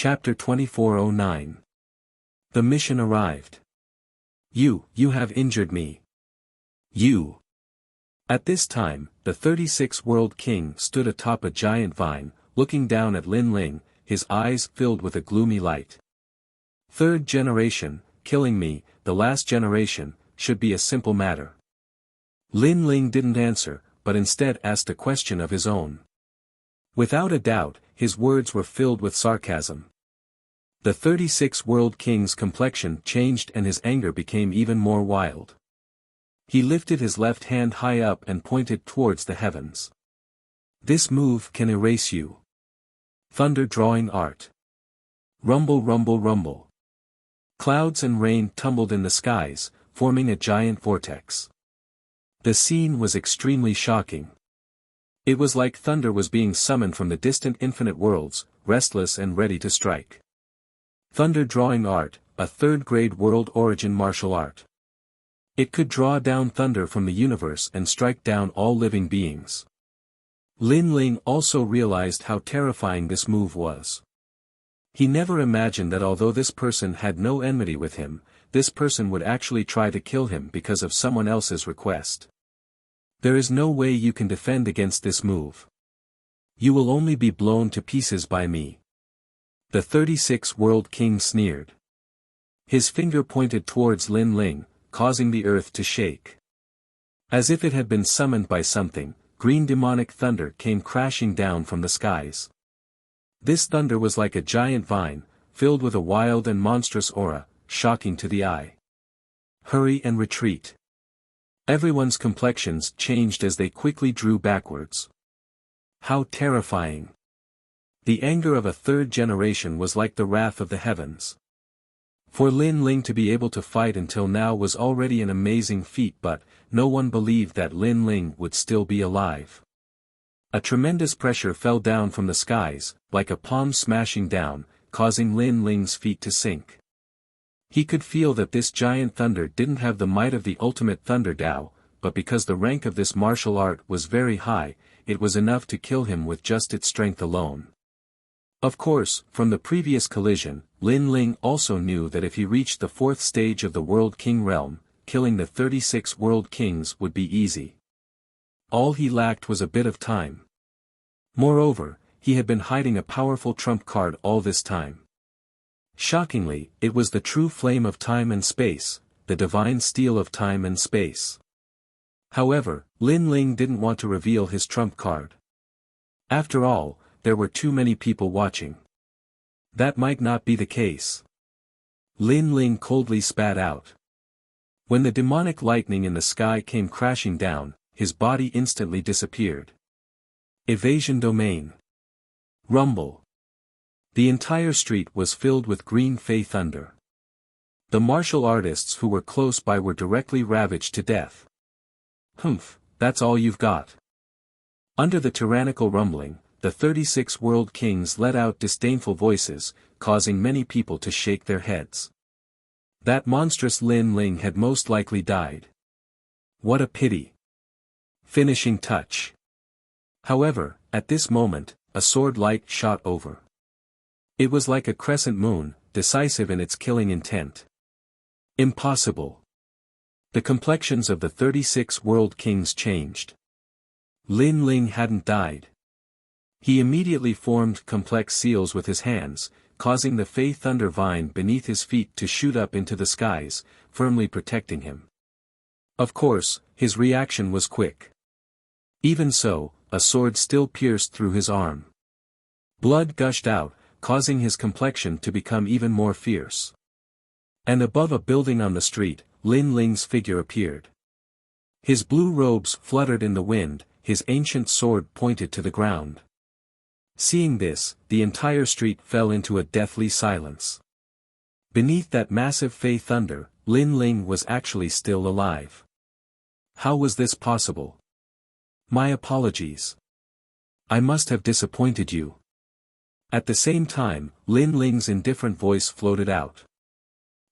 Chapter 2409. The mission arrived. You have injured me. You. At this time, the 36 World King stood atop a giant vine, looking down at Lin Ling, his eyes filled with a gloomy light. Third generation, killing me, the last generation, should be a simple matter. Lin Ling didn't answer, but instead asked a question of his own. Without a doubt, his words were filled with sarcasm. The 36 World King's complexion changed and his anger became even more wild. He lifted his left hand high up and pointed towards the heavens. This move can erase you. Thunder drawing art. Rumble, rumble, rumble. Clouds and rain tumbled in the skies, forming a giant vortex. The scene was extremely shocking. It was like thunder was being summoned from the distant infinite worlds, restless and ready to strike. Thunder drawing art, a third-grade world origin martial art. It could draw down thunder from the universe and strike down all living beings. Lin Ling also realized how terrifying this move was. He never imagined that although this person had no enmity with him, this person would actually try to kill him because of someone else's request. There is no way you can defend against this move. You will only be blown to pieces by me. The 36 World King sneered. His finger pointed towards Lin Ling, causing the earth to shake. As if it had been summoned by something, green demonic thunder came crashing down from the skies. This thunder was like a giant vine, filled with a wild and monstrous aura, shocking to the eye. Hurry and retreat. Everyone's complexions changed as they quickly drew backwards. How terrifying. The anger of a third generation was like the wrath of the heavens. For Lin Ling to be able to fight until now was already an amazing feat, but no one believed that Lin Ling would still be alive. A tremendous pressure fell down from the skies, like a palm smashing down, causing Lin Ling's feet to sink. He could feel that this giant thunder didn't have the might of the ultimate Thunder Dao, but because the rank of this martial art was very high, it was enough to kill him with just its strength alone. Of course, from the previous collision, Lin Ling also knew that if he reached the fourth stage of the World King realm, killing the 36 World Kings would be easy. All he lacked was a bit of time. Moreover, he had been hiding a powerful trump card all this time. Shockingly, it was the true flame of time and space, the divine steel of time and space. However, Lin Ling didn't want to reveal his trump card. After all, there were too many people watching. That might not be the case. Lin Ling coldly spat out. When the demonic lightning in the sky came crashing down, his body instantly disappeared. Evasion domain. Rumble. The entire street was filled with green fey thunder. The martial artists who were close by were directly ravaged to death. Humph, that's all you've got. Under the tyrannical rumbling, the 36 World Kings let out disdainful voices, causing many people to shake their heads. That monstrous Lin Ling had most likely died. What a pity. Finishing touch. However, at this moment, a sword light shot over. It was like a crescent moon, decisive in its killing intent. Impossible. The complexions of the 36 World Kings changed. Lin Ling hadn't died. He immediately formed complex seals with his hands, causing the Fey Thunder Vine beneath his feet to shoot up into the skies, firmly protecting him. Of course, his reaction was quick. Even so, a sword still pierced through his arm. Blood gushed out, causing his complexion to become even more fierce. And above a building on the street, Lin Ling's figure appeared. His blue robes fluttered in the wind, his ancient sword pointed to the ground. Seeing this, the entire street fell into a deathly silence. Beneath that massive Fey thunder, Lin Ling was actually still alive. How was this possible? My apologies. I must have disappointed you. At the same time, Lin Ling's indifferent voice floated out.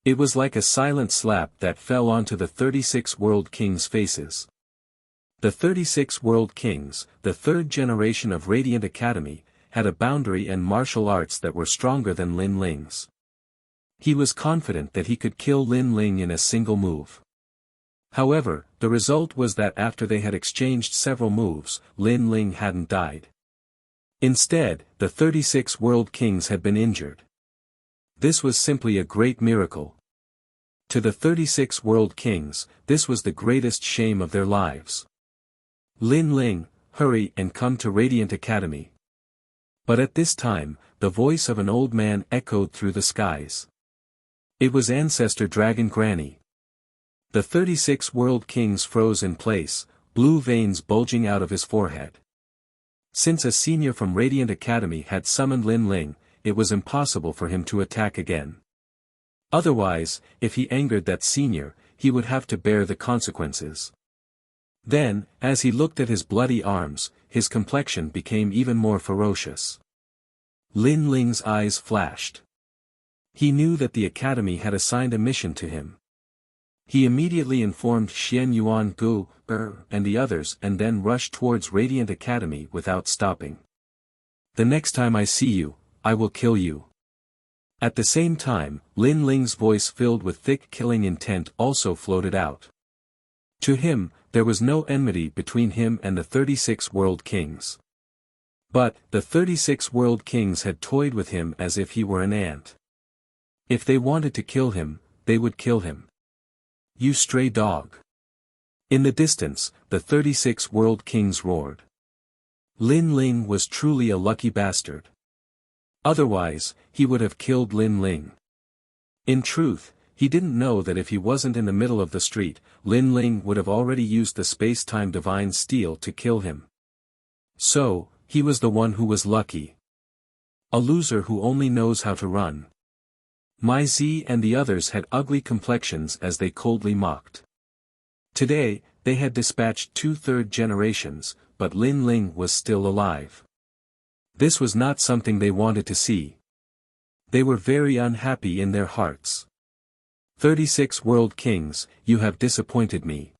It was like a silent slap that fell onto the 36 World Kings' faces. The 36 World Kings, the third generation of Radiant Academy, had a boundary and martial arts that were stronger than Lin Ling's. He was confident that he could kill Lin Ling in a single move. However, the result was that after they had exchanged several moves, Lin Ling hadn't died. Instead, the 36 world kings had been injured. This was simply a great miracle. To the 36 world kings, this was the greatest shame of their lives. Lin Ling, hurry and come to Radiant Academy. But at this time, the voice of an old man echoed through the skies. It was Ancestor Dragon Granny. The 36 world kings froze in place, blue veins bulging out of his forehead. Since a senior from Radiant Academy had summoned Lin Ling, it was impossible for him to attack again. Otherwise, if he angered that senior, he would have to bear the consequences. Then, as he looked at his bloody arms, his complexion became even more ferocious. Lin Ling's eyes flashed. He knew that the academy had assigned a mission to him. He immediately informed Xian Yuan Gu, and the others and then rushed towards Radiant Academy without stopping. The next time I see you, I will kill you. At the same time, Lin Ling's voice filled with thick killing intent also floated out. To him, there was no enmity between him and the 36 world kings. But, the 36 world kings had toyed with him as if he were an ant. If they wanted to kill him, they would kill him. You stray dog. In the distance, the 36 world kings roared. Lin Ling was truly a lucky bastard. Otherwise, he would have killed Lin Ling. In truth, he didn't know that if he wasn't in the middle of the street, Lin Ling would have already used the space-time divine steel to kill him. So, he was the one who was lucky. A loser who only knows how to run. Mai Zi and the others had ugly complexions as they coldly mocked. Today, they had dispatched 2 third generations, but Lin Ling was still alive. This was not something they wanted to see. They were very unhappy in their hearts. 36 world kings, you have disappointed me.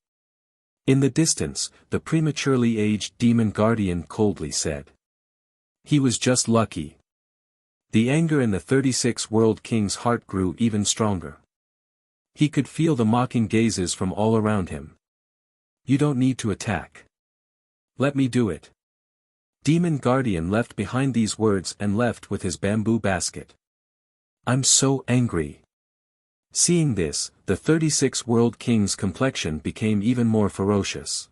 In the distance, the prematurely aged demon guardian coldly said. He was just lucky. The anger in the 36 world king's heart grew even stronger. He could feel the mocking gazes from all around him. You don't need to attack. Let me do it. Demon Guardian left behind these words and left with his bamboo basket. I'm so angry. Seeing this, the 36 world king's complexion became even more ferocious.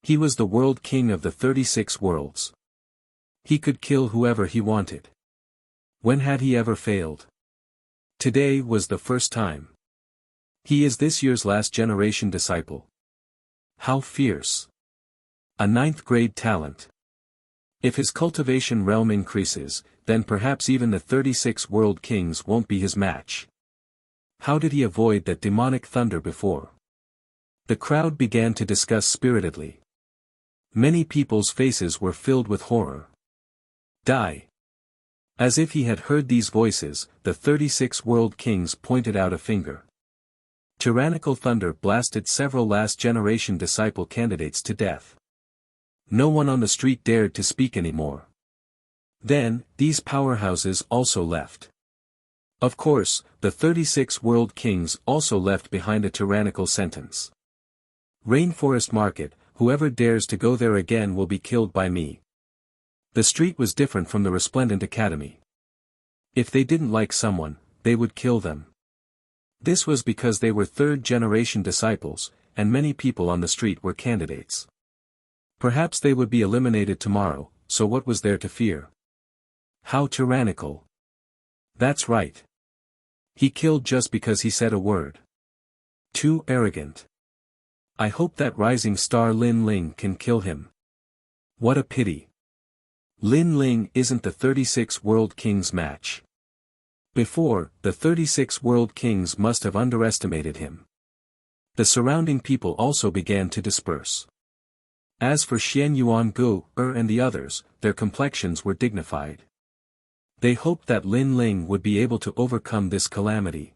He was the world king of the 36 worlds. He could kill whoever he wanted. When had he ever failed? Today was the first time. He is this year's last generation disciple. How fierce. A 9th grade talent. If his cultivation realm increases, then perhaps even the 36 world kings won't be his match. How did he avoid that demonic thunder before? The crowd began to discuss spiritedly. Many people's faces were filled with horror. Die. As if he had heard these voices, the 36 world kings pointed out a finger. Tyrannical thunder blasted several last-generation disciple candidates to death. No one on the street dared to speak anymore. Then, these powerhouses also left. Of course, the 36 world kings also left behind a tyrannical sentence. Rainforest Market, whoever dares to go there again will be killed by me. The street was different from the Resplendent Academy. If they didn't like someone, they would kill them. This was because they were third-generation disciples, and many people on the street were candidates. Perhaps they would be eliminated tomorrow, so what was there to fear? How tyrannical. That's right. He killed just because he said a word. Too arrogant. I hope that rising star Lin Ling can kill him. What a pity. Lin Ling isn't the 36 world kings' match. Before, the 36 world kings must have underestimated him. The surrounding people also began to disperse. As for Xian Yuan Gu, and the others, their complexions were dignified. They hoped that Lin Ling would be able to overcome this calamity.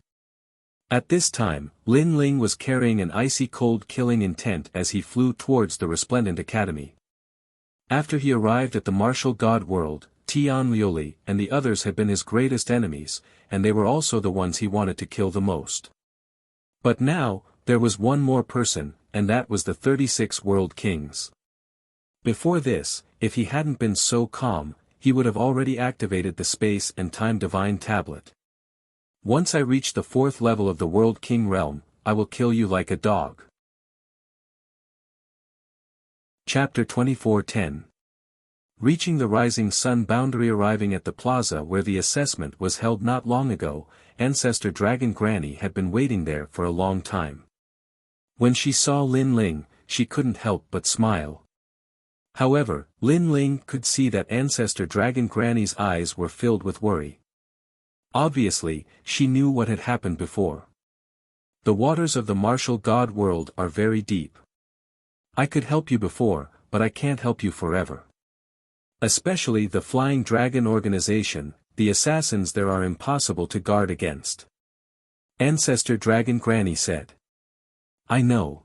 At this time, Lin Ling was carrying an icy cold killing intent as he flew towards the Resplendent Academy. After he arrived at the martial god world, Tianlioli and the others had been his greatest enemies, and they were also the ones he wanted to kill the most. But now, there was one more person, and that was the 36 World Kings. Before this, if he hadn't been so calm, he would have already activated the Space and Time Divine Tablet. Once I reach the 4th level of the World King realm, I will kill you like a dog. Chapter 24:10. Reaching the rising sun boundary. Arriving at the plaza where the assessment was held not long ago, Ancestor Dragon Granny had been waiting there for a long time. When she saw Lin Ling, she couldn't help but smile. However, Lin Ling could see that Ancestor Dragon Granny's eyes were filled with worry. Obviously, she knew what had happened before. The waters of the martial god world are very deep. I could help you before, but I can't help you forever. Especially the Flying Dragon organization, the assassins there are impossible to guard against. Ancestor Dragon Granny said. I know.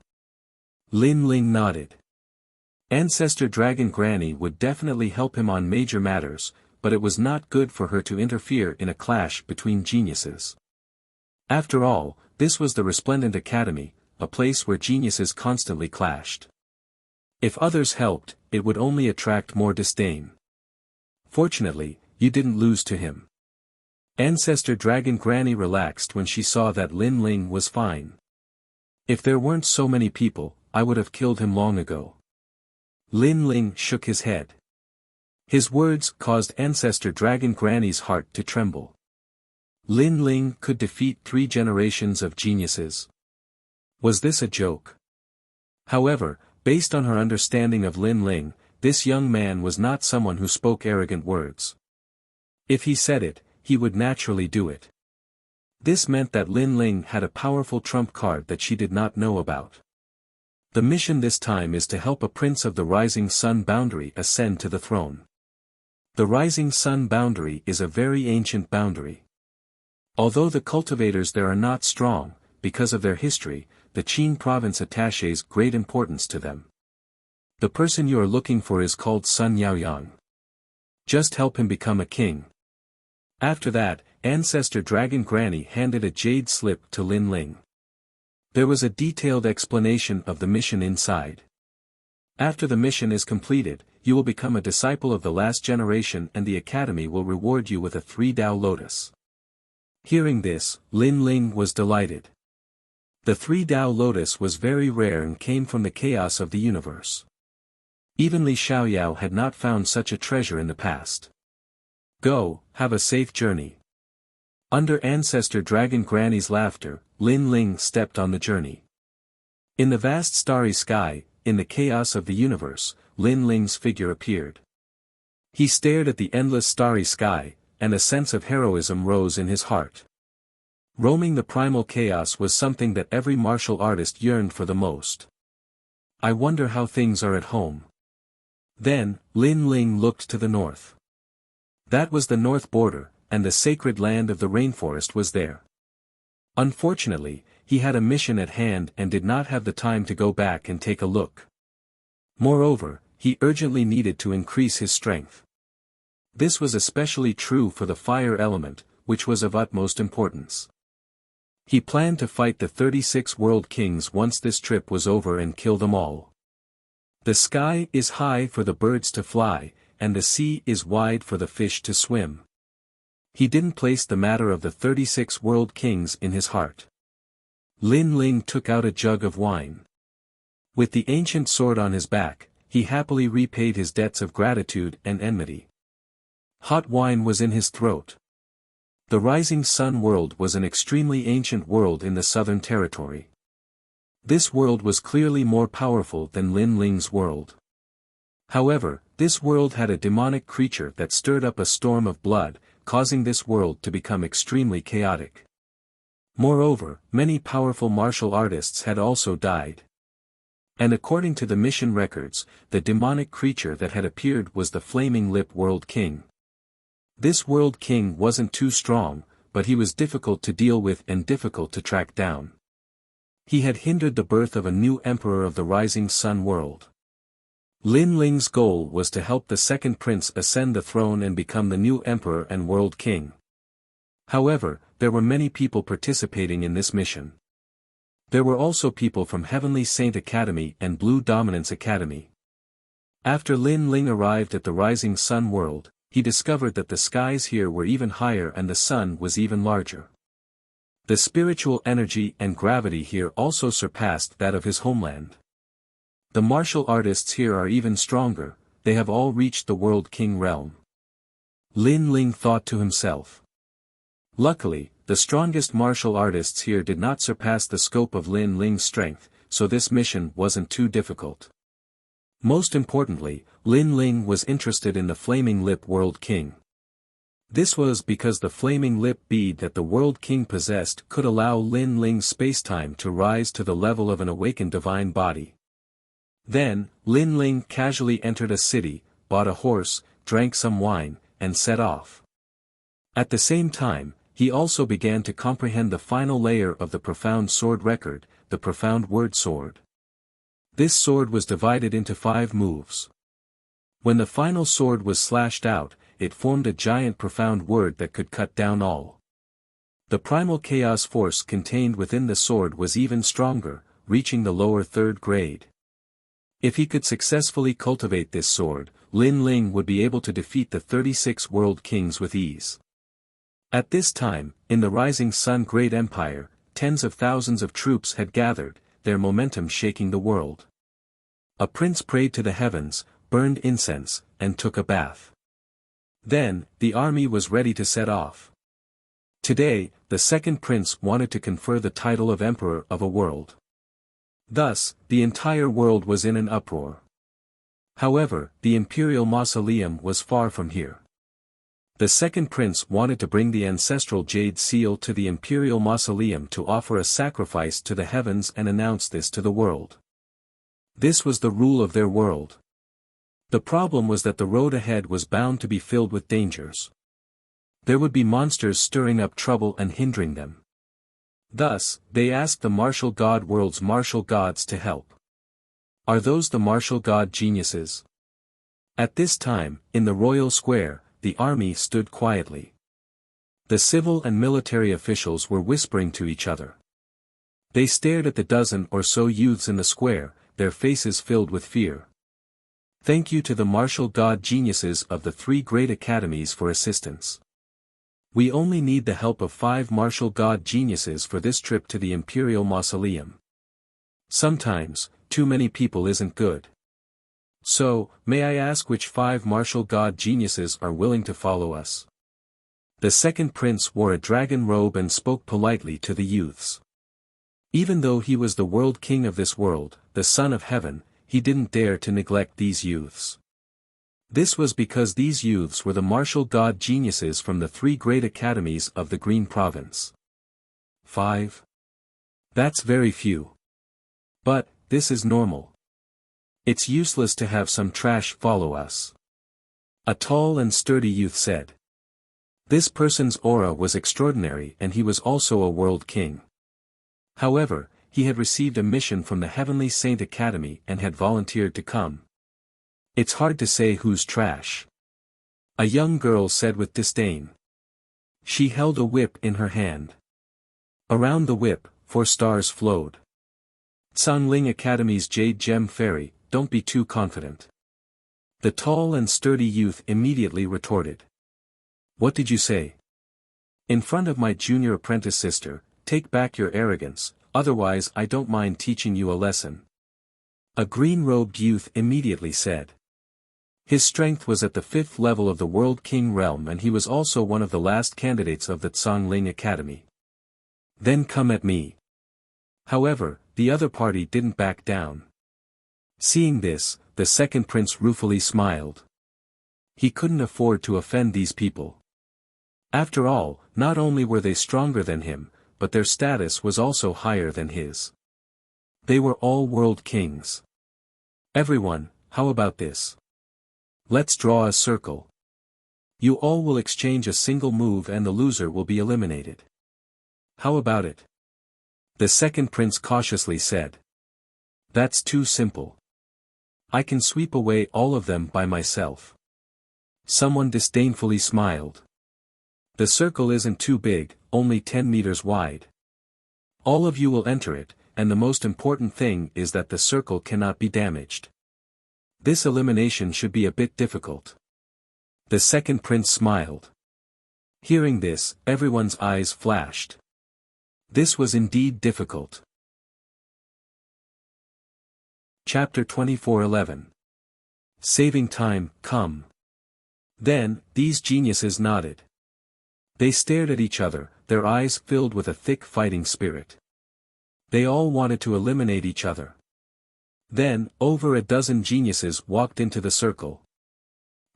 Lin Ling nodded. Ancestor Dragon Granny would definitely help him on major matters, but it was not good for her to interfere in a clash between geniuses. After all, this was the Resplendent Academy, a place where geniuses constantly clashed. If others helped, it would only attract more disdain. Fortunately, you didn't lose to him. Ancestor Dragon Granny relaxed when she saw that Lin Ling was fine. If there weren't so many people, I would have killed him long ago. Lin Ling shook his head. His words caused Ancestor Dragon Granny's heart to tremble. Lin Ling could defeat 3 generations of geniuses. Was this a joke? However, based on her understanding of Lin Ling, this young man was not someone who spoke arrogant words. If he said it, he would naturally do it. This meant that Lin Ling had a powerful trump card that she did not know about. The mission this time is to help a prince of the Rising Sun boundary ascend to the throne. The Rising Sun boundary is a very ancient boundary. Although the cultivators there are not strong, because of their history, the Qin province attaches great importance to them. The person you are looking for is called Sun Yaoyang. Just help him become a king. After that, Ancestor Dragon Granny handed a jade slip to Lin Ling. There was a detailed explanation of the mission inside. After the mission is completed, you will become a disciple of the last generation and the academy will reward you with a 3-Dao lotus. Hearing this, Lin Ling was delighted. The 3-Dao lotus was very rare and came from the chaos of the universe. Even Li Xiaoyao had not found such a treasure in the past. Go, have a safe journey. Under Ancestor Dragon Granny's laughter, Lin Ling stepped on the journey. In the vast starry sky, in the chaos of the universe, Lin Ling's figure appeared. He stared at the endless starry sky, and a sense of heroism rose in his heart. Roaming the primal chaos was something that every martial artist yearned for the most. I wonder how things are at home. Then, Lin Ling looked to the north. That was the north border, and the sacred land of the rainforest was there. Unfortunately, he had a mission at hand and did not have the time to go back and take a look. Moreover, he urgently needed to increase his strength. This was especially true for the fire element, which was of utmost importance. He planned to fight the 36 world kings once this trip was over and kill them all. The sky is high for the birds to fly, and the sea is wide for the fish to swim. He didn't place the matter of the 36 world kings in his heart. Lin Ling took out a jug of wine. With the ancient sword on his back, he happily repaid his debts of gratitude and enmity. Hot wine was in his throat. The Rising Sun world was an extremely ancient world in the Southern Territory. This world was clearly more powerful than Lin Ling's world. However, this world had a demonic creature that stirred up a storm of blood, causing this world to become extremely chaotic. Moreover, many powerful martial artists had also died. And according to the mission records, the demonic creature that had appeared was the Flaming Lip World King. This World King wasn't too strong, but he was difficult to deal with and difficult to track down. He had hindered the birth of a new emperor of the Rising Sun world. Lin Ling's goal was to help the second prince ascend the throne and become the new emperor and world king. However, there were many people participating in this mission. There were also people from Heavenly Saint Academy and Blue Dominance Academy. After Lin Ling arrived at the Rising Sun world, he discovered that the skies here were even higher and the sun was even larger. The spiritual energy and gravity here also surpassed that of his homeland. The martial artists here are even stronger, they have all reached the World King realm. Lin Ling thought to himself. Luckily, the strongest martial artists here did not surpass the scope of Lin Ling's strength, so this mission wasn't too difficult. Most importantly, Lin Ling was interested in the Flaming Lip World King. This was because the Flaming Lip bead that the World King possessed could allow Lin Ling's spacetime to rise to the level of an awakened divine body. Then, Lin Ling casually entered a city, bought a horse, drank some wine, and set off. At the same time, he also began to comprehend the final layer of the profound sword record, the profound word sword. This sword was divided into 5 moves. When the final sword was slashed out, it formed a giant profound word that could cut down all. The primal chaos force contained within the sword was even stronger, reaching the lower 3rd grade. If he could successfully cultivate this sword, Lin Ling would be able to defeat the 36 world kings with ease. At this time, in the Rising Sun Great Empire, tens of thousands of troops had gathered, their momentum shaking the world. A prince prayed to the heavens, burned incense, and took a bath. Then, the army was ready to set off. Today, the second prince wanted to confer the title of Emperor of a world. Thus, the entire world was in an uproar. However, the imperial mausoleum was far from here. The second prince wanted to bring the ancestral jade seal to the imperial mausoleum to offer a sacrifice to the heavens and announce this to the world. This was the rule of their world. The problem was that the road ahead was bound to be filled with dangers. There would be monsters stirring up trouble and hindering them. Thus, they asked the martial god world's martial gods to help. Are those the martial god geniuses? At this time, in the royal square, the army stood quietly. The civil and military officials were whispering to each other. They stared at the dozen or so youths in the square, their faces filled with fear. Thank you to the martial god geniuses of the 3 great academies for assistance. We only need the help of 5 martial god geniuses for this trip to the imperial mausoleum. Sometimes, too many people isn't good. So, may I ask which 5 martial god geniuses are willing to follow us? The second prince wore a dragon robe and spoke politely to the youths. Even though he was the world king of this world, the son of heaven, he didn't dare to neglect these youths. This was because these youths were the martial god geniuses from the 3 great academies of the Green Province. 5. That's very few. But, this is normal. It's useless to have some trash follow us. A tall and sturdy youth said. This person's aura was extraordinary and he was also a world king. However, he had received a mission from the Heavenly Saint Academy and had volunteered to come. It's hard to say who's trash. A young girl said with disdain. She held a whip in her hand. Around the whip, 4 stars flowed. Tsangling Academy's Jade Gem Fairy, don't be too confident. The tall and sturdy youth immediately retorted. What did you say? In front of my junior apprentice sister, take back your arrogance, otherwise I don't mind teaching you a lesson. A green-robed youth immediately said. His strength was at the 5th level of the World King realm and he was also one of the last candidates of the Tsangling Academy. Then come at me. However, the other party didn't back down. Seeing this, the second prince ruefully smiled. He couldn't afford to offend these people. After all, not only were they stronger than him, but their status was also higher than his. They were all world kings. Everyone, how about this? Let's draw a circle. You all will exchange a single move and the loser will be eliminated. How about it? The second prince cautiously said. That's too simple. I can sweep away all of them by myself. Someone disdainfully smiled. The circle isn't too big, only 10 meters wide. All of you will enter it, and the most important thing is that the circle cannot be damaged. This elimination should be a bit difficult. The second prince smiled. Hearing this, everyone's eyes flashed. This was indeed difficult. Chapter 24:11. Saving time, come. Then, these geniuses nodded. They stared at each other, their eyes filled with a thick fighting spirit. They all wanted to eliminate each other. Then, over a dozen geniuses walked into the circle.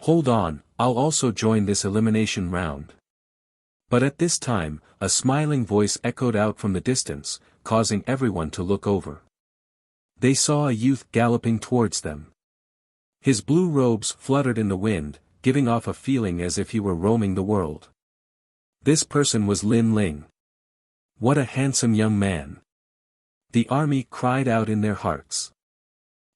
Hold on, I'll also join this elimination round. But at this time, a smiling voice echoed out from the distance, causing everyone to look over. They saw a youth galloping towards them. His blue robes fluttered in the wind, giving off a feeling as if he were roaming the world. This person was Lin Ling. What a handsome young man! The army cried out in their hearts.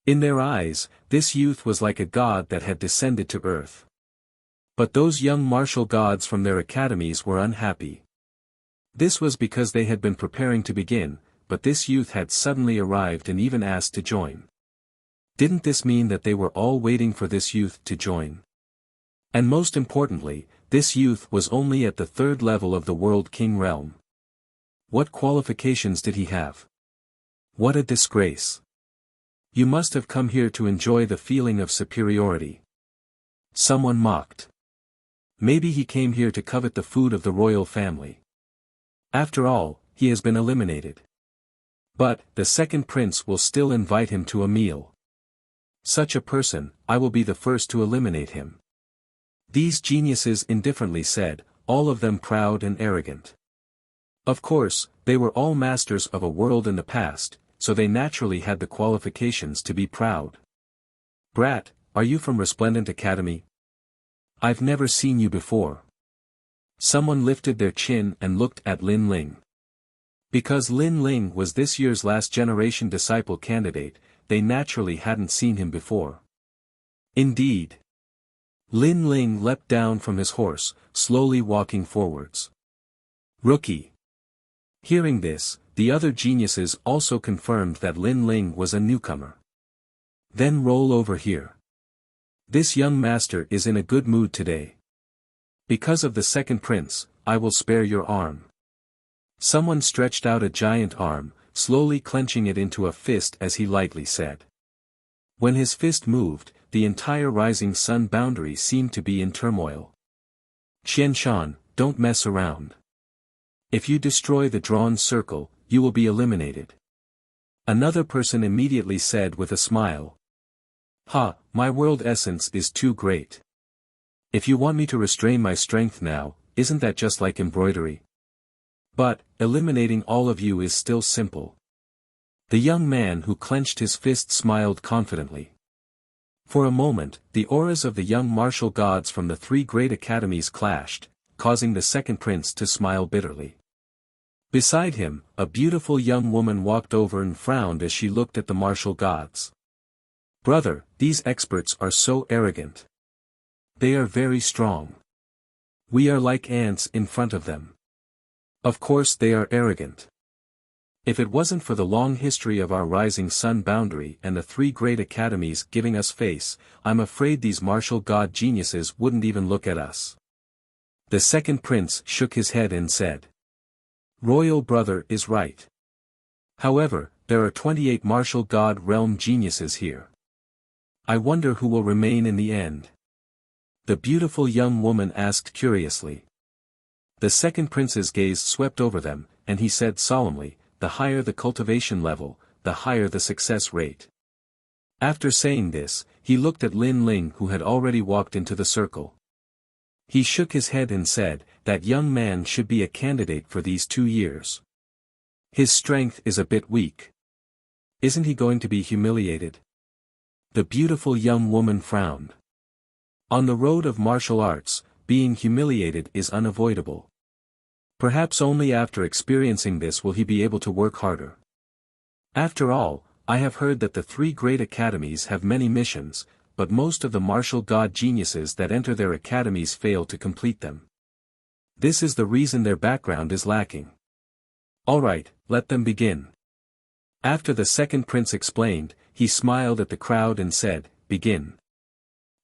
In their eyes, this youth was like a god that had descended to earth. But those young martial gods from their academies were unhappy. This was because they had been preparing to begin, but this youth had suddenly arrived and even asked to join. Didn't this mean that they were all waiting for this youth to join? And most importantly, this youth was only at the 3rd level of the World King realm. What qualifications did he have? What a disgrace! You must have come here to enjoy the feeling of superiority. Someone mocked. Maybe he came here to covet the food of the royal family. After all, he has been eliminated. But, the second prince will still invite him to a meal. Such a person, I will be the first to eliminate him. These geniuses indifferently said, all of them proud and arrogant. Of course, they were all masters of a world in the past, so they naturally had the qualifications to be proud. Brat, are you from Resplendent Academy? I've never seen you before. Someone lifted their chin and looked at Lin Ling. Because Lin Ling was this year's last generation disciple candidate, they naturally hadn't seen him before. Indeed. Lin Ling leapt down from his horse, slowly walking forwards. Rookie. Hearing this, the other geniuses also confirmed that Lin Ling was a newcomer. Then roll over here. This young master is in a good mood today. Because of the second prince, I will spare your arm. Someone stretched out a giant arm, slowly clenching it into a fist as he lightly said. When his fist moved, the entire rising sun boundary seemed to be in turmoil. Qian Shan, don't mess around. If you destroy the drawn circle, you will be eliminated. Another person immediately said with a smile. Ha, my world essence is too great. If you want me to restrain my strength now, isn't that just like embroidery? But, eliminating all of you is still simple. The young man who clenched his fist smiled confidently. For a moment, the auras of the young martial gods from the 3 great academies clashed, causing the second prince to smile bitterly. Beside him, a beautiful young woman walked over and frowned as she looked at the martial gods. Brother, these experts are so arrogant. They are very strong. We are like ants in front of them. Of course they are arrogant. If it wasn't for the long history of our rising sun boundary and the 3 great academies giving us face, I'm afraid these martial god geniuses wouldn't even look at us. The second prince shook his head and said. Royal brother is right. However, there are 28 martial god realm geniuses here. I wonder who will remain in the end. The beautiful young woman asked curiously. The second prince's gaze swept over them, and he said solemnly, the higher the cultivation level, the higher the success rate. After saying this, he looked at Lin Ling who had already walked into the circle. He shook his head and said, that young man should be a candidate for these 2 years. His strength is a bit weak. Isn't he going to be humiliated? The beautiful young woman frowned. On the road of martial arts, being humiliated is unavoidable. Perhaps only after experiencing this will he be able to work harder. After all, I have heard that the three great academies have many missions, but most of the martial god geniuses that enter their academies fail to complete them. This is the reason their background is lacking. Alright, let them begin. After the second prince explained, he smiled at the crowd and said, "Begin."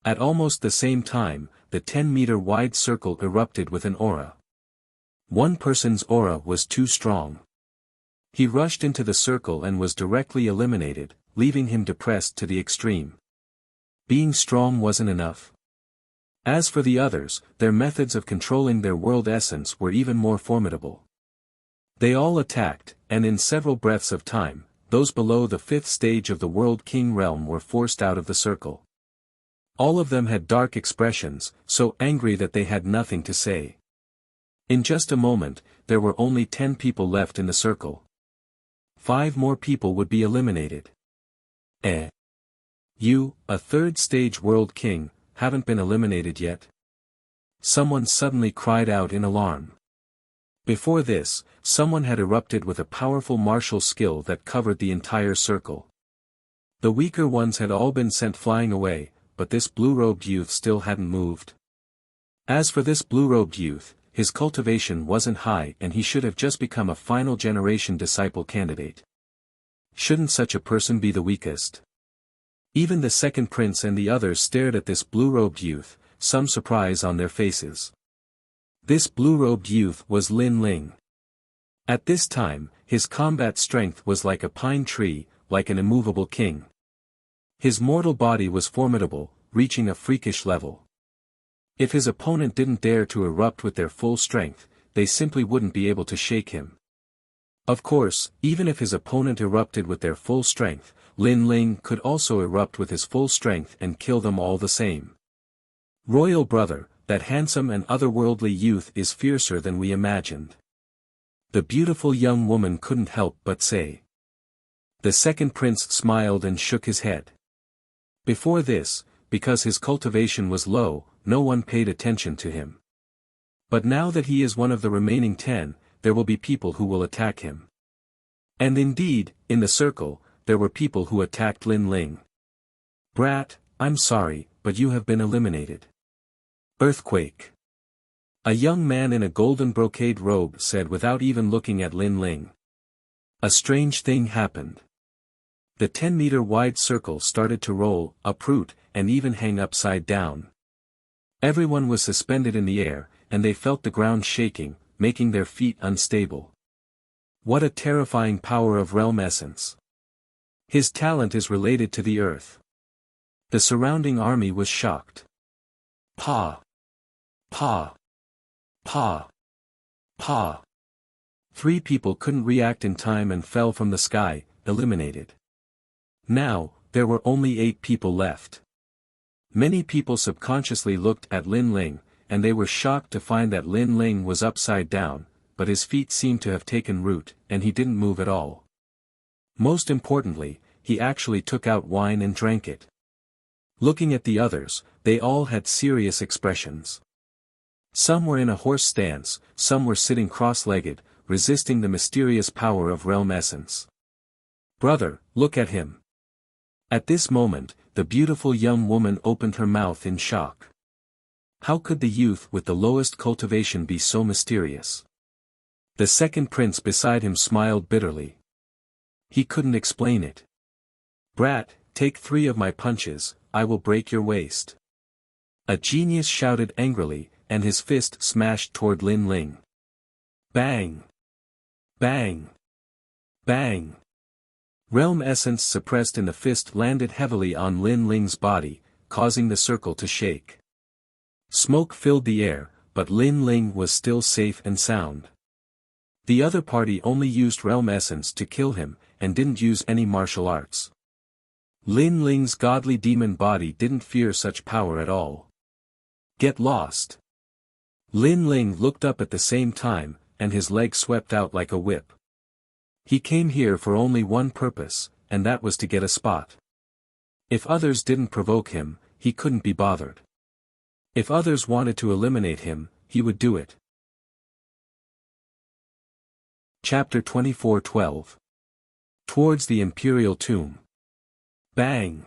At almost the same time, the 10-meter-wide circle erupted with an aura. One person's aura was too strong. He rushed into the circle and was directly eliminated, leaving him depressed to the extreme. Being strong wasn't enough. As for the others, their methods of controlling their world essence were even more formidable. They all attacked, and in several breaths of time, those below the fifth stage of the World King realm were forced out of the circle. All of them had dark expressions, so angry that they had nothing to say. In just a moment, there were only 10 people left in the circle. 5 more people would be eliminated. You, a third-stage World King, haven't been eliminated yet? Someone suddenly cried out in alarm. Before this, someone had erupted with a powerful martial skill that covered the entire circle. The weaker ones had all been sent flying away, but this blue-robed youth still hadn't moved. As for this blue-robed youth, his cultivation wasn't high and he should have just become a final-generation disciple candidate. Shouldn't such a person be the weakest? Even the second prince and the others stared at this blue-robed youth, some surprise on their faces. This blue-robed youth was Lin Ling. At this time, his combat strength was like a pine tree, like an immovable king. His mortal body was formidable, reaching a freakish level. If his opponent didn't dare to erupt with their full strength, they simply wouldn't be able to shake him. Of course, even if his opponent erupted with their full strength, Lin Ling could also erupt with his full strength and kill them all the same. Royal brother, that handsome and otherworldly youth is fiercer than we imagined. The beautiful young woman couldn't help but say. The second prince smiled and shook his head. Before this, because his cultivation was low, no one paid attention to him. But now that he is one of the remaining 10, there will be people who will attack him. And indeed, in the circle, there were people who attacked Lin Ling. "Brat, I'm sorry, but you have been eliminated." Earthquake. A young man in a golden brocade robe said without even looking at Lin Ling. A strange thing happened. The 10-meter-wide circle started to roll, uproot, and even hang upside down. Everyone was suspended in the air, and they felt the ground shaking, making their feet unstable. What a terrifying power of realm essence. His talent is related to the earth. The surrounding army was shocked. Pa! Pa! Pa! Pa! 3 people couldn't react in time and fell from the sky, eliminated. Now, there were only 8 people left. Many people subconsciously looked at Lin Ling, and they were shocked to find that Lin Ling was upside down, but his feet seemed to have taken root, and he didn't move at all. Most importantly, he actually took out wine and drank it. Looking at the others, they all had serious expressions. Some were in a horse stance, some were sitting cross-legged, resisting the mysterious power of realm essence. "Brother, look at him." At this moment, the beautiful young woman opened her mouth in shock. How could the youth with the lowest cultivation be so mysterious? The second prince beside him smiled bitterly. He couldn't explain it. "Brat, take 3 of my punches, I will break your waist." A genius shouted angrily, and his fist smashed toward Lin Ling. Bang! Bang! Bang! Realm essence suppressed in the fist landed heavily on Lin Ling's body, causing the circle to shake. Smoke filled the air, but Lin Ling was still safe and sound. The other party only used realm essence to kill him, and didn't use any martial arts. Lin Ling's godly demon body didn't fear such power at all. Get lost. Lin Ling looked up at the same time, and his leg swept out like a whip. He came here for only one purpose, and that was to get a spot. If others didn't provoke him, he couldn't be bothered. If others wanted to eliminate him, he would do it. Chapter 24:12. towards the imperial tomb. Bang!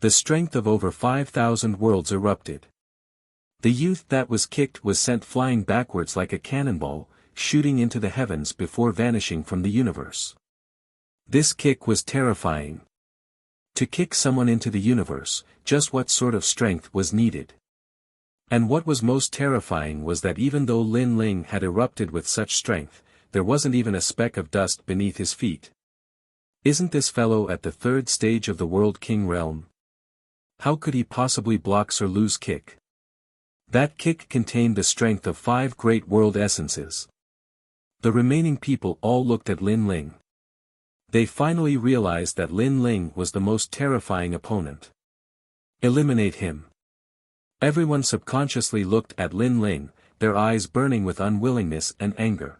The strength of over 5,000 worlds erupted. The youth that was kicked was sent flying backwards like a cannonball, shooting into the heavens before vanishing from the universe. This kick was terrifying. To kick someone into the universe, just what sort of strength was needed? And what was most terrifying was that even though Lin Ling had erupted with such strength, there wasn't even a speck of dust beneath his feet. Isn't this fellow at the third stage of the World King realm? How could he possibly block Sir Lu's kick? That kick contained the strength of 5 great world essences. The remaining people all looked at Lin Ling. They finally realized that Lin Ling was the most terrifying opponent. Eliminate him. Everyone subconsciously looked at Lin Ling, their eyes burning with unwillingness and anger.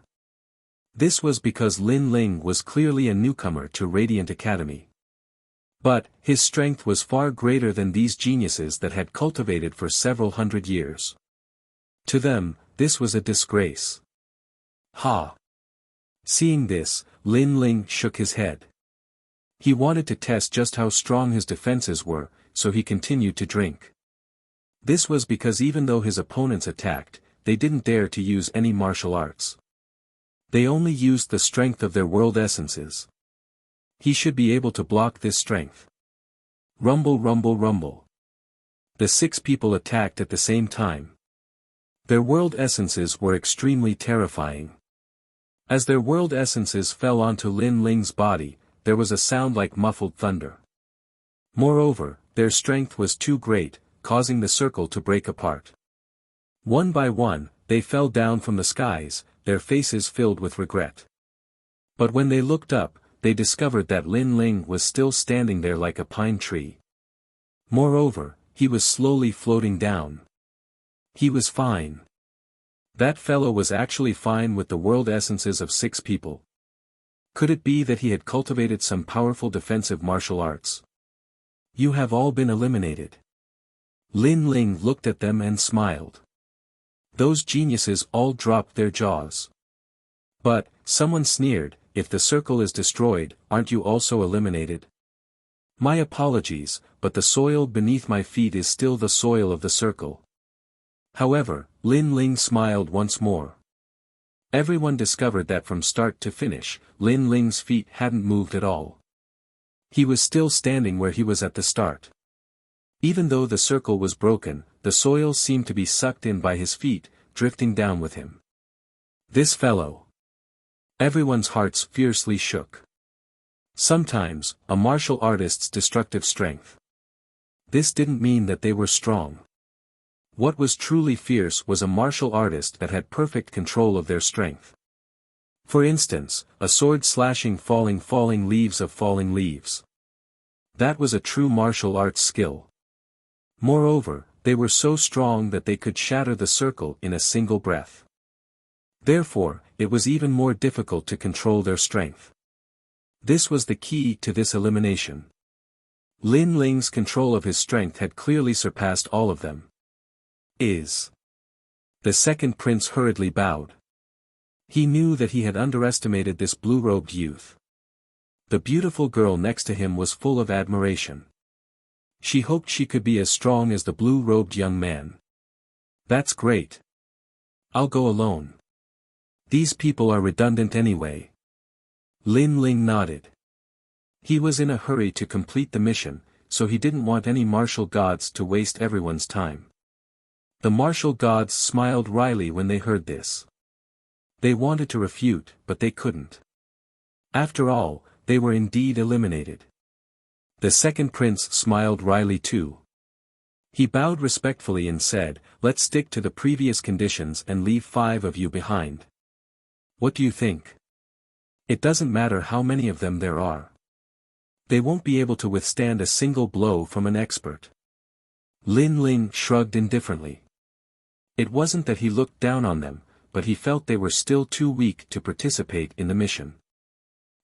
This was because Lin Ling was clearly a newcomer to Radiant Academy. But, his strength was far greater than these geniuses that had cultivated for several hundred years. To them, this was a disgrace. Ha! Seeing this, Lin Ling shook his head. He wanted to test just how strong his defenses were, so he continued to drink. This was because even though his opponents attacked, they didn't dare to use any martial arts. They only used the strength of their world essences. He should be able to block this strength. Rumble, rumble, rumble. The 6 people attacked at the same time. Their world essences were extremely terrifying. As their world essences fell onto Lin Ling's body, there was a sound like muffled thunder. Moreover, their strength was too great, causing the circle to break apart. One by one, they fell down from the skies, their faces filled with regret. But when they looked up, they discovered that Lin Ling was still standing there like a pine tree. Moreover, he was slowly floating down. He was fine. That fellow was actually fine with the world essences of 6 people. Could it be that he had cultivated some powerful defensive martial arts? You have all been eliminated. Lin Ling looked at them and smiled. Those geniuses all dropped their jaws. But, someone sneered, if the circle is destroyed, aren't you also eliminated? My apologies, but the soil beneath my feet is still the soil of the circle. However, Lin Ling smiled once more. Everyone discovered that from start to finish, Lin Ling's feet hadn't moved at all. He was still standing where he was at the start. Even though the circle was broken, the soil seemed to be sucked in by his feet, drifting down with him. This fellow. Everyone's hearts fiercely shook. Sometimes, a martial artist's destructive strength. This didn't mean that they were strong. What was truly fierce was a martial artist that had perfect control of their strength. For instance, a sword slashing falling leaves of falling leaves. That was a true martial arts skill. Moreover, they were so strong that they could shatter the circle in a single breath. Therefore, it was even more difficult to control their strength. This was the key to this elimination. Lin Ling's control of his strength had clearly surpassed all of them. The second prince hurriedly bowed. He knew that he had underestimated this blue-robed youth. The beautiful girl next to him was full of admiration. She hoped she could be as strong as the blue-robed young man. That's great. I'll go alone. These people are redundant anyway. Lin Ling nodded. He was in a hurry to complete the mission, so he didn't want any martial gods to waste everyone's time. The martial gods smiled wryly when they heard this. They wanted to refute, but they couldn't. After all, they were indeed eliminated. The second prince smiled wryly too. He bowed respectfully and said, "Let's stick to the previous conditions and leave 5 of you behind. What do you think? It doesn't matter how many of them there are. They won't be able to withstand a single blow from an expert." Lin Ling shrugged indifferently. It wasn't that he looked down on them, but he felt they were still too weak to participate in the mission.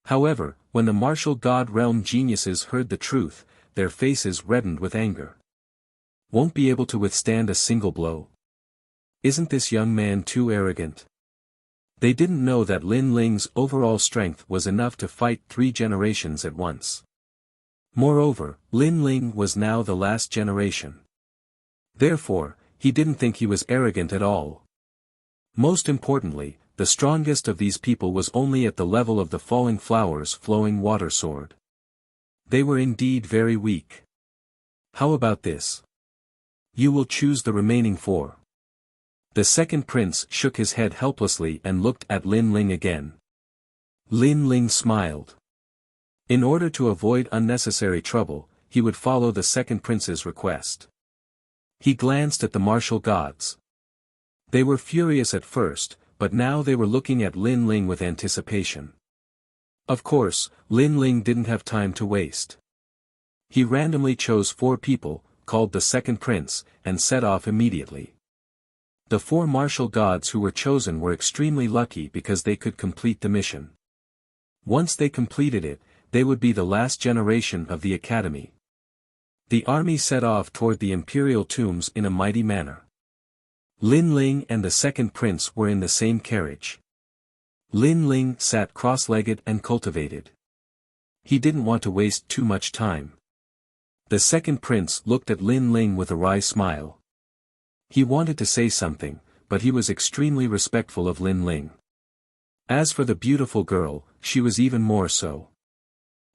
However, when the martial god realm geniuses heard the truth, their faces reddened with anger. Won't be able to withstand a single blow. Isn't this young man too arrogant? They didn't know that Lin Ling's overall strength was enough to fight 3 generations at once. Moreover, Lin Ling was now the last generation. Therefore, he didn't think he was arrogant at all. Most importantly, the strongest of these people was only at the level of the falling flowers flowing water sword. They were indeed very weak. How about this? You will choose the remaining 4. The second prince shook his head helplessly and looked at Lin Ling again. Lin Ling smiled. In order to avoid unnecessary trouble, he would follow the second prince's request. He glanced at the martial gods. They were furious at first, but now they were looking at Lin Ling with anticipation. Of course, Lin Ling didn't have time to waste. He randomly chose 4 people, called the second prince, and set off immediately. The 4 martial gods who were chosen were extremely lucky because they could complete the mission. Once they completed it, they would be the last generation of the academy. The army set off toward the imperial tombs in a mighty manner. Lin Ling and the second prince were in the same carriage. Lin Ling sat cross-legged and cultivated. He didn't want to waste too much time. The second prince looked at Lin Ling with a wry smile. He wanted to say something, but he was extremely respectful of Lin Ling. As for the beautiful girl, she was even more so.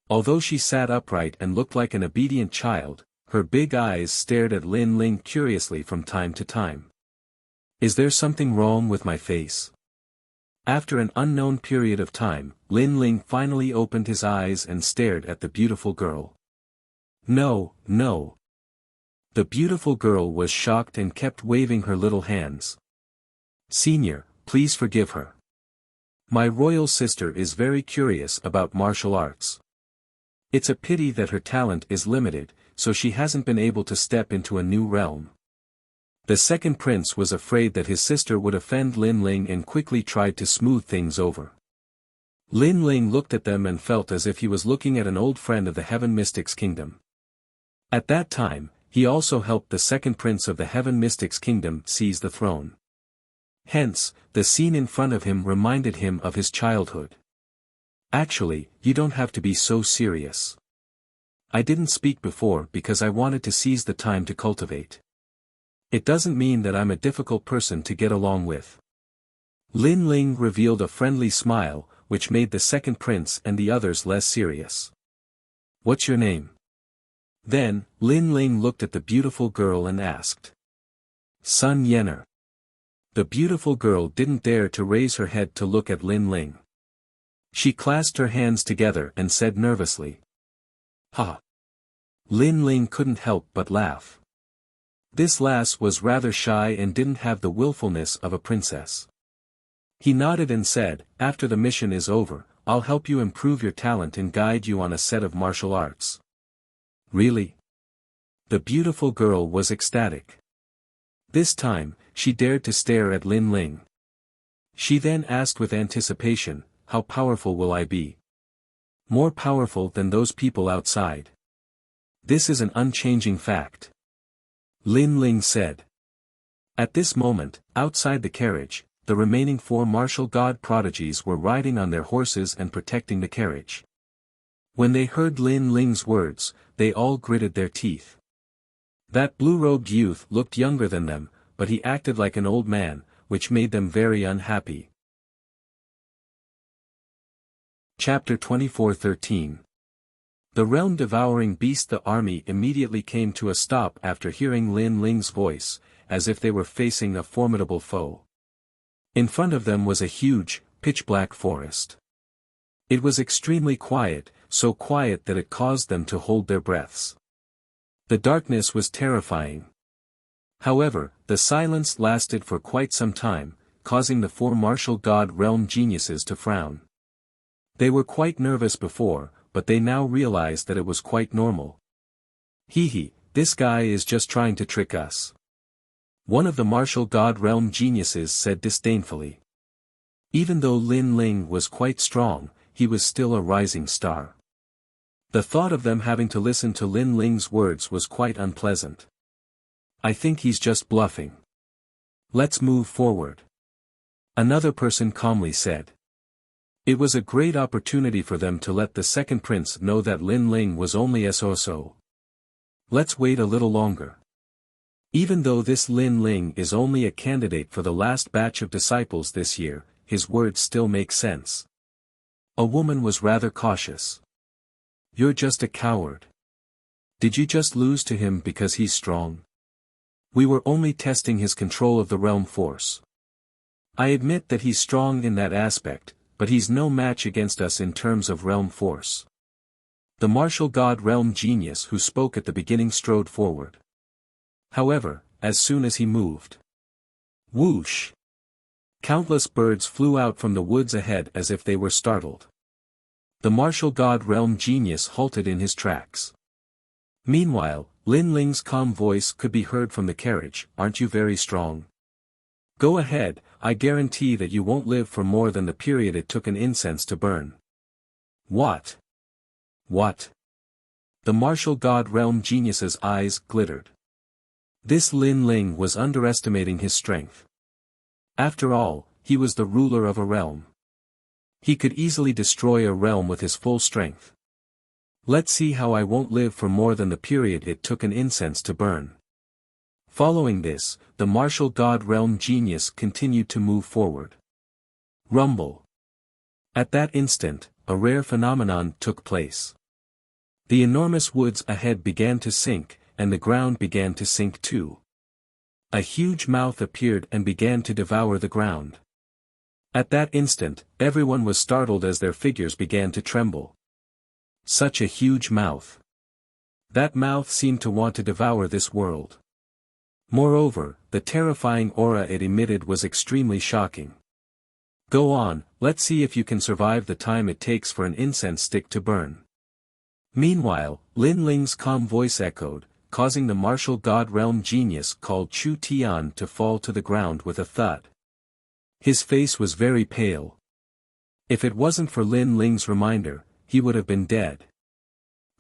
Although she sat upright and looked like an obedient child, her big eyes stared at Lin Ling curiously from time to time. Is there something wrong with my face? After an unknown period of time, Lin Ling finally opened his eyes and stared at the beautiful girl. No, no. The beautiful girl was shocked and kept waving her little hands. Senior, please forgive her. My royal sister is very curious about martial arts. It's a pity that her talent is limited, so she hasn't been able to step into a new realm. The second prince was afraid that his sister would offend Lin Ling and quickly tried to smooth things over. Lin Ling looked at them and felt as if he was looking at an old friend of the Heaven Mystics Kingdom. At that time, he also helped the second prince of the Heaven Mystics Kingdom seize the throne. Hence, the scene in front of him reminded him of his childhood. Actually, you don't have to be so serious. I didn't speak before because I wanted to seize the time to cultivate. It doesn't mean that I'm a difficult person to get along with. Lin Ling revealed a friendly smile, which made the second prince and the others less serious. What's your name? Then, Lin Ling looked at the beautiful girl and asked. Sun Yener. The beautiful girl didn't dare to raise her head to look at Lin Ling. She clasped her hands together and said nervously. Ha! Lin Ling couldn't help but laugh. This lass was rather shy and didn't have the willfulness of a princess. He nodded and said, after the mission is over, I'll help you improve your talent and guide you on a set of martial arts. Really? The beautiful girl was ecstatic. This time, she dared to stare at Lin Ling. She then asked with anticipation, how powerful will I be? More powerful than those people outside. This is an unchanging fact. Lin Ling said. At this moment, outside the carriage, the remaining 4 martial god prodigies were riding on their horses and protecting the carriage. When they heard Lin Ling's words, they all gritted their teeth. That blue-robed youth looked younger than them, but he acted like an old man, which made them very unhappy. Chapter 24:13. The realm-devouring beast. The army immediately came to a stop after hearing Lin Ling's voice, as if they were facing a formidable foe. In front of them was a huge, pitch-black forest. It was extremely quiet, so quiet that it caused them to hold their breaths. The darkness was terrifying. However, the silence lasted for quite some time, causing the 4 martial god realm geniuses to frown. They were quite nervous before, but they now realized that it was quite normal. Hee, this guy is just trying to trick us. One of the martial god realm geniuses said disdainfully. Even though Lin Ling was quite strong, he was still a rising star. The thought of them having to listen to Lin Ling's words was quite unpleasant. I think he's just bluffing. Let's move forward. Another person calmly said. It was a great opportunity for them to let the second prince know that Lin Ling was only so. Let's wait a little longer. Even though this Lin Ling is only a candidate for the last batch of disciples this year, his words still make sense. A woman was rather cautious. You're just a coward. Did you just lose to him because he's strong? We were only testing his control of the realm force. I admit that he's strong in that aspect, but he's no match against us in terms of realm force. The martial god realm genius who spoke at the beginning strode forward. However, as soon as he moved, whoosh! Countless birds flew out from the woods ahead as if they were startled. The martial god realm genius halted in his tracks. Meanwhile, Lin Ling's calm voice could be heard from the carriage. Aren't you very strong? Go ahead, I guarantee that you won't live for more than the period it took an incense to burn. What? What? The martial god realm genius's eyes glittered. This Lin Ling was underestimating his strength. After all, he was the ruler of a realm. He could easily destroy a realm with his full strength. Let's see how I won't live for more than the period it took an incense to burn. Following this, the martial god realm genius continued to move forward. Rumble. At that instant, a rare phenomenon took place. The enormous woods ahead began to sink, and the ground began to sink too. A huge mouth appeared and began to devour the ground. At that instant, everyone was startled as their figures began to tremble. Such a huge mouth. That mouth seemed to want to devour this world. Moreover, the terrifying aura it emitted was extremely shocking. Go on, let's see if you can survive the time it takes for an incense stick to burn. Meanwhile, Lin Ling's calm voice echoed, causing the martial god realm genius called Chu Tian to fall to the ground with a thud. His face was very pale. If it wasn't for Lin Ling's reminder, he would have been dead.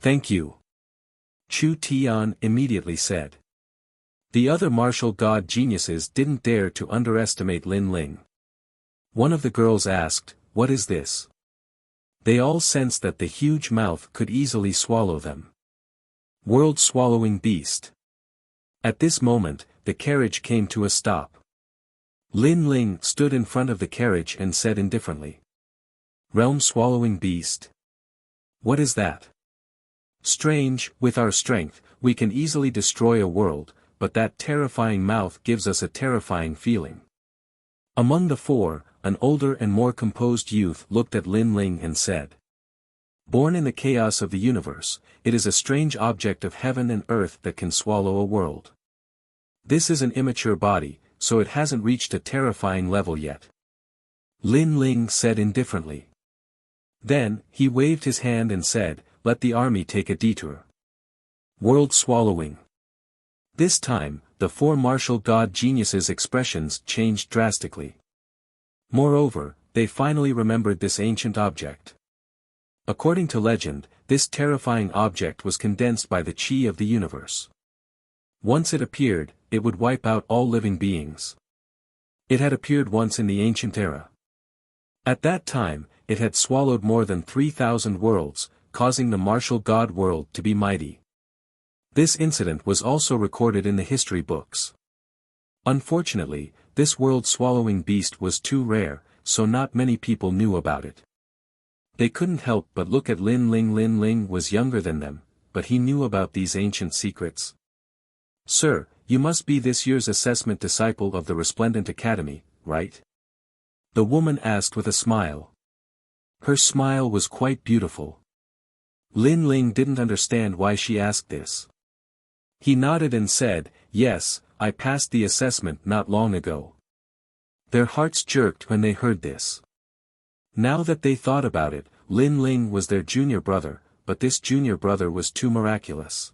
Thank you. Chu Tian immediately said. The other martial god geniuses didn't dare to underestimate Lin Ling. One of the girls asked, what is this? They all sensed that the huge mouth could easily swallow them. World-swallowing beast. At this moment, the carriage came to a stop. Lin Ling stood in front of the carriage and said indifferently. Realm-swallowing beast? What is that? Strange, with our strength, we can easily destroy a world, but that terrifying mouth gives us a terrifying feeling. Among the four, an older and more composed youth looked at Lin Ling and said. Born in the chaos of the universe, it is a strange object of heaven and earth that can swallow a world. This is an immature body, so it hasn't reached a terrifying level yet. Lin Ling said indifferently. Then, he waved his hand and said, let the army take a detour. World swallowing. This time, the four martial god geniuses' expressions changed drastically. Moreover, they finally remembered this ancient object. According to legend, this terrifying object was condensed by the chi of the universe. Once it appeared, it would wipe out all living beings. It had appeared once in the ancient era. At that time, it had swallowed more than 3,000 worlds, causing the martial god world to be mighty. This incident was also recorded in the history books. Unfortunately, this world-swallowing beast was too rare, so not many people knew about it. They couldn't help but look at Lin Ling. Lin Ling was younger than them, but he knew about these ancient secrets. Sir, you must be this year's assessment disciple of the Resplendent Academy, right? The woman asked with a smile. Her smile was quite beautiful. Lin Ling didn't understand why she asked this. He nodded and said, yes, I passed the assessment not long ago. Their hearts jerked when they heard this. Now that they thought about it, Lin Ling was their junior brother, but this junior brother was too miraculous.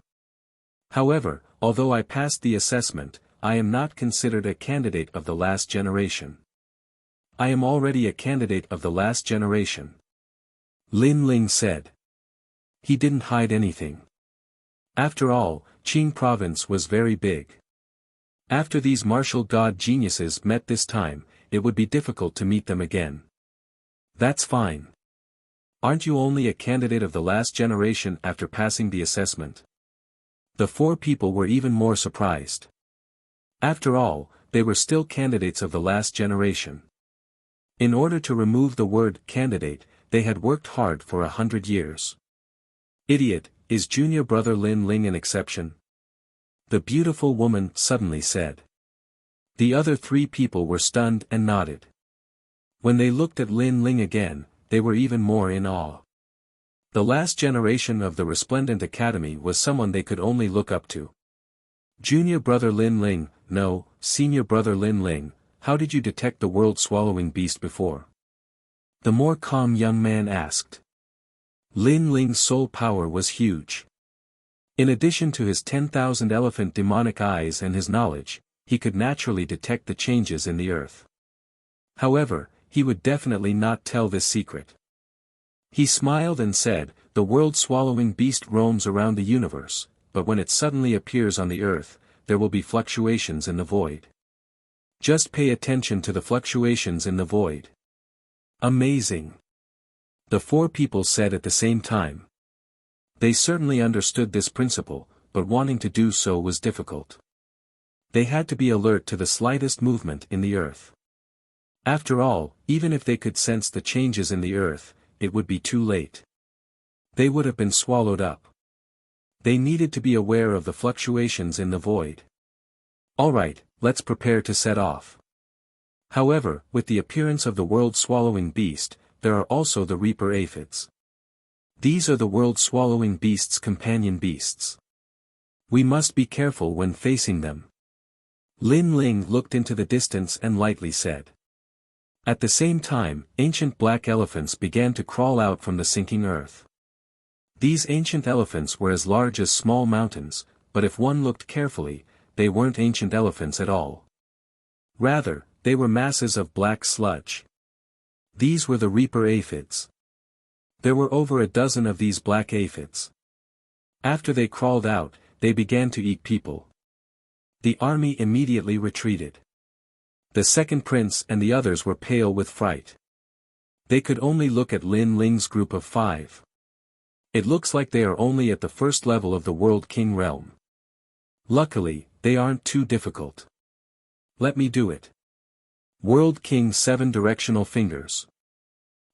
However, although I passed the assessment, I am not considered a candidate of the last generation. I am already a candidate of the last generation. Lin Ling said. He didn't hide anything. After all, Qing province was very big. After these martial god geniuses met this time, it would be difficult to meet them again. That's fine. Aren't you only a candidate of the last generation after passing the assessment? The four people were even more surprised. After all, they were still candidates of the last generation. In order to remove the word candidate, they had worked hard for 100 years. Idiot, is junior brother Lin Ling an exception? The beautiful woman suddenly said. The other three people were stunned and nodded. When they looked at Lin Ling again, they were even more in awe. The last generation of the Resplendent Academy was someone they could only look up to. Junior brother Lin Ling, no, senior brother Lin Ling, how did you detect the world-swallowing beast before? The more calm young man asked. Lin Ling's soul power was huge. In addition to his 10,000 elephant demonic eyes and his knowledge, he could naturally detect the changes in the earth. However, he would definitely not tell this secret. He smiled and said, the world-swallowing beast roams around the universe, but when it suddenly appears on the earth, there will be fluctuations in the void. Just pay attention to the fluctuations in the void. Amazing. The four people said at the same time. They certainly understood this principle, but wanting to do so was difficult. They had to be alert to the slightest movement in the earth. After all, even if they could sense the changes in the earth, it would be too late. They would have been swallowed up. They needed to be aware of the fluctuations in the void. Alright, let's prepare to set off. However, with the appearance of the world-swallowing beast, there are also the Reaper aphids. These are the world-swallowing beast's companion beasts. We must be careful when facing them. Lin Ling looked into the distance and lightly said. At the same time, ancient black elephants began to crawl out from the sinking earth. These ancient elephants were as large as small mountains, but if one looked carefully, they weren't ancient elephants at all. Rather, they were masses of black sludge. These were the Reaper aphids. There were over a dozen of these black aphids. After they crawled out, they began to eat people. The army immediately retreated. The second prince and the others were pale with fright. They could only look at Lin Ling's group of 5. It looks like they are only at the first level of the World King realm. Luckily, they aren't too difficult. Let me do it. World King 7 directional fingers.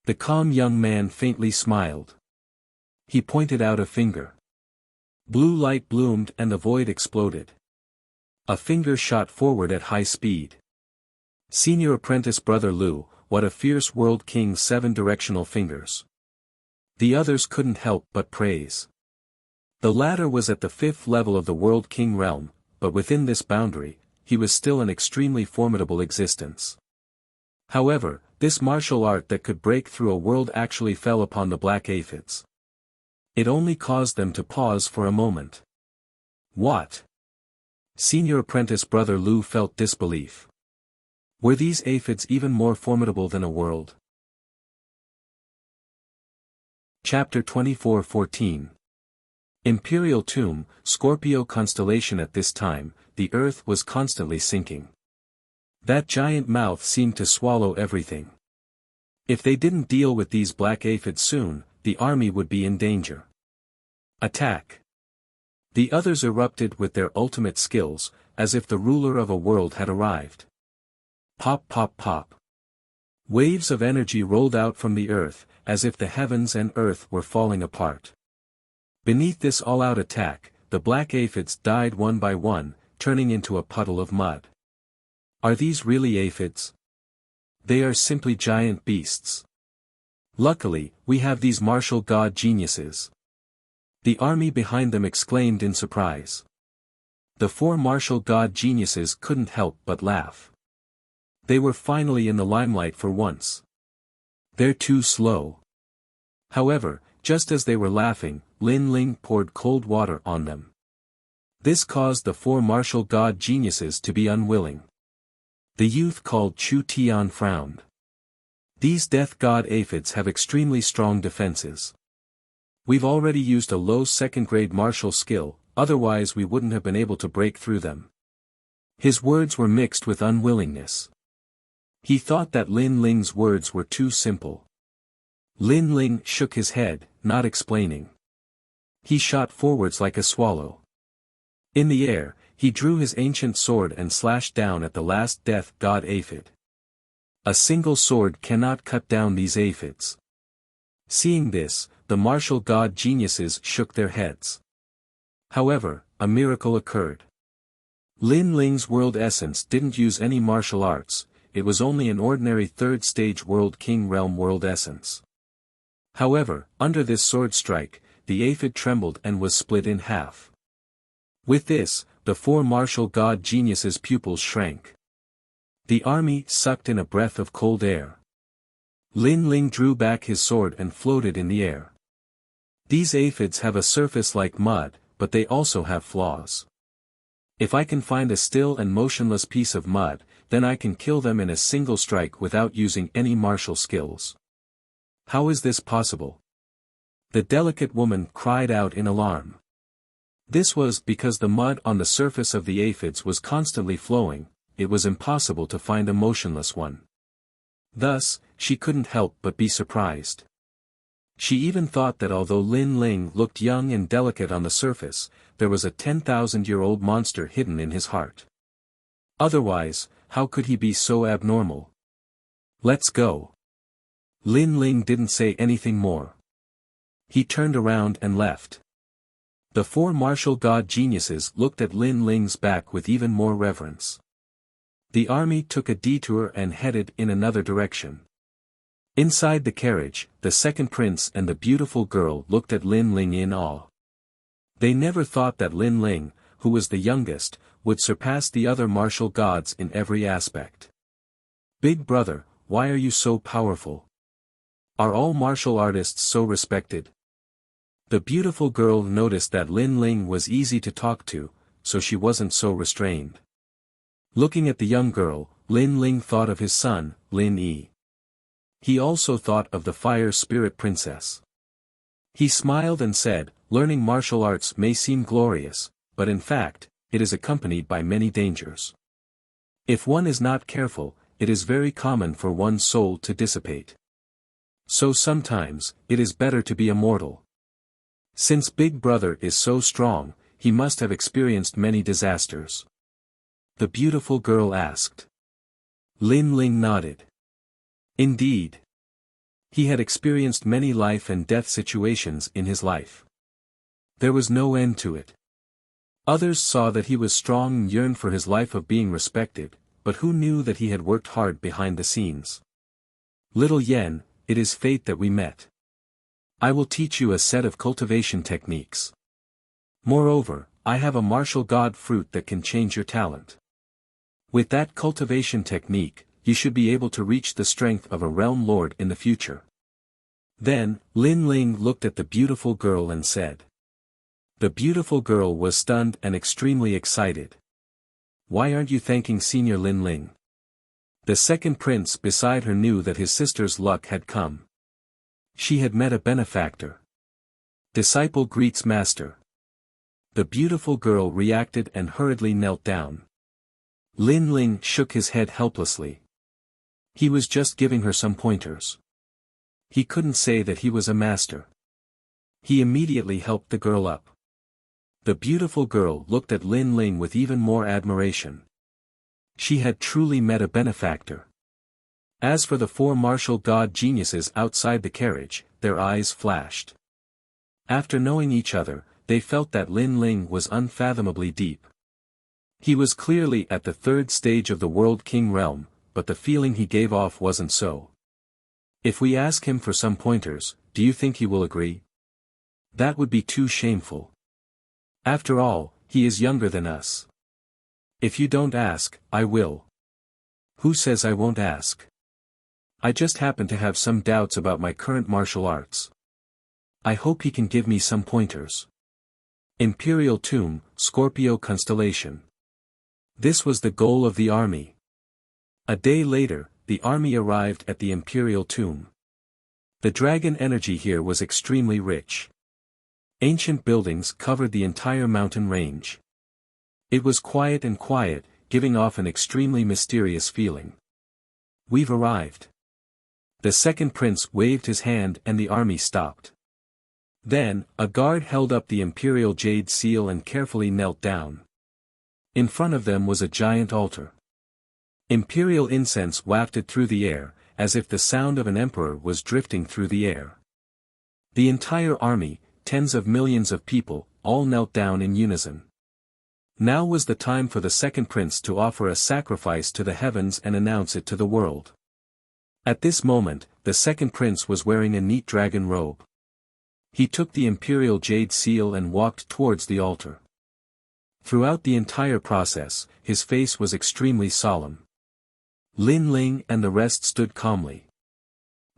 The calm young man faintly smiled. He pointed out a finger. Blue light bloomed and the void exploded. A finger shot forward at high speed. Senior apprentice brother Lu, what a fierce World King 7 directional fingers. The others couldn't help but praise. The latter was at the 5th level of the World King realm, but within this boundary, he was still an extremely formidable existence. However, this martial art that could break through a world actually fell upon the black aphids. It only caused them to pause for a moment. What? Senior apprentice brother Lu felt disbelief. Were these aphids even more formidable than a world? Chapter 24:14. Imperial Tomb, Scorpio constellation. At this time, the earth was constantly sinking. That giant mouth seemed to swallow everything. If they didn't deal with these black aphids soon, the army would be in danger. Attack! The others erupted with their ultimate skills, as if the ruler of a world had arrived. Pop pop pop. Waves of energy rolled out from the earth, as if the heavens and earth were falling apart. Beneath this all-out attack, the black aphids died one by one, turning into a puddle of mud. Are these really aphids? They are simply giant beasts. Luckily, we have these martial god geniuses. The army behind them exclaimed in surprise. The 4 martial god geniuses couldn't help but laugh. They were finally in the limelight for once. They're too slow. However, just as they were laughing, Lin Ling poured cold water on them. This caused the 4 martial god geniuses to be unwilling. The youth called Chu Tian frowned. These death god aphids have extremely strong defenses. We've already used a low 2nd grade martial skill, otherwise we wouldn't have been able to break through them. His words were mixed with unwillingness. He thought that Lin Ling's words were too simple. Lin Ling shook his head, not explaining. He shot forwards like a swallow. In the air, he drew his ancient sword and slashed down at the last death god aphid. A single sword cannot cut down these aphids. Seeing this, the martial god geniuses shook their heads. However, a miracle occurred. Lin Ling's world essence didn't use any martial arts, it was only an ordinary third-stage World King Realm world essence. However, under this sword strike, the aphid trembled and was split in half. With this, the four martial god geniuses' pupils shrank. The army sucked in a breath of cold air. Lin Ling drew back his sword and floated in the air. These aphids have a surface like mud, but they also have flaws. If I can find a still and motionless piece of mud, then I can kill them in a single strike without using any martial skills. How is this possible? The delicate woman cried out in alarm. This was because the mud on the surface of the aphids was constantly flowing, it was impossible to find a motionless one. Thus, she couldn't help but be surprised. She even thought that although Lin Ling looked young and delicate on the surface, there was a 10,000-year-old monster hidden in his heart. Otherwise, how could he be so abnormal? Let's go. Lin Ling didn't say anything more. He turned around and left. The four martial god geniuses looked at Lin Ling's back with even more reverence. The army took a detour and headed in another direction. Inside the carriage, the second prince and the beautiful girl looked at Lin Ling in awe. They never thought that Lin Ling, who was the youngest, would surpass the other martial gods in every aspect. Big brother, why are you so powerful? Are all martial artists so respected? The beautiful girl noticed that Lin Ling was easy to talk to, so she wasn't so restrained. Looking at the young girl, Lin Ling thought of his son, Lin Yi. He also thought of the fire spirit princess. He smiled and said, learning martial arts may seem glorious, but in fact, it is accompanied by many dangers. If one is not careful, it is very common for one's soul to dissipate. So sometimes, it is better to be immortal. Since Big Brother is so strong, he must have experienced many disasters. The beautiful girl asked. Lin Ling nodded. Indeed. He had experienced many life and death situations in his life. There was no end to it. Others saw that he was strong and yearned for his life of being respected, but who knew that he had worked hard behind the scenes? Little Yen, it is fate that we met. I will teach you a set of cultivation techniques. Moreover, I have a martial god fruit that can change your talent. With that cultivation technique, you should be able to reach the strength of a realm lord in the future. Then, Lin Ling looked at the beautiful girl and said. The beautiful girl was stunned and extremely excited. Why aren't you thanking Senior Lin Ling? The second prince beside her knew that his sister's luck had come. She had met a benefactor. Disciple greets master. The beautiful girl reacted and hurriedly knelt down. Lin Ling shook his head helplessly. He was just giving her some pointers. He couldn't say that he was a master. He immediately helped the girl up. The beautiful girl looked at Lin Ling with even more admiration. She had truly met a benefactor. As for the four martial god geniuses outside the carriage, their eyes flashed. After knowing each other, they felt that Lin Ling was unfathomably deep. He was clearly at the third stage of the World King realm, but the feeling he gave off wasn't so. If we ask him for some pointers, do you think he will agree? That would be too shameful. After all, he is younger than us. If you don't ask, I will. Who says I won't ask? I just happen to have some doubts about my current martial arts. I hope he can give me some pointers. Imperial Tomb, Scorpio Constellation. This was the goal of the army. A day later, the army arrived at the Imperial Tomb. The dragon energy here was extremely rich. Ancient buildings covered the entire mountain range. It was quiet and quiet, giving off an extremely mysterious feeling. We've arrived. The second prince waved his hand and the army stopped. Then, a guard held up the imperial jade seal and carefully knelt down. In front of them was a giant altar. Imperial incense wafted through the air, as if the sound of an emperor was drifting through the air. The entire army, tens of millions of people, all knelt down in unison. Now was the time for the second prince to offer a sacrifice to the heavens and announce it to the world. At this moment, the second prince was wearing a neat dragon robe. He took the imperial jade seal and walked towards the altar. Throughout the entire process, his face was extremely solemn. Lin Ling and the rest stood calmly.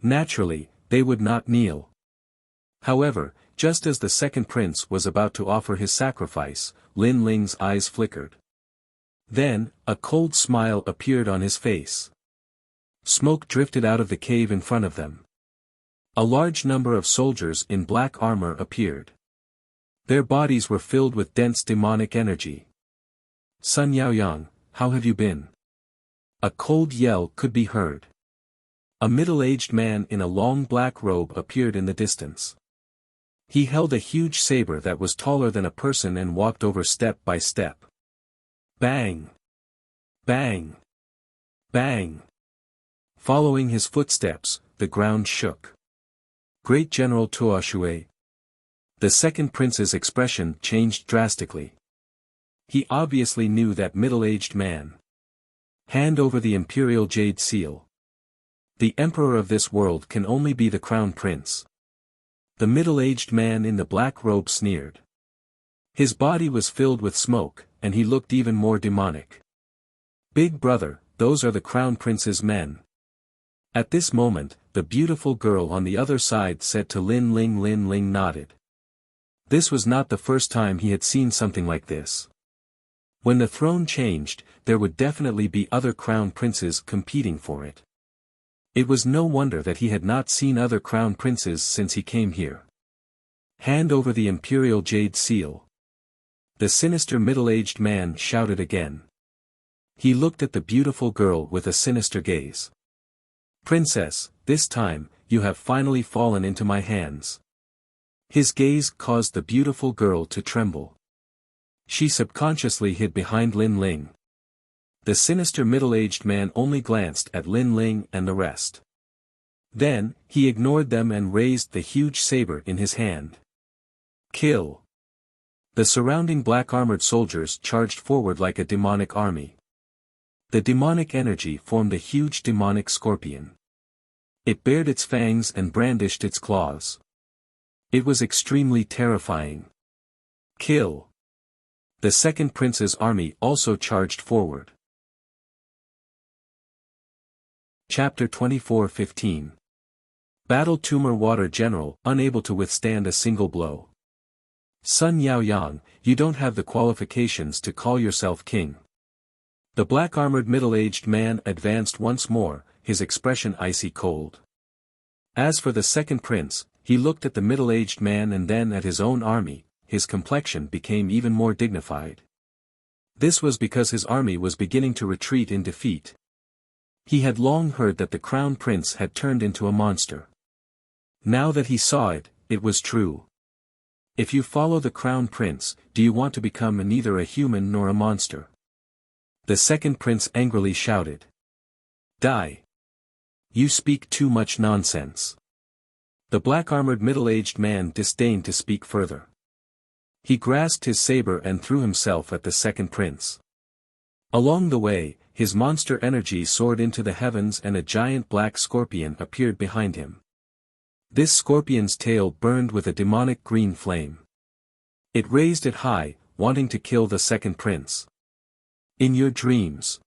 Naturally, they would not kneel. However, just as the second prince was about to offer his sacrifice, Lin Ling's eyes flickered. Then, a cold smile appeared on his face. Smoke drifted out of the cave in front of them. A large number of soldiers in black armor appeared. Their bodies were filled with dense demonic energy. Sun Yaoyang, how have you been? A cold yell could be heard. A middle-aged man in a long black robe appeared in the distance. He held a huge saber that was taller than a person and walked over step by step. Bang! Bang! Bang! Following his footsteps, the ground shook. Great General Tuoshui. The second prince's expression changed drastically. He obviously knew that middle-aged man. Hand over the imperial jade seal. The emperor of this world can only be the crown prince. The middle-aged man in the black robe sneered. His body was filled with smoke, and he looked even more demonic. Big brother, those are the crown prince's men. At this moment, the beautiful girl on the other side said to Lin Ling. Lin Ling nodded. This was not the first time he had seen something like this. When the throne changed, there would definitely be other crown princes competing for it. It was no wonder that he had not seen other crown princes since he came here. Hand over the imperial jade seal. The sinister middle-aged man shouted again. He looked at the beautiful girl with a sinister gaze. Princess, this time, you have finally fallen into my hands. His gaze caused the beautiful girl to tremble. She subconsciously hid behind Lin Ling. The sinister middle-aged man only glanced at Lin Ling and the rest. Then, he ignored them and raised the huge saber in his hand. Kill! The surrounding black-armored soldiers charged forward like a demonic army. The demonic energy formed a huge demonic scorpion. It bared its fangs and brandished its claws. It was extremely terrifying. Kill! The second prince's army also charged forward. Chapter 24:15. Battle Tumor Water General, unable to withstand a single blow. Sun Yaoyang, you don't have the qualifications to call yourself king. The black-armored middle-aged man advanced once more, his expression icy cold. As for the second prince, he looked at the middle-aged man and then at his own army, his complexion became even more dignified. This was because his army was beginning to retreat in defeat. He had long heard that the crown prince had turned into a monster. Now that he saw it, it was true. If you follow the crown prince, do you want to become neither a human nor a monster? The second prince angrily shouted. Die! You speak too much nonsense. The black-armored middle-aged man disdained to speak further. He grasped his saber and threw himself at the second prince. Along the way, his monster energy soared into the heavens and a giant black scorpion appeared behind him. This scorpion's tail burned with a demonic green flame. It raised it high, wanting to kill the second prince. In your dreams.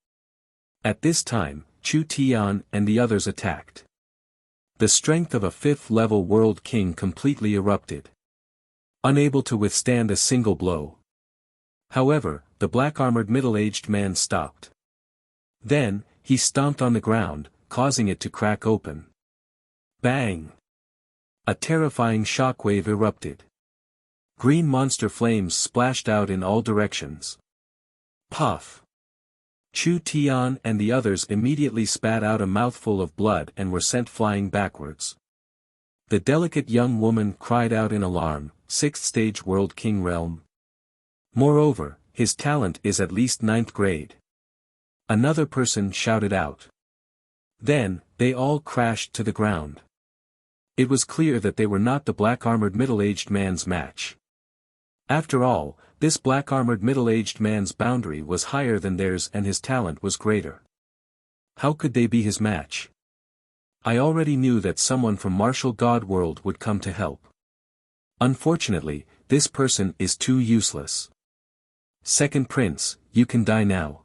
At this time, Chu Tian and the others attacked. The strength of a fifth-level world king completely erupted. Unable to withstand a single blow. However, the black-armored middle-aged man stopped. Then, he stomped on the ground, causing it to crack open. Bang! A terrifying shockwave erupted. Green monster flames splashed out in all directions. Puff! Chu Tian and the others immediately spat out a mouthful of blood and were sent flying backwards. The delicate young woman cried out in alarm, "Sixth stage World King realm. Moreover, his talent is at least 9th grade. Another person shouted out. Then, they all crashed to the ground. It was clear that they were not the black-armored middle-aged man's match. After all, this black-armored middle-aged man's boundary was higher than theirs and his talent was greater. How could they be his match? I already knew that someone from Martial God World would come to help. Unfortunately, this person is too useless. Second Prince, you can die now.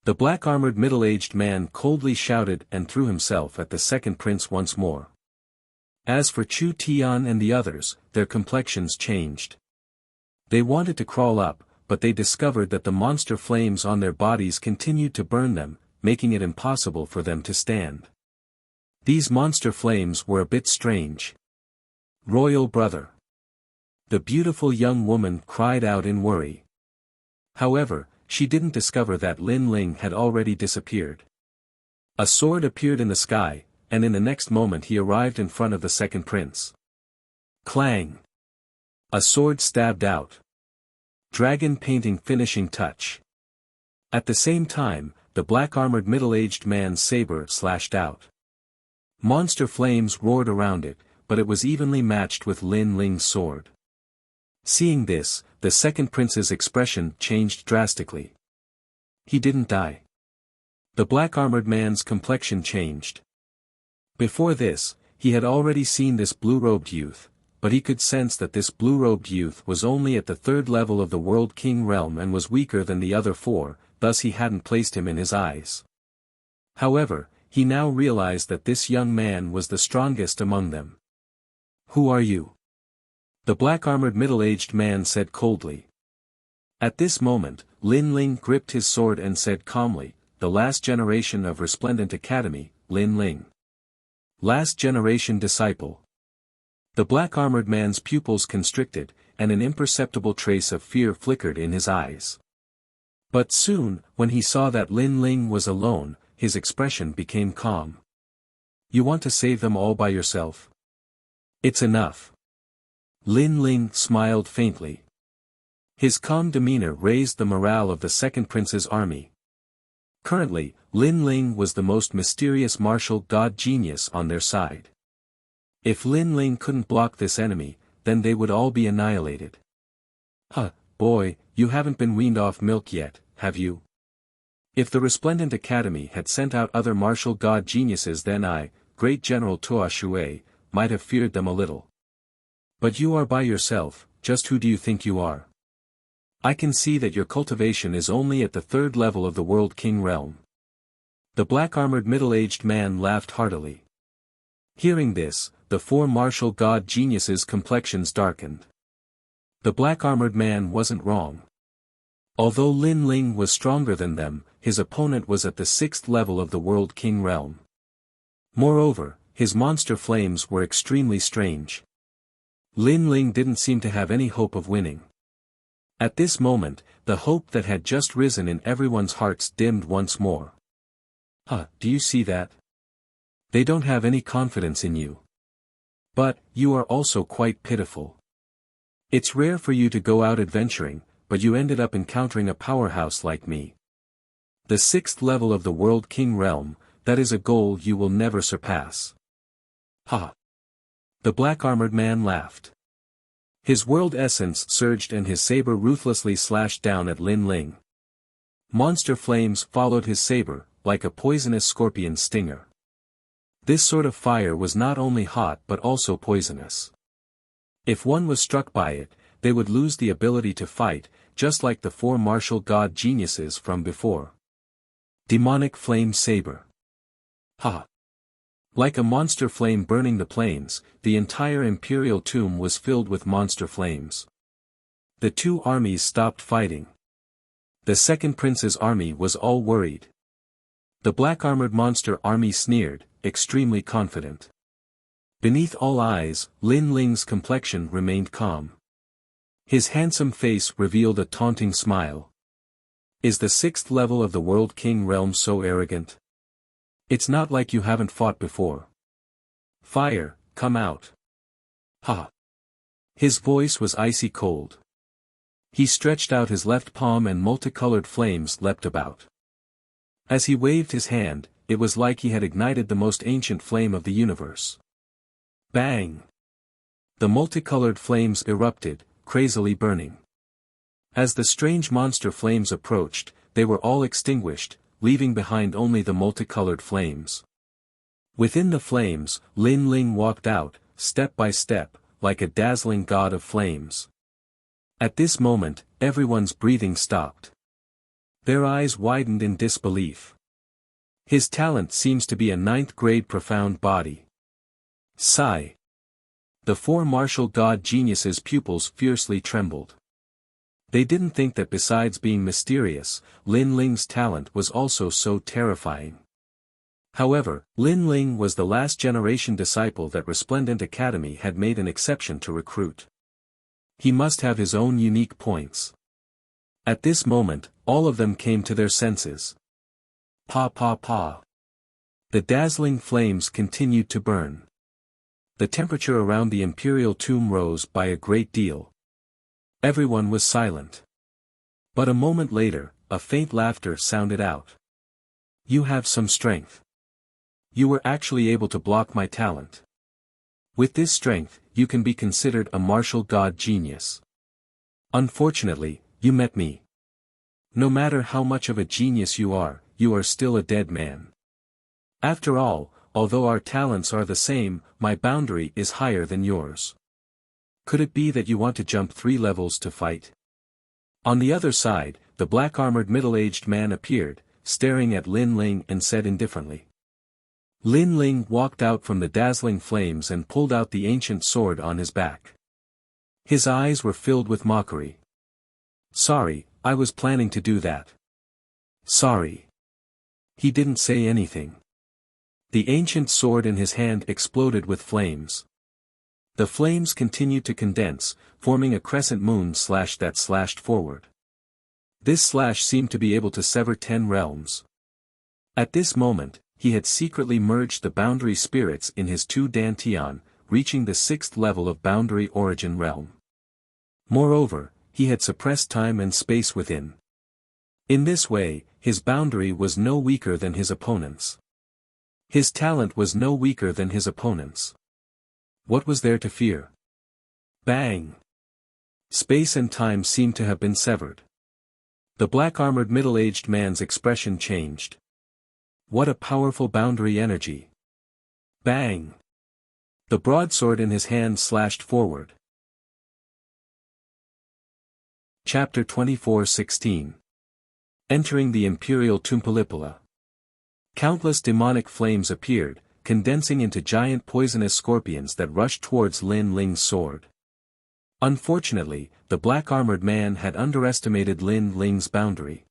The black-armored middle-aged man coldly shouted and threw himself at the second prince once more. As for Chu Tian and the others, their complexions changed. They wanted to crawl up, but they discovered that the monster flames on their bodies continued to burn them, making it impossible for them to stand. These monster flames were a bit strange. Royal brother. The beautiful young woman cried out in worry. However, she didn't discover that Lin Ling had already disappeared. A sword appeared in the sky, and in the next moment he arrived in front of the second prince. Clang! A sword stabbed out. Dragon painting finishing touch. At the same time, the black-armored middle-aged man's saber slashed out. Monster flames roared around it, but it was evenly matched with Lin Ling's sword. Seeing this, the second prince's expression changed drastically. He didn't die. The black-armored man's complexion changed. Before this, he had already seen this blue-robed youth, but he could sense that this blue-robed youth was only at the 3rd level of the World King realm and was weaker than the other 4, thus he hadn't placed him in his eyes. However, he now realized that this young man was the strongest among them. Who are you? The black-armored middle-aged man said coldly. At this moment, Lin Ling gripped his sword and said calmly, "The last generation of Resplendent Academy, Lin Ling. Last generation disciple." The black-armored man's pupils constricted, and an imperceptible trace of fear flickered in his eyes. But soon, when he saw that Lin Ling was alone, his expression became calm. "You want to save them all by yourself? It's enough." Lin Ling smiled faintly. His calm demeanor raised the morale of the second prince's army. Currently, Lin Ling was the most mysterious martial god genius on their side. If Lin Ling couldn't block this enemy, then they would all be annihilated. "Huh, boy, you haven't been weaned off milk yet, have you?" If the Resplendent Academy had sent out other martial god geniuses, then I, Great General Tua Shui, might have feared them a little. But you are by yourself. Just who do you think you are? I can see that your cultivation is only at the 3rd level of the World King realm. The black-armored middle-aged man laughed heartily. Hearing this, the 4 martial god geniuses' complexions darkened. The black-armored man wasn't wrong. Although Lin Ling was stronger than them, his opponent was at the 6th level of the World King realm. Moreover, his monster flames were extremely strange. Lin Ling didn't seem to have any hope of winning. At this moment, the hope that had just risen in everyone's hearts dimmed once more. Do you see that? They don't have any confidence in you. But, you are also quite pitiful. It's rare for you to go out adventuring, but you ended up encountering a powerhouse like me. The 6th level of the World King realm, that is a goal you will never surpass. The black-armored man laughed. His world essence surged and his saber ruthlessly slashed down at Lin Ling. Monster flames followed his saber, like a poisonous scorpion's stinger. This sort of fire was not only hot but also poisonous. If one was struck by it, they would lose the ability to fight, just like the 4 martial god geniuses from before. Demonic Flame Saber. Like a monster flame burning the plains, the entire imperial tomb was filled with monster flames. The 2 armies stopped fighting. The second prince's army was all worried. The black-armored monster army sneered, extremely confident. Beneath all eyes, Lin Ling's complexion remained calm. His handsome face revealed a taunting smile. Is the 6th level of the World King realm so arrogant? It's not like you haven't fought before. Fire, come out. Ha! His voice was icy cold. He stretched out his left palm and multicolored flames leapt about. As he waved his hand, it was like he had ignited the most ancient flame of the universe. Bang! The multicolored flames erupted, crazily burning. As the strange monster flames approached, they were all extinguished, leaving behind only the multicolored flames. Within the flames, Lin Ling walked out, step by step, like a dazzling god of flames. At this moment, everyone's breathing stopped. Their eyes widened in disbelief. His talent seems to be a 9th-grade profound body. Sigh. The 4 martial god geniuses' pupils fiercely trembled. They didn't think that besides being mysterious, Lin Ling's talent was also so terrifying. However, Lin Ling was the last generation disciple that Resplendent Academy had made an exception to recruit. He must have his own unique points. At this moment, all of them came to their senses. Pa pa pa. The dazzling flames continued to burn. The temperature around the imperial tomb rose by a great deal. Everyone was silent. But a moment later, a faint laughter sounded out. You have some strength. You were actually able to block my talent. With this strength, you can be considered a martial god genius. Unfortunately, you met me. No matter how much of a genius you are still a dead man. After all, although our talents are the same, my boundary is higher than yours. Could it be that you want to jump 3 levels to fight? On the other side, the black-armored middle-aged man appeared, staring at Lin Ling and said indifferently. Lin Ling walked out from the dazzling flames and pulled out the ancient sword on his back. His eyes were filled with mockery. Sorry, I was planning to do that. Sorry. He didn't say anything. The ancient sword in his hand exploded with flames. The flames continued to condense, forming a crescent moon slash that slashed forward. This slash seemed to be able to sever 10 realms. At this moment, he had secretly merged the boundary spirits in his 2 dantian, reaching the 6th level of boundary origin realm. Moreover, he had suppressed time and space within. In this way, his boundary was no weaker than his opponent's. His talent was no weaker than his opponent's. What was there to fear? Bang! Space and time seemed to have been severed. The black-armored middle-aged man's expression changed. What a powerful boundary energy! Bang! The broadsword in his hand slashed forward. Chapter 24:16. Entering the Imperial Tumpalipala. Countless demonic flames appeared, condensing into giant poisonous scorpions that rushed towards Lin Ling's sword. Unfortunately, the black-armored man had underestimated Lin Ling's boundary.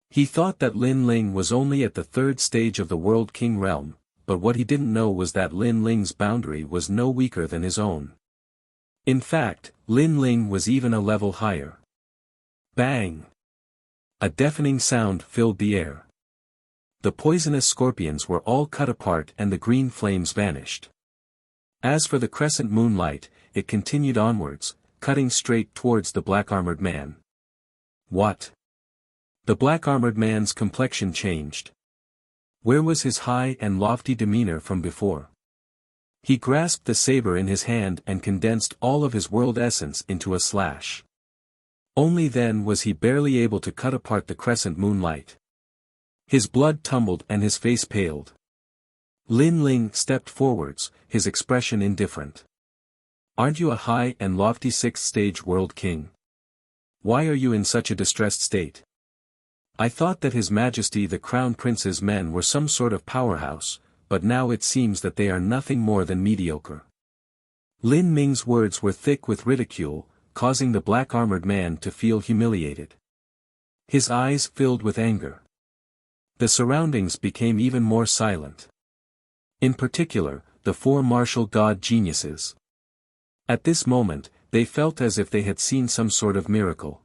He thought that Lin Ling was only at the 3rd stage of the World King realm, but what he didn't know was that Lin Ling's boundary was no weaker than his own. In fact, Lin Ling was even a level higher. Bang! A deafening sound filled the air. The poisonous scorpions were all cut apart and the green flames vanished. As for the crescent moonlight, it continued onwards, cutting straight towards the black-armored man. What? The black-armored man's complexion changed. Where was his high and lofty demeanor from before? He grasped the saber in his hand and condensed all of his world essence into a slash. Only then was he barely able to cut apart the crescent moonlight. His blood tumbled and his face paled. Lin Ling stepped forwards, his expression indifferent. Aren't you a high and lofty 6th stage world king? Why are you in such a distressed state? I thought that His Majesty the Crown Prince's men were some sort of powerhouse, but now it seems that they are nothing more than mediocre. Lin Ming's words were thick with ridicule, causing the black-armored man to feel humiliated. His eyes filled with anger. The surroundings became even more silent. In particular, the 4 martial god geniuses. At this moment, they felt as if they had seen some sort of miracle.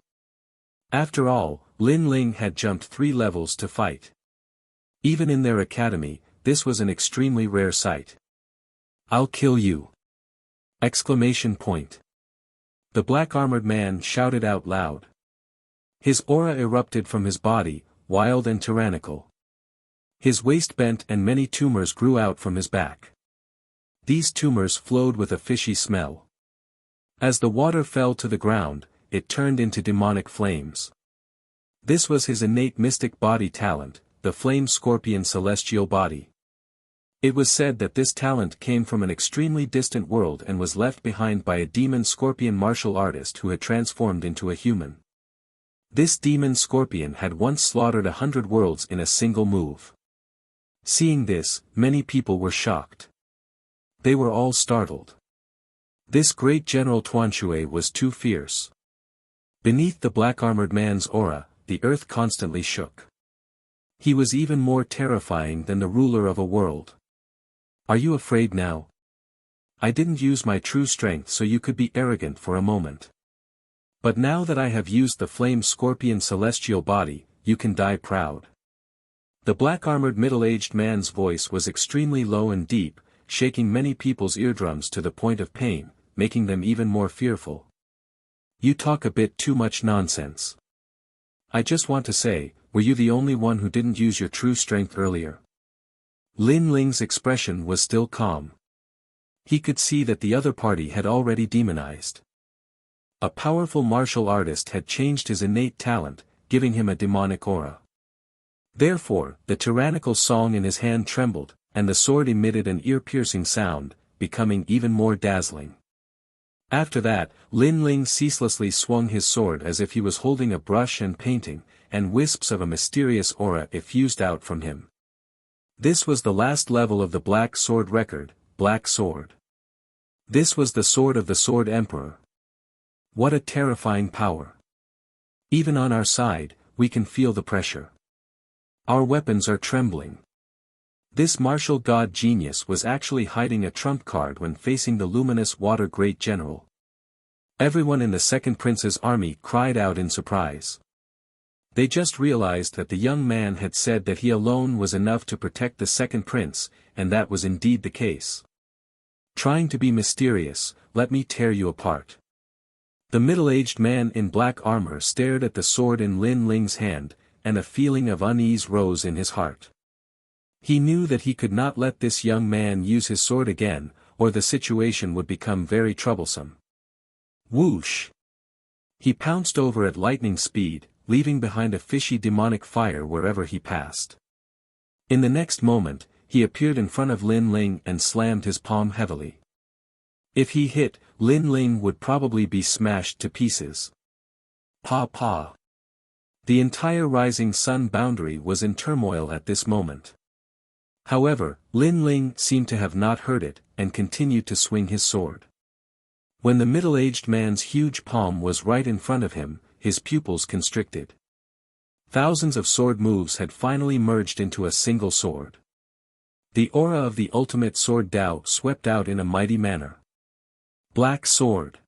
After all, Lin Ling had jumped 3 levels to fight. Even in their academy, this was an extremely rare sight. "I'll kill you!" Exclamation point. The black-armored man shouted out loud. His aura erupted from his body, wild and tyrannical. His waist bent and many tumors grew out from his back. These tumors flowed with a fishy smell. As the water fell to the ground, it turned into demonic flames. This was his innate mystic body talent, the flame scorpion celestial body. It was said that this talent came from an extremely distant world and was left behind by a demon scorpion martial artist who had transformed into a human. This demon scorpion had once slaughtered 100 worlds in a single move. Seeing this, many people were shocked. They were all startled. This great General Tuanshui was too fierce. Beneath the black-armored man's aura, the earth constantly shook. He was even more terrifying than the ruler of a world. "Are you afraid now? I didn't use my true strength so you could be arrogant for a moment. But now that I have used the flame scorpion celestial body, you can die proud." The black-armored middle-aged man's voice was extremely low and deep, shaking many people's eardrums to the point of pain, making them even more fearful. "You talk a bit too much nonsense. I just want to say, were you the only one who didn't use your true strength earlier?" Lin Ling's expression was still calm. He could see that the other party had already demonized. A powerful martial artist had changed his innate talent, giving him a demonic aura. Therefore, the tyrannical song in his hand trembled, and the sword emitted an ear-piercing sound, becoming even more dazzling. After that, Lin Ling ceaselessly swung his sword as if he was holding a brush and painting, and wisps of a mysterious aura effused out from him. This was the last level of the Black Sword record, Black Sword. This was the sword of the Sword Emperor. What a terrifying power. Even on our side, we can feel the pressure. Our weapons are trembling. This martial god genius was actually hiding a trump card when facing the luminous water great general. Everyone in the second prince's army cried out in surprise. They just realized that the young man had said that he alone was enough to protect the second prince, and that was indeed the case. Trying to be mysterious, let me tear you apart. The middle-aged man in black armor stared at the sword in Lin Ling's hand, and a feeling of unease rose in his heart. He knew that he could not let this young man use his sword again, or the situation would become very troublesome. Whoosh! He pounced over at lightning speed, leaving behind a fishy demonic fire wherever he passed. In the next moment, he appeared in front of Lin Ling and slammed his palm heavily. If he hit, Lin Ling would probably be smashed to pieces. Pa pa! The entire rising sun boundary was in turmoil at this moment. However, Lin Ling seemed to have not heard it, and continued to swing his sword. When the middle-aged man's huge palm was right in front of him, his pupils constricted. Thousands of sword moves had finally merged into a single sword. The aura of the ultimate sword Dao swept out in a mighty manner. Black sword.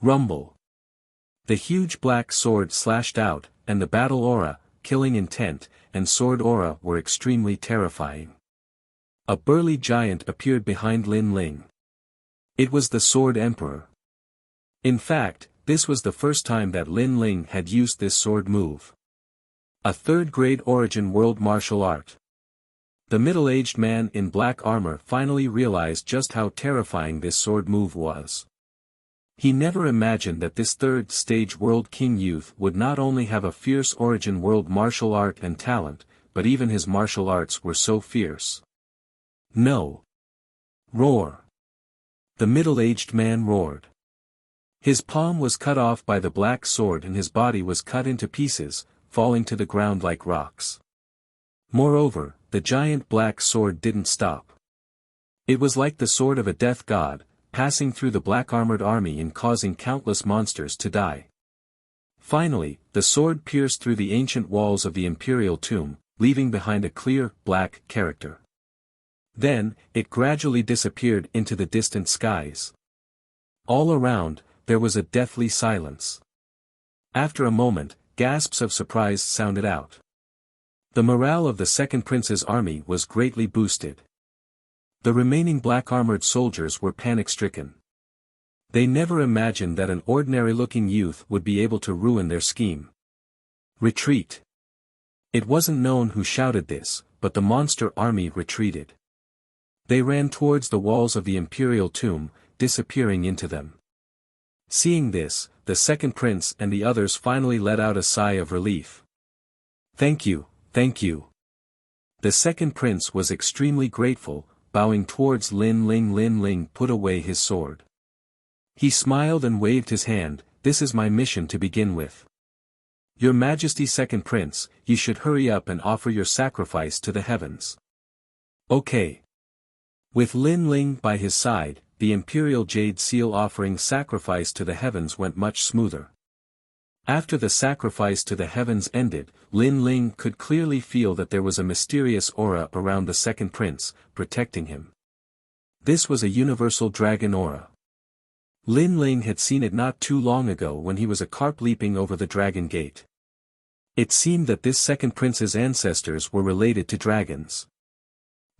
Rumble. The huge black sword slashed out, and the battle aura, killing intent, and sword aura were extremely terrifying. A burly giant appeared behind Lin Ling. It was the Sword Emperor. In fact, this was the first time that Lin Ling had used this sword move. A third-grade origin world martial art. The middle-aged man in black armor finally realized just how terrifying this sword move was. He never imagined that this third-stage world king youth would not only have a fierce origin world martial art and talent, but even his martial arts were so fierce. No. Roar. The middle-aged man roared. His palm was cut off by the black sword and his body was cut into pieces, falling to the ground like rocks. Moreover, the giant black sword didn't stop. It was like the sword of a death god, passing through the black-armored army and causing countless monsters to die. Finally, the sword pierced through the ancient walls of the imperial tomb, leaving behind a clear, black character. Then, it gradually disappeared into the distant skies. All around, there was a deathly silence. After a moment, gasps of surprise sounded out. The morale of the second prince's army was greatly boosted. The remaining black-armored soldiers were panic-stricken. They never imagined that an ordinary-looking youth would be able to ruin their scheme. Retreat! It wasn't known who shouted this, but the monster army retreated. They ran towards the walls of the imperial tomb, disappearing into them. Seeing this, the second prince and the others finally let out a sigh of relief. "Thank you, thank you." The second prince was extremely grateful, bowing towards Lin Ling. Lin Ling put away his sword. He smiled and waved his hand. "This is my mission to begin with. Your Majesty second prince, you should hurry up and offer your sacrifice to the heavens." "Okay." With Lin Ling by his side, the imperial jade seal offering sacrifice to the heavens went much smoother. After the sacrifice to the heavens ended, Lin Ling could clearly feel that there was a mysterious aura around the second prince, protecting him. This was a universal dragon aura. Lin Ling had seen it not too long ago when he was a carp leaping over the dragon gate. It seemed that this second prince's ancestors were related to dragons.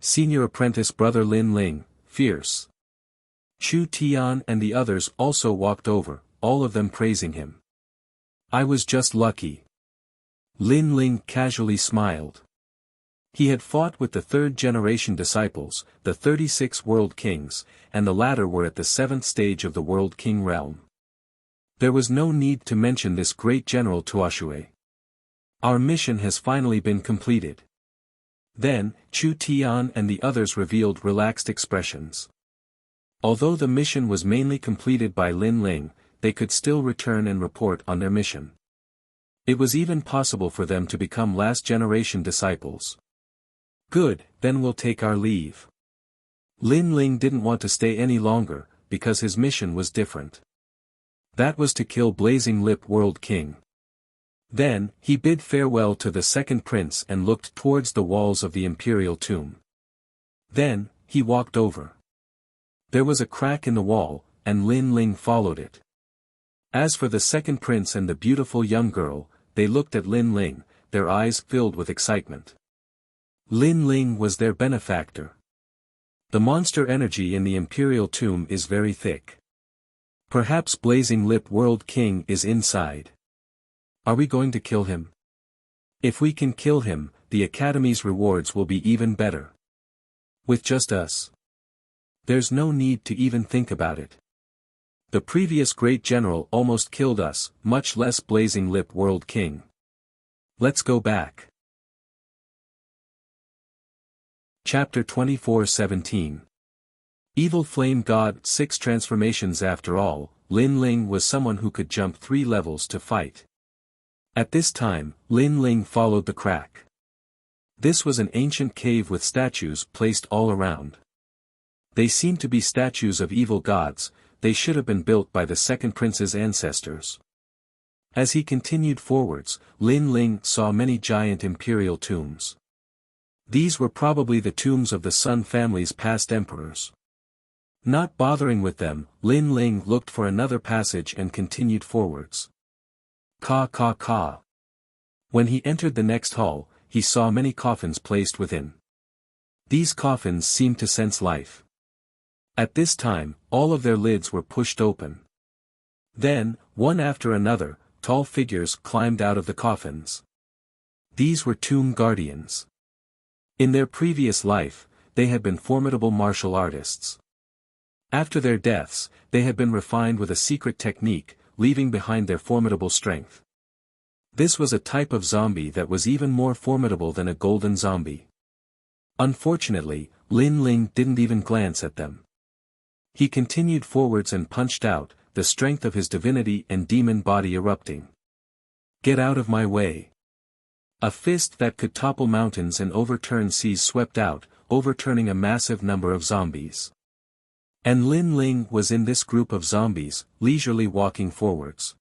Senior apprentice brother Lin Ling, fierce. Chu Tian and the others also walked over, all of them praising him. "I was just lucky." Lin Ling casually smiled. He had fought with the third-generation disciples, the 36 world kings, and the latter were at the 7th stage of the world king realm. There was no need to mention this great general to Ashue. "Our mission has finally been completed." Then, Chu Tian and the others revealed relaxed expressions. Although the mission was mainly completed by Lin Ling, they could still return and report on their mission. It was even possible for them to become last-generation disciples. "Good, then we'll take our leave." Lin Ling didn't want to stay any longer, because his mission was different. That was to kill Blazing Lip World King. Then, he bid farewell to the second prince and looked towards the walls of the imperial tomb. Then, he walked over. There was a crack in the wall, and Lin Ling followed it. As for the second prince and the beautiful young girl, they looked at Lin Ling, their eyes filled with excitement. Lin Ling was their benefactor. The monster energy in the imperial tomb is very thick. Perhaps Blazing Lip World King is inside. Are we going to kill him? If we can kill him, the Academy's rewards will be even better. With just us. There's no need to even think about it. The previous great general almost killed us, much less Blazing Lip World King. Let's go back. Chapter 24:17. Evil Flame God 6 transformations. After all, Lin Ling was someone who could jump 3 levels to fight. At this time, Lin Ling followed the crack. This was an ancient cave with statues placed all around. They seemed to be statues of evil gods. They should have been built by the second prince's ancestors. As he continued forwards, Lin Ling saw many giant imperial tombs. These were probably the tombs of the Sun family's past emperors. Not bothering with them, Lin Ling looked for another passage and continued forwards. Ka ka ka. When he entered the next hall, he saw many coffins placed within. These coffins seemed to sense life. At this time, all of their lids were pushed open. Then, one after another, tall figures climbed out of the coffins. These were tomb guardians. In their previous life, they had been formidable martial artists. After their deaths, they had been refined with a secret technique, leaving behind their formidable strength. This was a type of zombie that was even more formidable than a golden zombie. Unfortunately, Lin Ling didn't even glance at them. He continued forwards and punched out, the strength of his divinity and demon body erupting. "Get out of my way." A fist that could topple mountains and overturn seas swept out, overturning a massive number of zombies. And Lin Ling was in this group of zombies, leisurely walking forwards.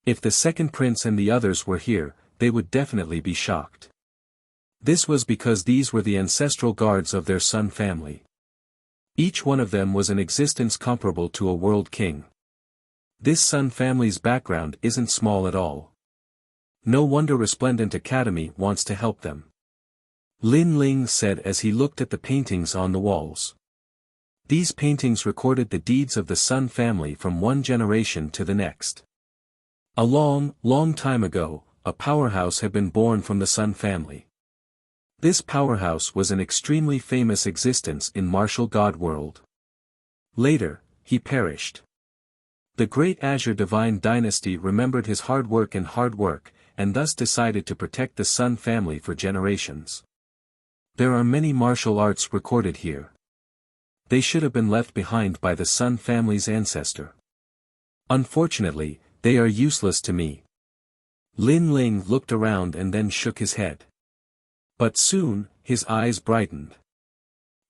If the second prince and the others were here, they would definitely be shocked. This was because these were the ancestral guards of their Sun family. Each one of them was an existence comparable to a world king. This Sun family's background isn't small at all. No wonder Resplendent Academy wants to help them. Lin Ling said as he looked at the paintings on the walls. These paintings recorded the deeds of the Sun family from one generation to the next. A long, long time ago, a powerhouse had been born from the Sun family. This powerhouse was an extremely famous existence in martial god world. Later, he perished. The great Azure Divine Dynasty remembered his hard work, and thus decided to protect the Sun family for generations. There are many martial arts recorded here. They should have been left behind by the Sun family's ancestor. Unfortunately, they are useless to me. Lin Ling looked around and then shook his head. But soon, his eyes brightened.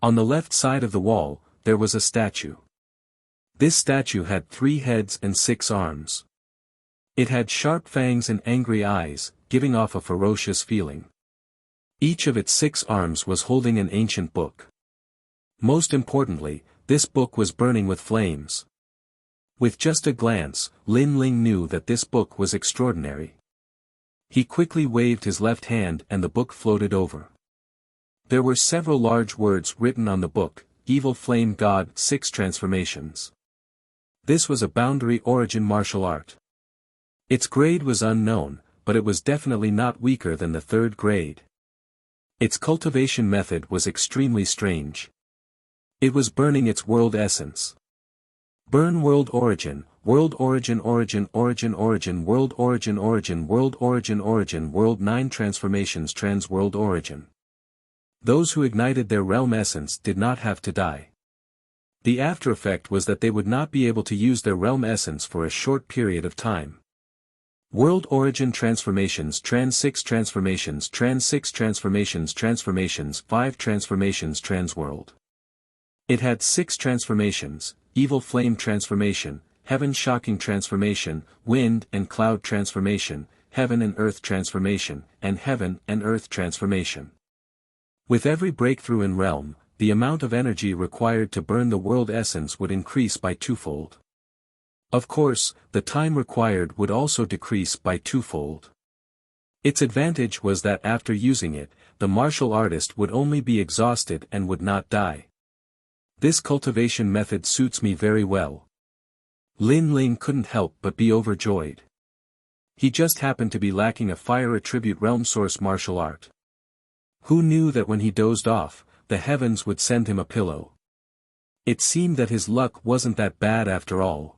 On the left side of the wall, there was a statue. This statue had 3 heads and 6 arms. It had sharp fangs and angry eyes, giving off a ferocious feeling. Each of its 6 arms was holding an ancient book. Most importantly, this book was burning with flames. With just a glance, Lin Ling knew that this book was extraordinary. He quickly waved his left hand and the book floated over. There were several large words written on the book: Evil Flame God, 6 transformations. This was a boundary origin martial art. Its grade was unknown, but it was definitely not weaker than the 3rd grade. Its cultivation method was extremely strange. It was burning its world essence. Burn world origin, world origin origin origin origin world origin origin world origin origin world 9 transformations trans world origin. Those who ignited their realm essence did not have to die. The after effect was that they would not be able to use their realm essence for a short period of time. World origin transformations trans 6 transformations trans 6 transformations transformations 5 transformations trans world. It had 6 transformations: Evil Flame transformation, Heaven Shocking transformation, Wind and Cloud transformation, Heaven and Earth transformation, and Heaven and Earth transformation. With every breakthrough in realm, the amount of energy required to burn the world essence would increase by 2-fold. Of course, the time required would also decrease by 2-fold. Its advantage was that after using it, the martial artist would only be exhausted and would not die. This cultivation method suits me very well. Lin Ling couldn't help but be overjoyed. He just happened to be lacking a fire attribute realm source martial art. Who knew that when he dozed off, the heavens would send him a pillow? It seemed that his luck wasn't that bad after all.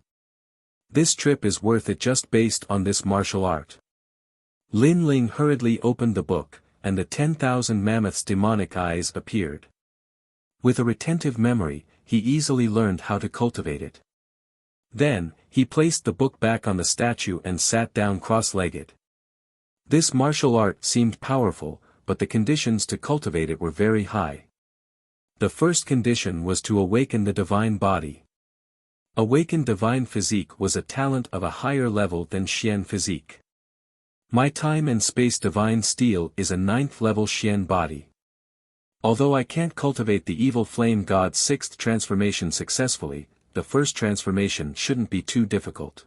This trip is worth it just based on this martial art. Lin Ling hurriedly opened the book, and the 10,000 mammoths' demonic eyes appeared. With a retentive memory, he easily learned how to cultivate it. Then, he placed the book back on the statue and sat down cross-legged. This martial art seemed powerful, but the conditions to cultivate it were very high. The first condition was to awaken the divine body. Awakened divine physique was a talent of a higher level than Xian physique. My time and space divine steel is a 9th level Xian body. Although I can't cultivate the evil flame god's 6th transformation successfully, the first transformation shouldn't be too difficult.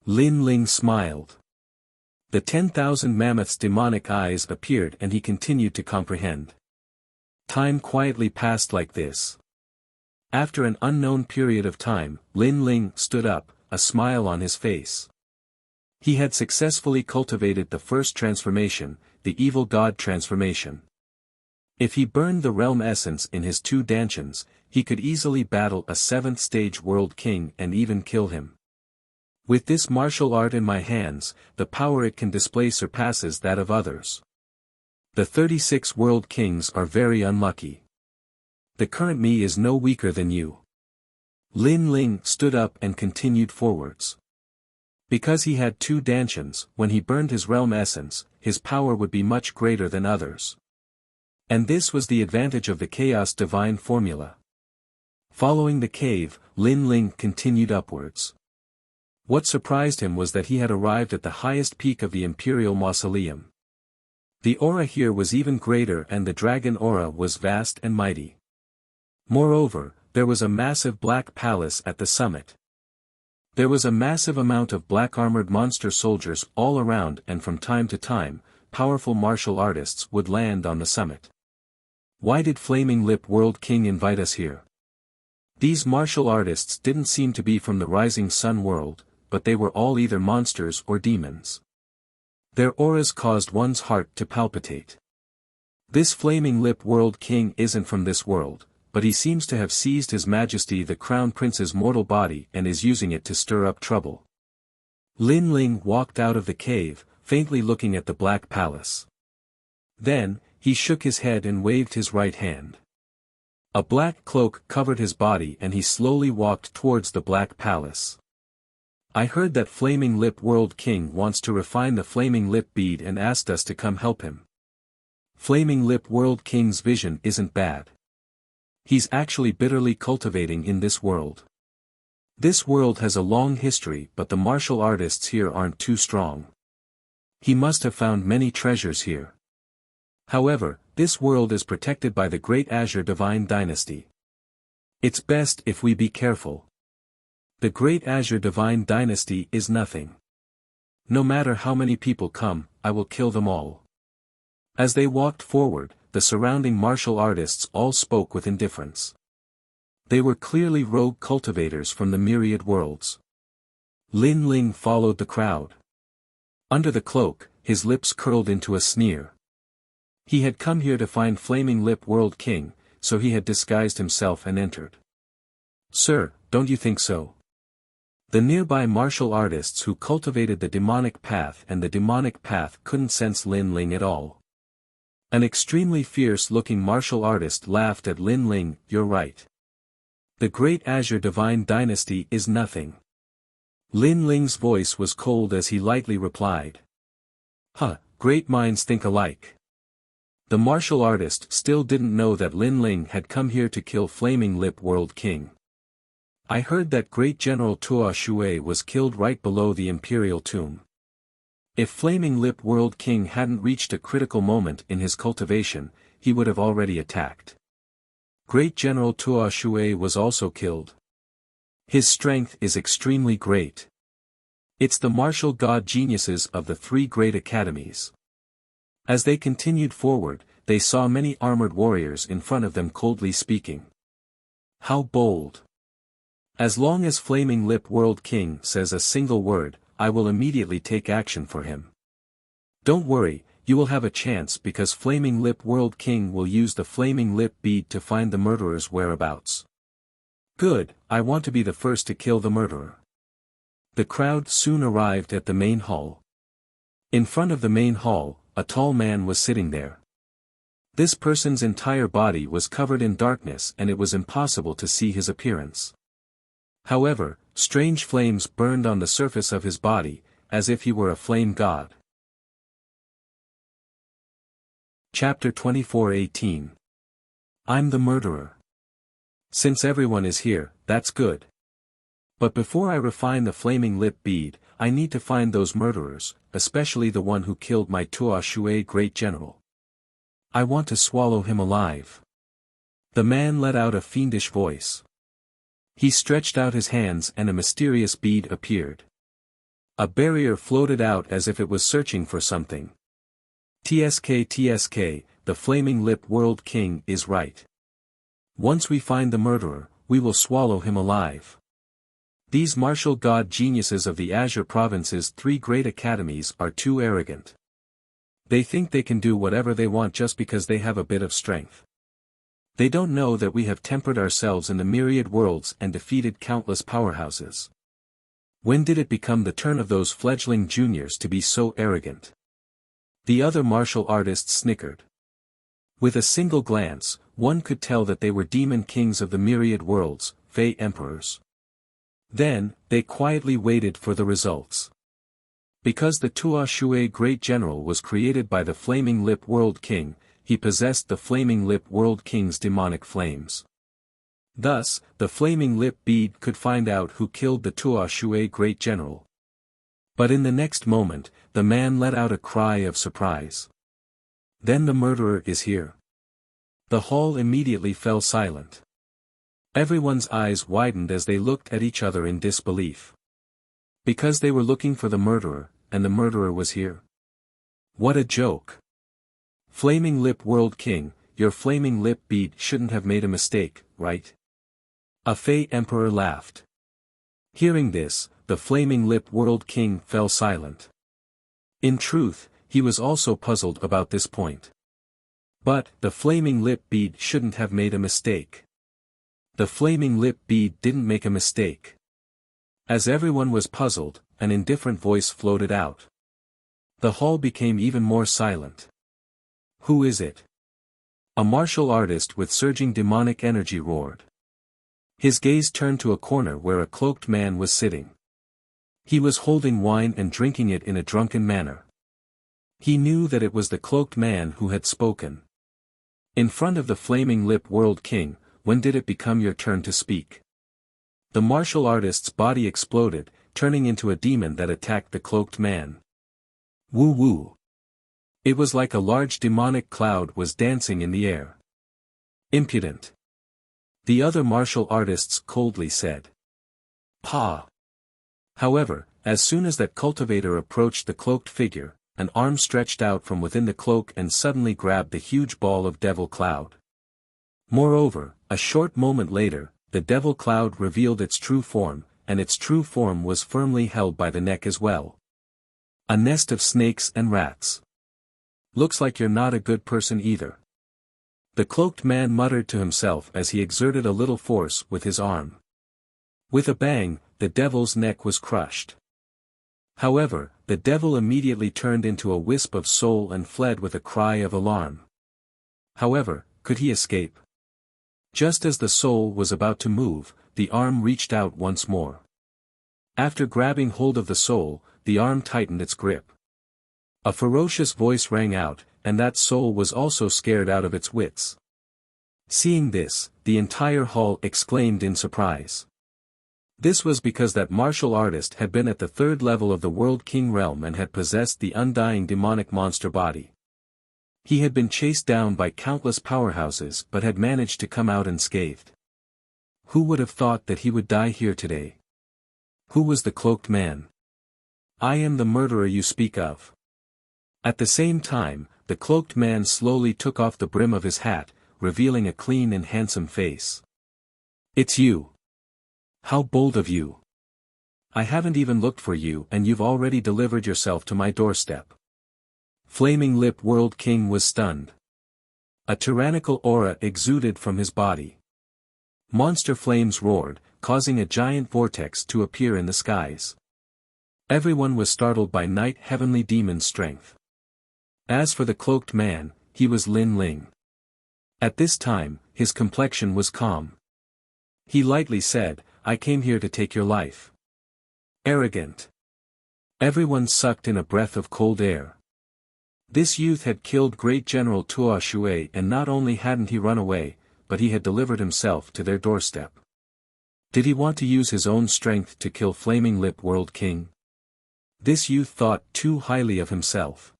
Lin Ling smiled. The 10,000 mammoths' demonic eyes appeared and he continued to comprehend. Time quietly passed like this. After an unknown period of time, Lin Ling stood up, a smile on his face. He had successfully cultivated the first transformation, the evil god transformation. If he burned the realm essence in his 2 dantians, he could easily battle a 7th stage world king and even kill him. With this martial art in my hands, the power it can display surpasses that of others. The 36 world kings are very unlucky. The current me is no weaker than you. Lin Ling stood up and continued forwards. Because he had 2 dantians, when he burned his realm essence, his power would be much greater than others. And this was the advantage of the Chaos Divine formula. Following the cave, Lin Ling continued upwards. What surprised him was that he had arrived at the highest peak of the Imperial Mausoleum. The aura here was even greater and the dragon aura was vast and mighty. Moreover, there was a massive black palace at the summit. There was a massive amount of black-armored monster soldiers all around, and from time to time, powerful martial artists would land on the summit. Why did Flaming Lip World King invite us here? These martial artists didn't seem to be from the Rising Sun world, but they were all either monsters or demons. Their auras caused one's heart to palpitate. This Flaming Lip World King isn't from this world, but he seems to have seized His Majesty the Crown Prince's mortal body and is using it to stir up trouble. Lin Ling walked out of the cave, faintly looking at the Black Palace. Then, he shook his head and waved his right hand. A black cloak covered his body and he slowly walked towards the Black Palace. I heard that Flaming Lip World King wants to refine the Flaming Lip bead and asked us to come help him. Flaming Lip World King's vision isn't bad. He's actually bitterly cultivating in this world. This world has a long history, but the martial artists here aren't too strong. He must have found many treasures here. However, this world is protected by the Great Azure Divine Dynasty. It's best if we be careful. The Great Azure Divine Dynasty is nothing. No matter how many people come, I will kill them all. As they walked forward, the surrounding martial artists all spoke with indifference. They were clearly rogue cultivators from the myriad worlds. Lin Ling followed the crowd. Under the cloak, his lips curled into a sneer. He had come here to find Flaming Lip World King, so he had disguised himself and entered. Sir, don't you think so? The nearby martial artists who cultivated the demonic path and the demonic path couldn't sense Lin Ling at all. An extremely fierce-looking martial artist laughed at Lin Ling. You're right. The Great Azure Divine Dynasty is nothing. Lin Ling's voice was cold as he lightly replied. Great minds think alike. The martial artist still didn't know that Lin Ling had come here to kill Flaming Lip World King. I heard that Great General Tua Shui was killed right below the Imperial Tomb. If Flaming Lip World King hadn't reached a critical moment in his cultivation, he would have already attacked. Great General Tua Shui was also killed. His strength is extremely great. It's the martial god geniuses of the three great academies. As they continued forward, they saw many armored warriors in front of them coldly speaking. How bold! As long as Flaming Lip World King says a single word, I will immediately take action for him. Don't worry, you will have a chance because Flaming Lip World King will use the Flaming Lip bead to find the murderer's whereabouts. Good, I want to be the first to kill the murderer. The crowd soon arrived at the main hall. In front of the main hall, a tall man was sitting there. This person's entire body was covered in darkness and it was impossible to see his appearance. However, strange flames burned on the surface of his body, as if he were a flame god. Chapter 24:18. I'm the murderer. Since everyone is here, that's good. But before I refine the Flaming Lip bead, I need to find those murderers, especially the one who killed my Tua Shui Great General. I want to swallow him alive. The man let out a fiendish voice. He stretched out his hands and a mysterious bead appeared. A barrier floated out as if it was searching for something. TSK, the Flaming Lip World King is right. Once we find the murderer, we will swallow him alive. These martial god geniuses of the Azure Province's three great academies are too arrogant. They think they can do whatever they want just because they have a bit of strength. They don't know that we have tempered ourselves in the myriad worlds and defeated countless powerhouses. When did it become the turn of those fledgling juniors to be so arrogant? The other martial artists snickered. With a single glance, one could tell that they were demon kings of the myriad worlds, Fey emperors. Then, they quietly waited for the results. Because the Tua Shui Great General was created by the Flaming Lip World King, he possessed the Flaming Lip World King's demonic flames. Thus, the Flaming Lip bead could find out who killed the Tua Shui Great General. But in the next moment, the man let out a cry of surprise. Then the murderer is here. The hall immediately fell silent. Everyone's eyes widened as they looked at each other in disbelief. Because they were looking for the murderer, and the murderer was here. What a joke. Flaming Lip World King, your flaming lip bead shouldn't have made a mistake, right? A Fey Emperor laughed. Hearing this, the Flaming Lip World King fell silent. In truth, he was also puzzled about this point. But, the flaming lip bead shouldn't have made a mistake. The flaming lip bead didn't make a mistake. As everyone was puzzled, an indifferent voice floated out. The hall became even more silent. Who is it? A martial artist with surging demonic energy roared. His gaze turned to a corner where a cloaked man was sitting. He was holding wine and drinking it in a drunken manner. He knew that it was the cloaked man who had spoken. In front of the Flaming Lip World King, when did it become your turn to speak? The martial artist's body exploded, turning into a demon that attacked the cloaked man. Woo woo. It was like a large demonic cloud was dancing in the air. Impudent. The other martial artists coldly said. Pa. However, as soon as that cultivator approached the cloaked figure, an arm stretched out from within the cloak and suddenly grabbed the huge ball of devil cloud. Moreover, a short moment later, the devil cloud revealed its true form, and its true form was firmly held by the neck as well. A nest of snakes and rats. Looks like you're not a good person either. The cloaked man muttered to himself as he exerted a little force with his arm. With a bang, the devil's neck was crushed. However, the devil immediately turned into a wisp of soul and fled with a cry of alarm. However, could he escape? Just as the soul was about to move, the arm reached out once more. After grabbing hold of the soul, the arm tightened its grip. A ferocious voice rang out, and that soul was also scared out of its wits. Seeing this, the entire hall exclaimed in surprise. This was because that martial artist had been at the third level of the World King realm and had possessed the undying demonic monster body. He had been chased down by countless powerhouses but had managed to come out unscathed. Who would have thought that he would die here today? Who was the cloaked man? I am the murderer you speak of. At the same time, the cloaked man slowly took off the brim of his hat, revealing a clean and handsome face. It's you. How bold of you. I haven't even looked for you and you've already delivered yourself to my doorstep. Flaming Lip World King was stunned. A tyrannical aura exuded from his body. Monster flames roared, causing a giant vortex to appear in the skies. Everyone was startled by Night Heavenly Demon's strength. As for the cloaked man, he was Lin Ling. At this time, his complexion was calm. He lightly said, I came here to take your life. Arrogant. Everyone sucked in a breath of cold air. This youth had killed great General Tuo Shui, and not only hadn't he run away, but he had delivered himself to their doorstep. Did he want to use his own strength to kill Flaming Lip World King? This youth thought too highly of himself.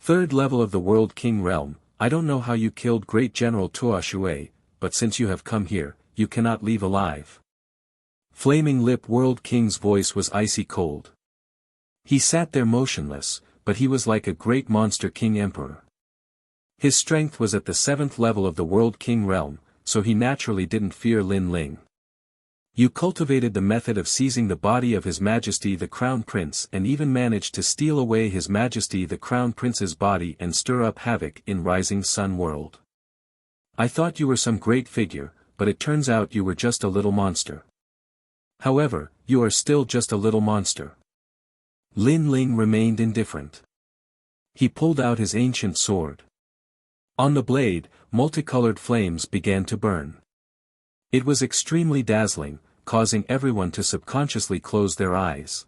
Third level of the World King realm, I don't know how you killed great General Tuo Shui, but since you have come here, you cannot leave alive. Flaming Lip World King's voice was icy cold. He sat there motionless, but he was like a great monster king emperor. His strength was at the 7th level of the World King realm, so he naturally didn't fear Lin Ling. You cultivated the method of seizing the body of His Majesty the Crown Prince and even managed to steal away His Majesty the Crown Prince's body and stir up havoc in Rising Sun World. I thought you were some great figure, but it turns out you were just a little monster. However, you are still just a little monster. Lin Ling remained indifferent. He pulled out his ancient sword. On the blade, multicolored flames began to burn. It was extremely dazzling, causing everyone to subconsciously close their eyes.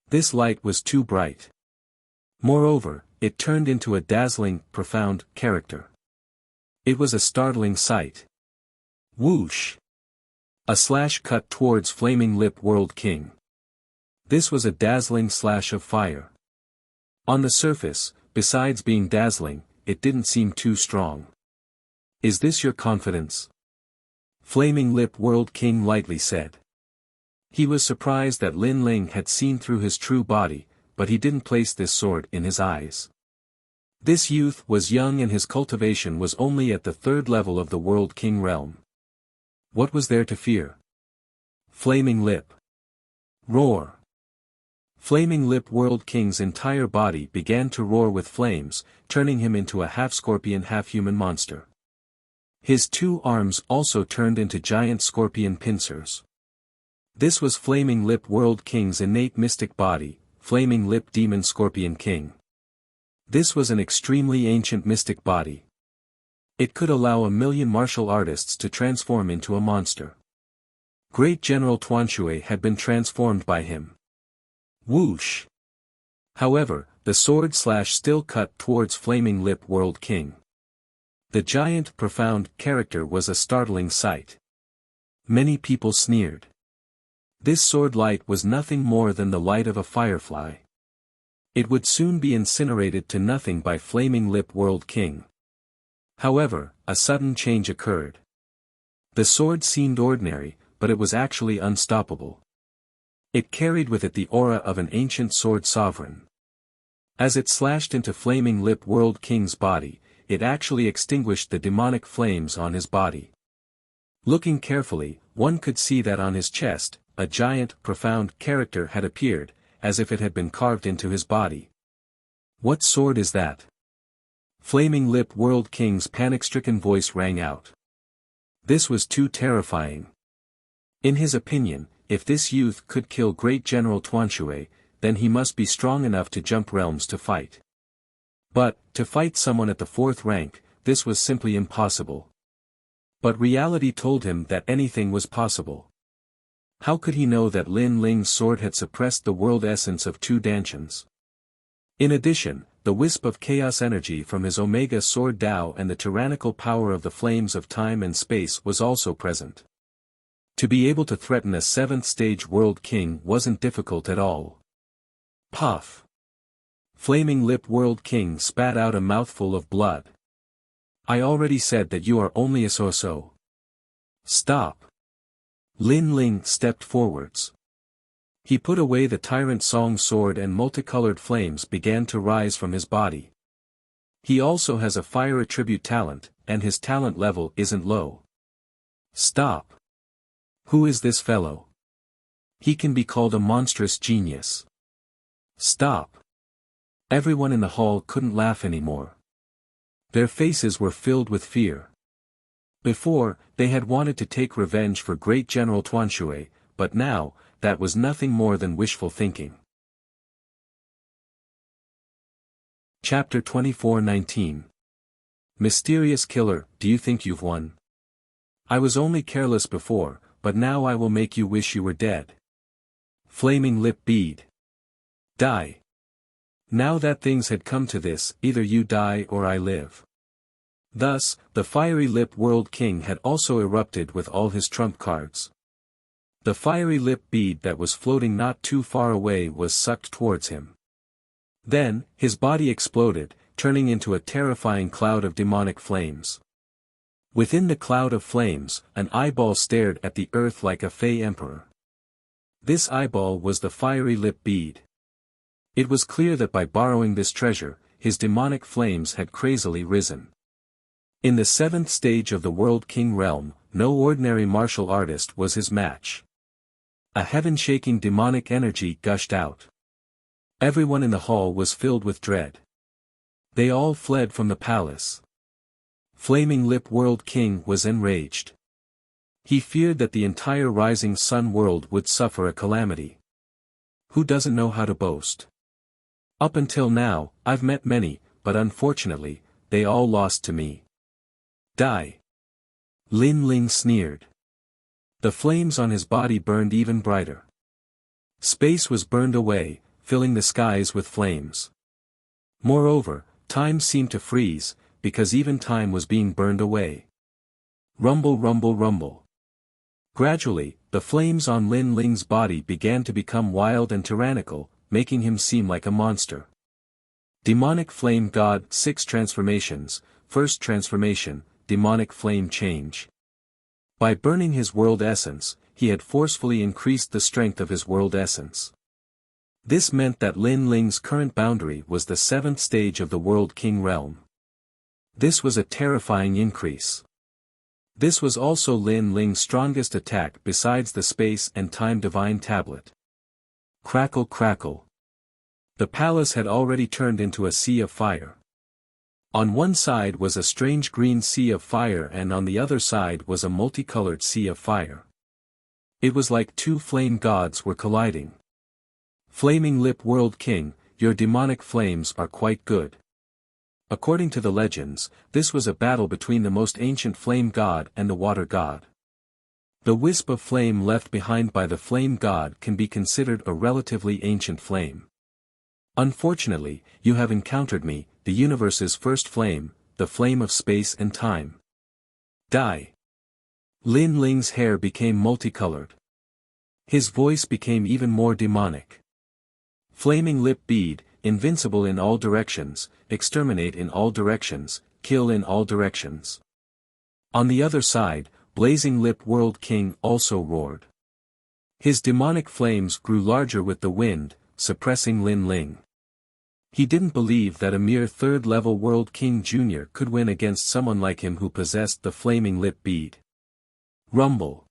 This light was too bright. Moreover, it turned into a dazzling, profound character. It was a startling sight. Whoosh! A slash cut towards Flaming Lip World King. This was a dazzling slash of fire. On the surface, besides being dazzling, it didn't seem too strong. Is this your confidence? Flaming Lip World King lightly said. He was surprised that Lin Ling had seen through his true body, but he didn't place this sword in his eyes. This youth was young and his cultivation was only at the 3rd level of the World King realm. What was there to fear? Flaming Lip. Roar. Flaming Lip World King's entire body began to roar with flames, turning him into a half-scorpion half-human monster. His 2 arms also turned into giant scorpion pincers. This was Flaming Lip World King's innate mystic body, Flaming Lip Demon Scorpion King. This was an extremely ancient mystic body. It could allow 1,000,000 martial artists to transform into a monster. Great General Tuanshui had been transformed by him. Whoosh! However, the sword slash still cut towards Flaming Lip World King. The giant, profound character was a startling sight. Many people sneered. This sword light was nothing more than the light of a firefly. It would soon be incinerated to nothing by Flaming Lip World King. However, a sudden change occurred. The sword seemed ordinary, but it was actually unstoppable. It carried with it the aura of an ancient sword sovereign. As it slashed into Flaming Lip World King's body, it actually extinguished the demonic flames on his body. Looking carefully, one could see that on his chest, a giant, profound character had appeared, as if it had been carved into his body. What sword is that? Flaming Lip World King's panic-stricken voice rang out. This was too terrifying. In his opinion, if this youth could kill Great General Tuanshui, then he must be strong enough to jump realms to fight. But, to fight someone at the 4th rank, this was simply impossible. But reality told him that anything was possible. How could he know that Lin Ling's sword had suppressed the world essence of 2 Dantians? In addition, the wisp of chaos energy from his Omega Sword Dao and the tyrannical power of the flames of time and space was also present. To be able to threaten a 7th stage World King wasn't difficult at all. Puff! Flaming Lip World King spat out a mouthful of blood. I already said that you are only a so-so. Stop! Lin Ling stepped forwards. He put away the Tyrant Song sword and multicolored flames began to rise from his body. He also has a fire attribute talent, and his talent level isn't low. Stop! Who is this fellow? He can be called a monstrous genius. Stop! Everyone in the hall couldn't laugh anymore. Their faces were filled with fear. Before, they had wanted to take revenge for Great General Tuanshui, but now, that was nothing more than wishful thinking. Chapter 24:19. Mysterious Killer, do you think you've won? I was only careless before, but now I will make you wish you were dead. Flaming Lip Bead. Die. Now that things had come to this, either you die or I live. Thus, the Fiery Lip World King had also erupted with all his trump cards. The fiery lip bead that was floating not too far away was sucked towards him. Then, his body exploded, turning into a terrifying cloud of demonic flames. Within the cloud of flames, an eyeball stared at the earth like a fey emperor. This eyeball was the fiery lip bead. It was clear that by borrowing this treasure, his demonic flames had crazily risen. In the 7th stage of the World King realm, no ordinary martial artist was his match. A heaven-shaking demonic energy gushed out. Everyone in the hall was filled with dread. They all fled from the palace. Flaming Lip World King was enraged. He feared that the entire Rising Sun world would suffer a calamity. Who doesn't know how to boast? Up until now, I've met many, but unfortunately, they all lost to me. Die. Lin Ling sneered. The flames on his body burned even brighter. Space was burned away, filling the skies with flames. Moreover, time seemed to freeze, because even time was being burned away. Rumble, rumble, rumble. Gradually, the flames on Lin Ling's body began to become wild and tyrannical, making him seem like a monster. Demonic Flame God 6 transformations. First transformation, Demonic Flame Change. By burning his world essence, he had forcefully increased the strength of his world essence. This meant that Lin Ling's current boundary was the 7th stage of the World King realm. This was a terrifying increase. This was also Lin Ling's strongest attack besides the Space and Time Divine Tablet. Crackle crackle. The palace had already turned into a sea of fire. On one side was a strange green sea of fire and on the other side was a multicolored sea of fire. It was like two flame gods were colliding. Flaming Lip World King, your demonic flames are quite good. According to the legends, this was a battle between the most ancient flame god and the water god. The wisp of flame left behind by the flame god can be considered a relatively ancient flame. Unfortunately, you have encountered me, the universe's first flame, the flame of space and time. Die. Lin Ling's hair became multicolored. His voice became even more demonic. Flaming Lip Bead, invincible in all directions, exterminate in all directions, kill in all directions. On the other side, Blazing Lip World King also roared. His demonic flames grew larger with the wind, suppressing Lin Ling. He didn't believe that a mere 3rd-level World King Jr. could win against someone like him who possessed the Flaming Lip Bead. Rumble.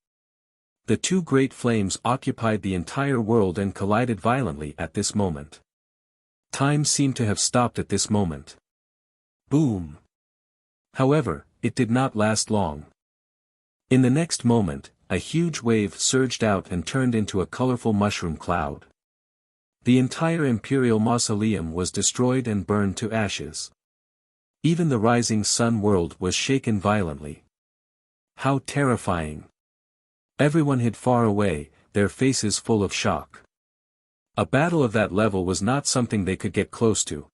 The two great flames occupied the entire world and collided violently at this moment. Time seemed to have stopped at this moment. Boom. However, it did not last long. In the next moment, a huge wave surged out and turned into a colorful mushroom cloud. The entire imperial mausoleum was destroyed and burned to ashes. Even the rising sun world was shaken violently. How terrifying! Everyone hid far away, their faces full of shock. A battle of that level was not something they could get close to.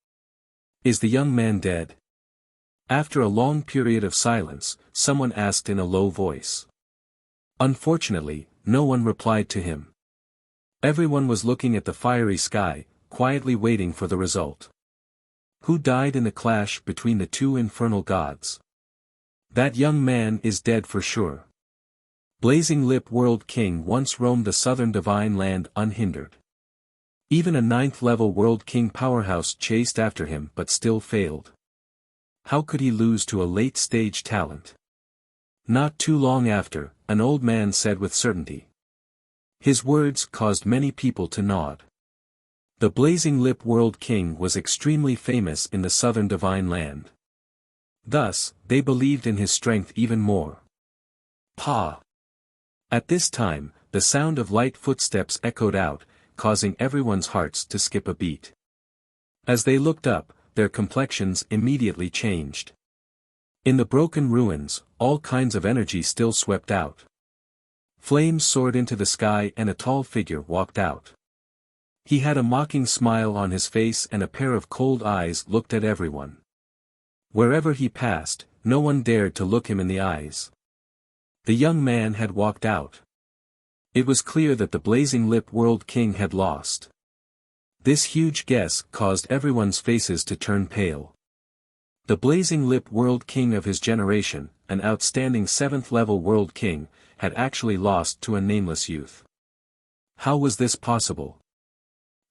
Is the young man dead? After a long period of silence, someone asked in a low voice. Unfortunately, no one replied to him. Everyone was looking at the fiery sky, quietly waiting for the result. Who died in the clash between the two infernal gods? That young man is dead for sure. Blazing Lip World King once roamed the southern divine land unhindered. Even a 9th-level World King powerhouse chased after him but still failed. How could he lose to a late-stage talent? Not too long after, an old man said with certainty. His words caused many people to nod. The Blazing Lip World King was extremely famous in the southern divine land. Thus, they believed in his strength even more. Pa! At this time, the sound of light footsteps echoed out, causing everyone's hearts to skip a beat. As they looked up, their complexions immediately changed. In the broken ruins, all kinds of energy still swept out. Flames soared into the sky and a tall figure walked out. He had a mocking smile on his face and a pair of cold eyes looked at everyone. Wherever he passed, no one dared to look him in the eyes. The young man had walked out. It was clear that the Blazing Lip World King had lost. This huge guess caused everyone's faces to turn pale. The Blazing Lip World King of his generation, an outstanding 7th-level World King, had actually lost to a nameless youth. How was this possible?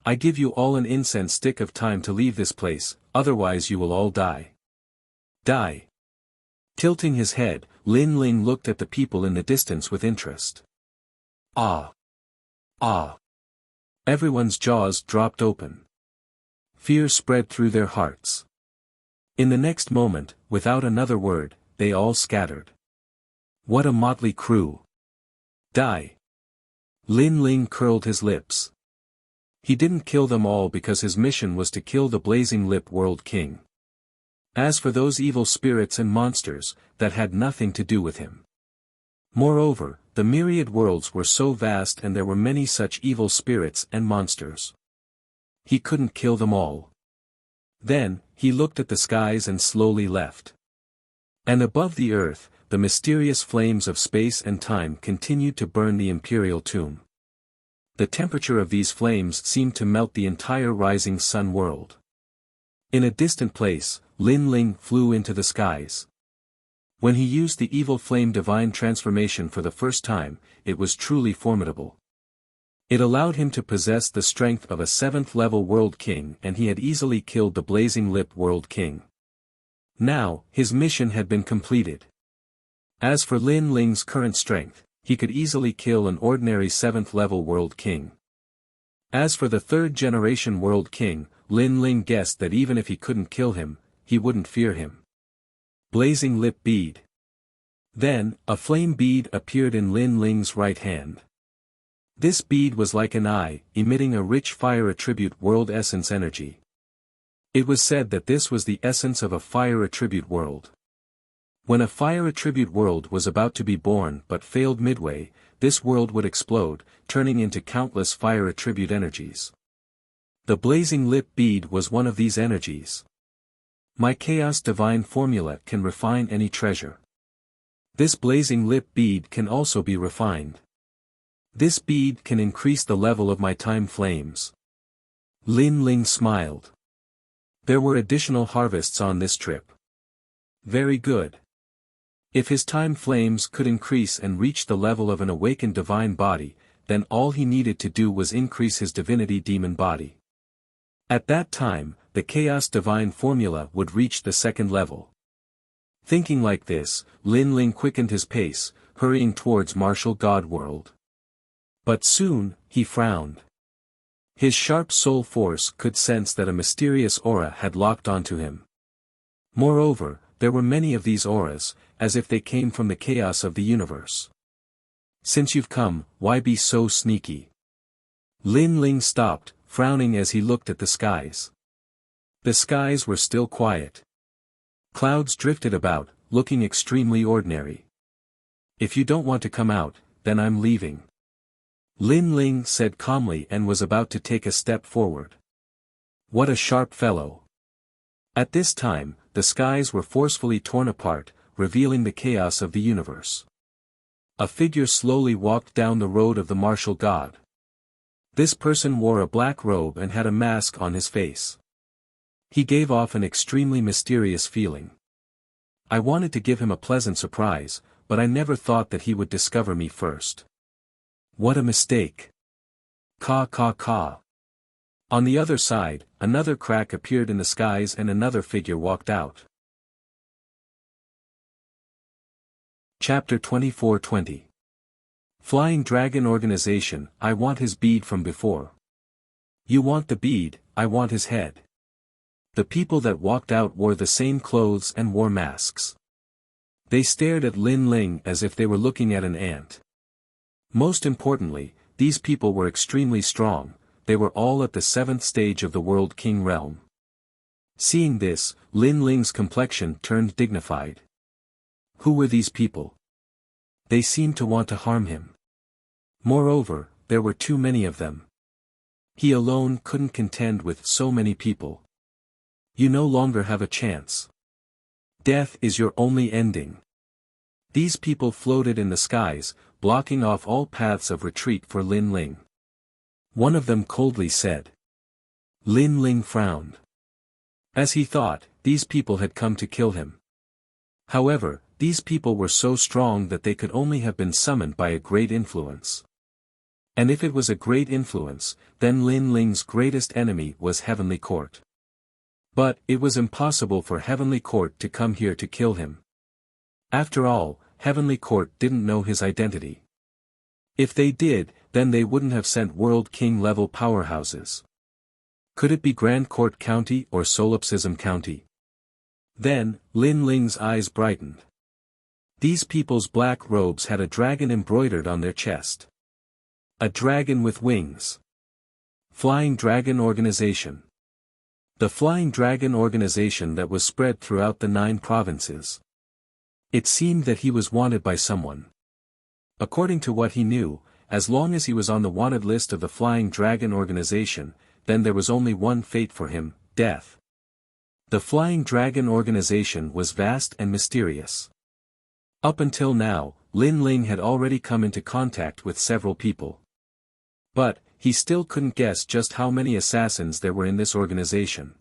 I give you all an incense stick of time to leave this place, otherwise you will all die. Die. Tilting his head, Lin Ling looked at the people in the distance with interest. Ah! Ah! Everyone's jaws dropped open. Fear spread through their hearts. In the next moment, without another word, they all scattered. What a motley crew! Die! Lin Ling curled his lips. He didn't kill them all because his mission was to kill the Blazing Lip World King. As for those evil spirits and monsters, that had nothing to do with him. Moreover, the myriad worlds were so vast and there were many such evil spirits and monsters. He couldn't kill them all. Then, he looked at the skies and slowly left. And above the earth, the mysterious flames of space and time continued to burn the imperial tomb. The temperature of these flames seemed to melt the entire rising sun world. In a distant place, Lin Ling flew into the skies. When he used the evil flame divine transformation for the first time, it was truly formidable. It allowed him to possess the strength of a 7th-level World King, and he had easily killed the Blazing Lip World King. Now, his mission had been completed. As for Lin Ling's current strength, he could easily kill an ordinary 7th-level World King. As for the 3rd-generation World King, Lin Ling guessed that even if he couldn't kill him, he wouldn't fear him. Blazing Lip Bead. Then, a flame bead appeared in Lin Ling's right hand. This bead was like an eye, emitting a rich fire attribute world essence energy. It was said that this was the essence of a fire attribute world. When a fire attribute world was about to be born but failed midway, this world would explode, turning into countless fire attribute energies. The Blazing Lip bead was one of these energies. My Chaos Divine formula can refine any treasure. This Blazing Lip bead can also be refined. This bead can increase the level of my time flames. Lin Ling smiled. There were additional harvests on this trip. Very good. If his time flames could increase and reach the level of an awakened divine body, then all he needed to do was increase his divinity demon body. At that time, the Chaos Divine formula would reach the 2nd level. Thinking like this, Lin Ling quickened his pace, hurrying towards Martial God World. But soon, he frowned. His sharp soul force could sense that a mysterious aura had locked onto him. Moreover, there were many of these auras, as if they came from the chaos of the universe. Since you've come, why be so sneaky? Lin Ling stopped, frowning as he looked at the skies. The skies were still quiet. Clouds drifted about, looking extremely ordinary. If you don't want to come out, then I'm leaving. Lin Ling said calmly and was about to take a step forward. What a sharp fellow. At this time, the skies were forcefully torn apart, revealing the chaos of the universe. A figure slowly walked down the road of the martial god. This person wore a black robe and had a mask on his face. He gave off an extremely mysterious feeling. I wanted to give him a pleasant surprise, but I never thought that he would discover me first. What a mistake. Caw caw caw. On the other side, another crack appeared in the skies and another figure walked out. Chapter 24:20. Flying Dragon Organization, I want his bead from before. You want the bead, I want his head. The people that walked out wore the same clothes and wore masks. They stared at Lin Ling as if they were looking at an ant. Most importantly, these people were extremely strong, they were all at the 7th stage of the World King realm. Seeing this, Lin Ling's complexion turned dignified. Who were these people? They seemed to want to harm him. Moreover, there were too many of them. He alone couldn't contend with so many people. You no longer have a chance. Death is your only ending. These people floated in the skies, blocking off all paths of retreat for Lin Ling. One of them coldly said. Lin Ling frowned. As he thought, these people had come to kill him. However, these people were so strong that they could only have been summoned by a great influence. And if it was a great influence, then Lin Ling's greatest enemy was Heavenly Court. But, it was impossible for Heavenly Court to come here to kill him. After all, Heavenly Court didn't know his identity. If they did, then they wouldn't have sent World King level powerhouses. Could it be Grand Court County or Solipsism County? Then, Lin Ling's eyes brightened. These people's black robes had a dragon embroidered on their chest. A dragon with wings. Flying Dragon Organization. The Flying Dragon Organization that was spread throughout the 9 provinces. It seemed that he was wanted by someone. According to what he knew, as long as he was on the wanted list of the Flying Dragon Organization, then there was only one fate for him, death. The Flying Dragon Organization was vast and mysterious. Up until now, Lin Ling had already come into contact with several people. But, he still couldn't guess just how many assassins there were in this organization.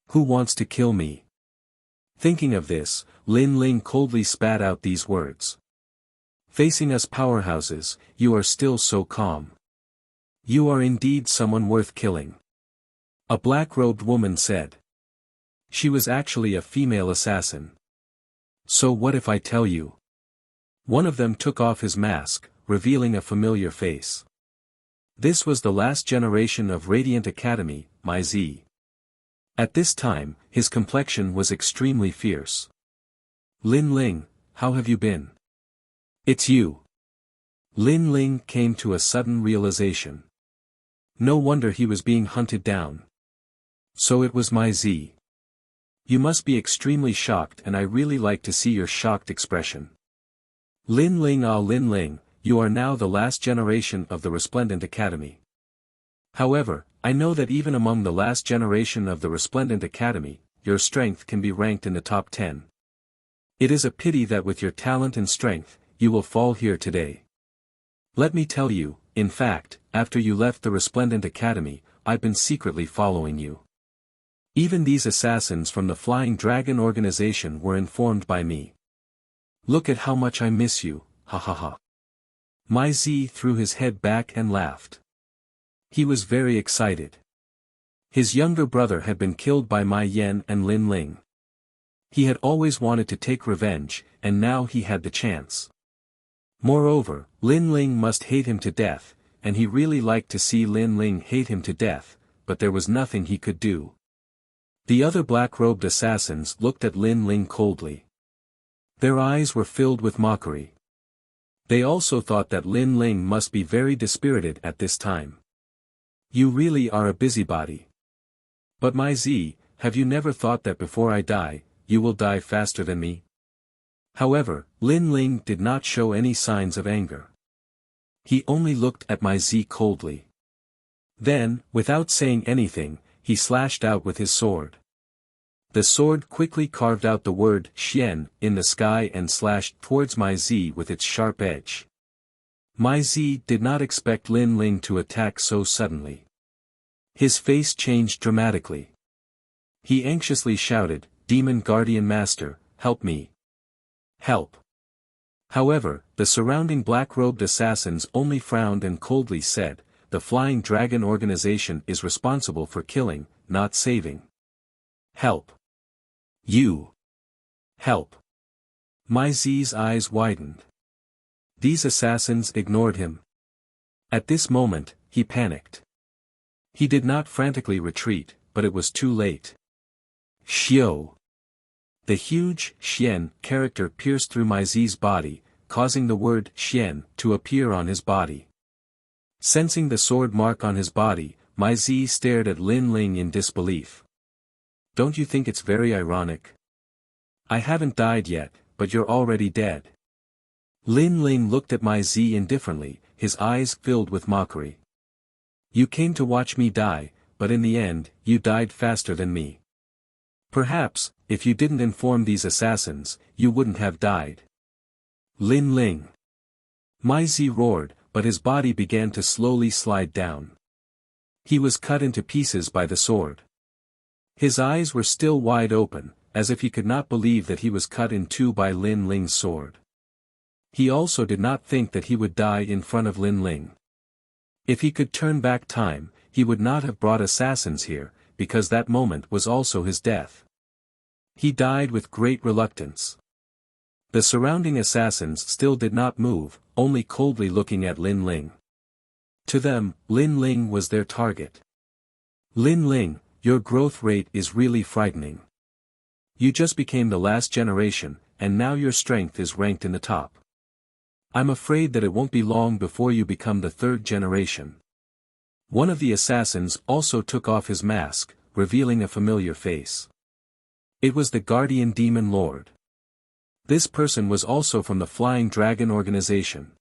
Who wants to kill me? Thinking of this, Lin Ling coldly spat out these words. Facing us powerhouses, you are still so calm. You are indeed someone worth killing. A black-robed woman said. She was actually a female assassin. So what if I tell you? One of them took off his mask, revealing a familiar face. This was the last generation of Radiant Academy, My Z. At this time, his complexion was extremely fierce. Lin Ling, how have you been? It's you. Lin Ling came to a sudden realization. No wonder he was being hunted down. So it was My Z. You must be extremely shocked, and I really like to see your shocked expression. Lin Ling, Lin Ling, you are now the last generation of the Resplendent Academy. However, I know that even among the last generation of the Resplendent Academy, your strength can be ranked in the top 10. It is a pity that with your talent and strength, you will fall here today. Let me tell you, in fact, after you left the Resplendent Academy, I've been secretly following you. Even these assassins from the Flying Dragon organization were informed by me. Look at how much I miss you, ha ha ha. My Z threw his head back and laughed. He was very excited. His younger brother had been killed by Mai Yan and Lin Ling. He had always wanted to take revenge, and now he had the chance. Moreover, Lin Ling must hate him to death, and he really liked to see Lin Ling hate him to death, but there was nothing he could do. The other black-robed assassins looked at Lin Ling coldly. Their eyes were filled with mockery. They also thought that Lin Ling must be very dispirited at this time. You really are a busybody. But My Z, have you never thought that before I die, you will die faster than me? However, Lin Ling did not show any signs of anger. He only looked at My Z coldly. Then, without saying anything, he slashed out with his sword. The sword quickly carved out the word Xian in the sky and slashed towards My Z with its sharp edge. My Z did not expect Lin Ling to attack so suddenly. His face changed dramatically. He anxiously shouted, Demon Guardian Master, help me. Help. However, the surrounding black-robed assassins only frowned and coldly said, the Flying Dragon organization is responsible for killing, not saving. Help. You. Help. My Z's eyes widened. These assassins ignored him. At this moment, he panicked. He did not frantically retreat, but it was too late. Xiao. The huge Xian character pierced through My Z's body, causing the word Xian to appear on his body. Sensing the sword mark on his body, My Z stared at Lin Ling in disbelief. Don't you think it's very ironic? I haven't died yet, but you're already dead. Lin Ling looked at My Z indifferently, his eyes filled with mockery. You came to watch me die, but in the end, you died faster than me. Perhaps, if you didn't inform these assassins, you wouldn't have died. Lin Ling. My Z roared, but his body began to slowly slide down. He was cut into pieces by the sword. His eyes were still wide open, as if he could not believe that he was cut in two by Lin Ling's sword. He also did not think that he would die in front of Lin Ling. If he could turn back time, he would not have brought assassins here, because that moment was also his death. He died with great reluctance. The surrounding assassins still did not move, only coldly looking at Lin Ling. To them, Lin Ling was their target. Lin Ling, your growth rate is really frightening. You just became the last generation, and now your strength is ranked in the top. I'm afraid that it won't be long before you become the third generation. One of the assassins also took off his mask, revealing a familiar face. It was the Guardian Demon Lord. This person was also from the Flying Dragon organization.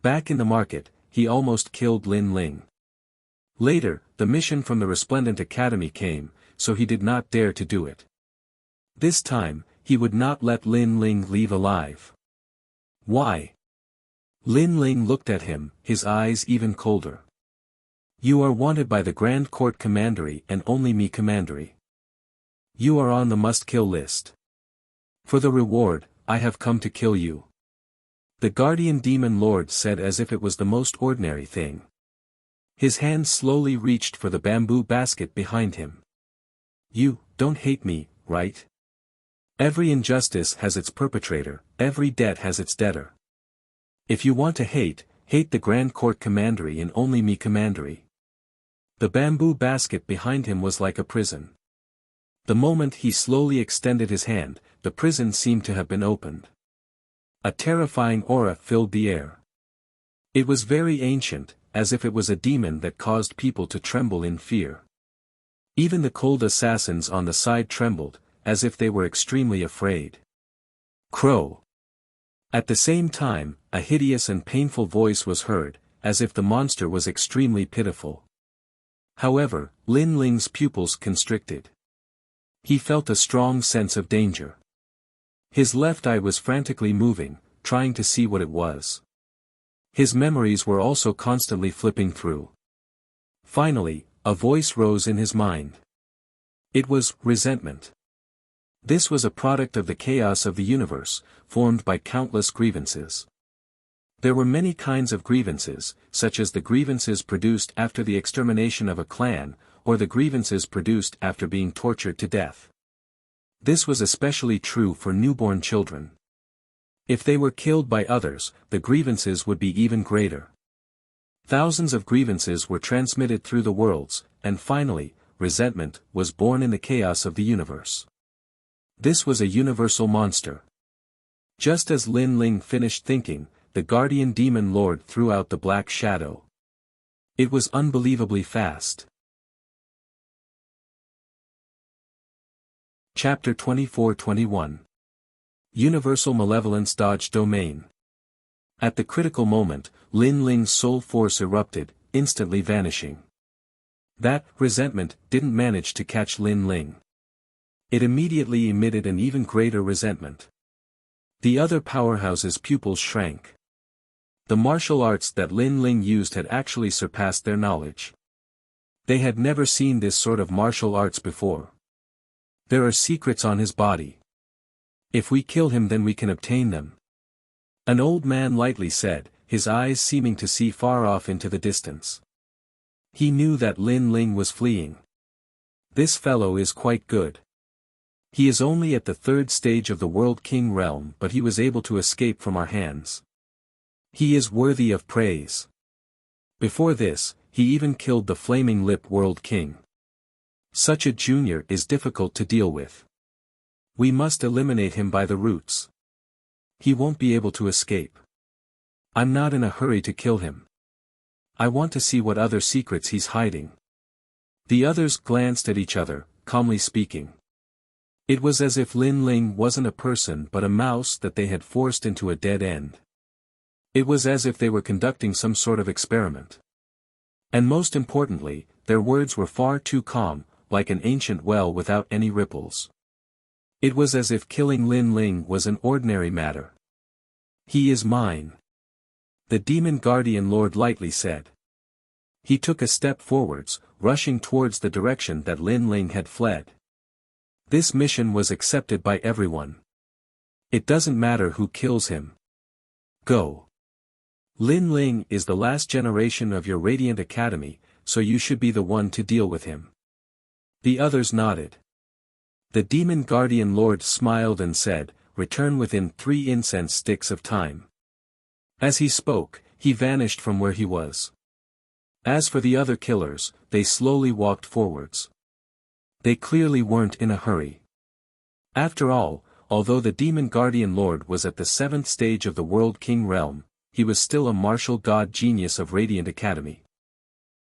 Back in the market, he almost killed Lin Ling. Later, the mission from the Resplendent Academy came, so he did not dare to do it. This time, he would not let Lin Ling leave alive. Why? Lin Ling looked at him, his eyes even colder. You are wanted by the Grand Court Commandery and only me Commandery. You are on the must-kill list. For the reward, I have come to kill you. The guardian demon lord said as if it was the most ordinary thing. His hand slowly reached for the bamboo basket behind him. You don't hate me, right? Every injustice has its perpetrator, every debt has its debtor. If you want to hate, hate the Grand Court Commandery and only me Commandery. The bamboo basket behind him was like a prison. The moment he slowly extended his hand, the prison seemed to have been opened. A terrifying aura filled the air. It was very ancient, as if it was a demon that caused people to tremble in fear. Even the cold assassins on the side trembled, as if they were extremely afraid. Crow. At the same time, a hideous and painful voice was heard, as if the monster was extremely pitiful. However, Lin Ling's pupils constricted. He felt a strong sense of danger. His left eye was frantically moving, trying to see what it was. His memories were also constantly flipping through. Finally, a voice rose in his mind. It was resentment. This was a product of the chaos of the universe, formed by countless grievances. There were many kinds of grievances, such as the grievances produced after the extermination of a clan, or the grievances produced after being tortured to death. This was especially true for newborn children. If they were killed by others, the grievances would be even greater. Thousands of grievances were transmitted through the worlds, and finally, resentment was born in the chaos of the universe. This was a universal monster. Just as Lin Ling finished thinking, the guardian demon lord threw out the black shadow. It was unbelievably fast. Chapter 24-21. Universal Malevolence Dodge Domain. At the critical moment, Lin Ling's soul force erupted, instantly vanishing. That resentment didn't manage to catch Lin Ling. It immediately emitted an even greater resentment. The other powerhouse's pupils shrank. The martial arts that Lin Ling used had actually surpassed their knowledge. They had never seen this sort of martial arts before. There are secrets on his body. If we kill him then we can obtain them. An old man lightly said, his eyes seeming to see far off into the distance. He knew that Lin Ling was fleeing. This fellow is quite good. He is only at the third stage of the World King realm, but he was able to escape from our hands. He is worthy of praise. Before this, he even killed the Flaming Lip World King. Such a junior is difficult to deal with. We must eliminate him by the roots. He won't be able to escape. I'm not in a hurry to kill him. I want to see what other secrets he's hiding. The others glanced at each other, calmly speaking. It was as if Lin Ling wasn't a person but a mouse that they had forced into a dead end. It was as if they were conducting some sort of experiment. And most importantly, their words were far too calm, like an ancient well without any ripples. It was as if killing Lin Ling was an ordinary matter. He is mine. The demon guardian lord lightly said. He took a step forwards, rushing towards the direction that Lin Ling had fled. This mission was accepted by everyone. It doesn't matter who kills him. Go. Lin Ling is the last generation of your Radiant Academy, so you should be the one to deal with him. The others nodded. The demon guardian lord smiled and said, return within 3 incense sticks of time. As he spoke, he vanished from where he was. As for the other killers, they slowly walked forwards. They clearly weren't in a hurry. After all, although the demon guardian lord was at the 7th stage of the World King realm, he was still a martial god genius of Radiant Academy.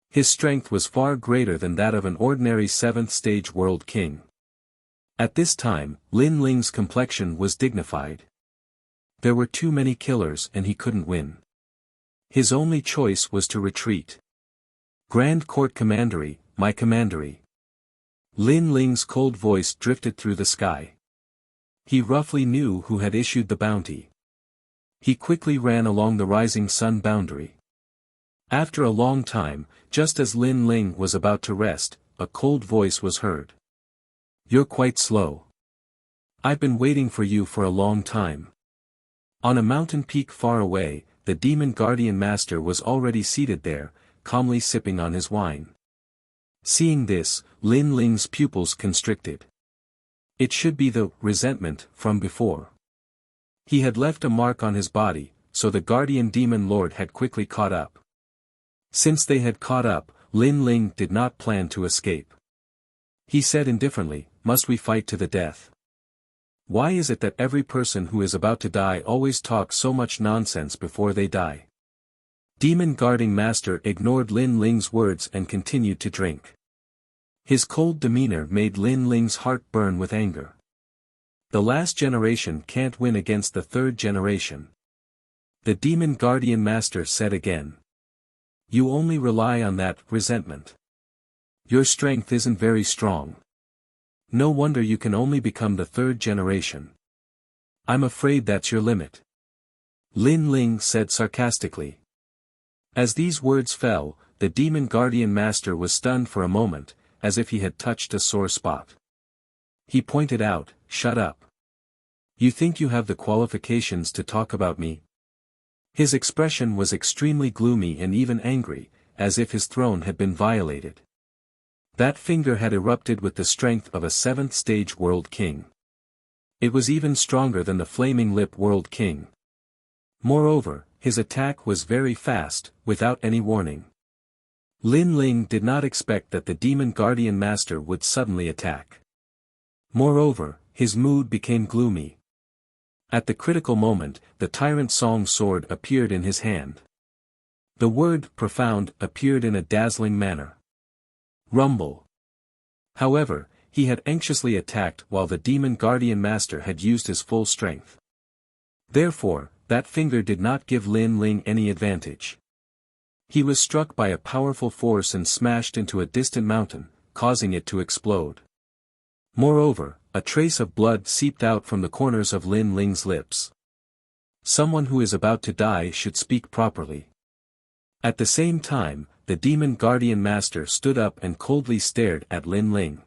His strength was far greater than that of an ordinary 7th stage World King. At this time, Lin Ling's complexion was dignified. There were too many killers and he couldn't win. His only choice was to retreat. Grand Court Commandery, my Commandery. Lin Ling's cold voice drifted through the sky. He roughly knew who had issued the bounty. He quickly ran along the rising sun boundary. After a long time, just as Lin Ling was about to rest, a cold voice was heard. You're quite slow. I've been waiting for you for a long time. On a mountain peak far away, the demon guardian master was already seated there, calmly sipping on his wine. Seeing this, Lin Ling's pupils constricted. It should be the resentment from before. He had left a mark on his body, so the guardian demon lord had quickly caught up. Since they had caught up, Lin Ling did not plan to escape. He said indifferently, "Must we fight to the death? Why is it that every person who is about to die always talks so much nonsense before they die?" Demon guarding master ignored Lin Ling's words and continued to drink. His cold demeanor made Lin Ling's heart burn with anger. The last generation can't win against the third generation. The demon guardian master said again. You only rely on that resentment. Your strength isn't very strong. No wonder you can only become the third generation. I'm afraid that's your limit. Lin Ling said sarcastically. As these words fell, the demon guardian master was stunned for a moment, as if he had touched a sore spot. He pointed out, "Shut up. You think you have the qualifications to talk about me?" His expression was extremely gloomy and even angry, as if his throne had been violated. That finger had erupted with the strength of a 7th-stage world king. It was even stronger than the Flaming Lip world king. Moreover, his attack was very fast, without any warning. Lin Ling did not expect that the demon guardian master would suddenly attack. Moreover, his mood became gloomy. At the critical moment, the Tyrant Song sword appeared in his hand. The word "profound" appeared in a dazzling manner. Rumble. However, he had anxiously attacked while the demon guardian master had used his full strength. Therefore, that finger did not give Lin Ling any advantage. He was struck by a powerful force and smashed into a distant mountain, causing it to explode. Moreover, a trace of blood seeped out from the corners of Lin Ling's lips. Someone who is about to die should speak properly. At the same time, the demon guardian master stood up and coldly stared at Lin Ling.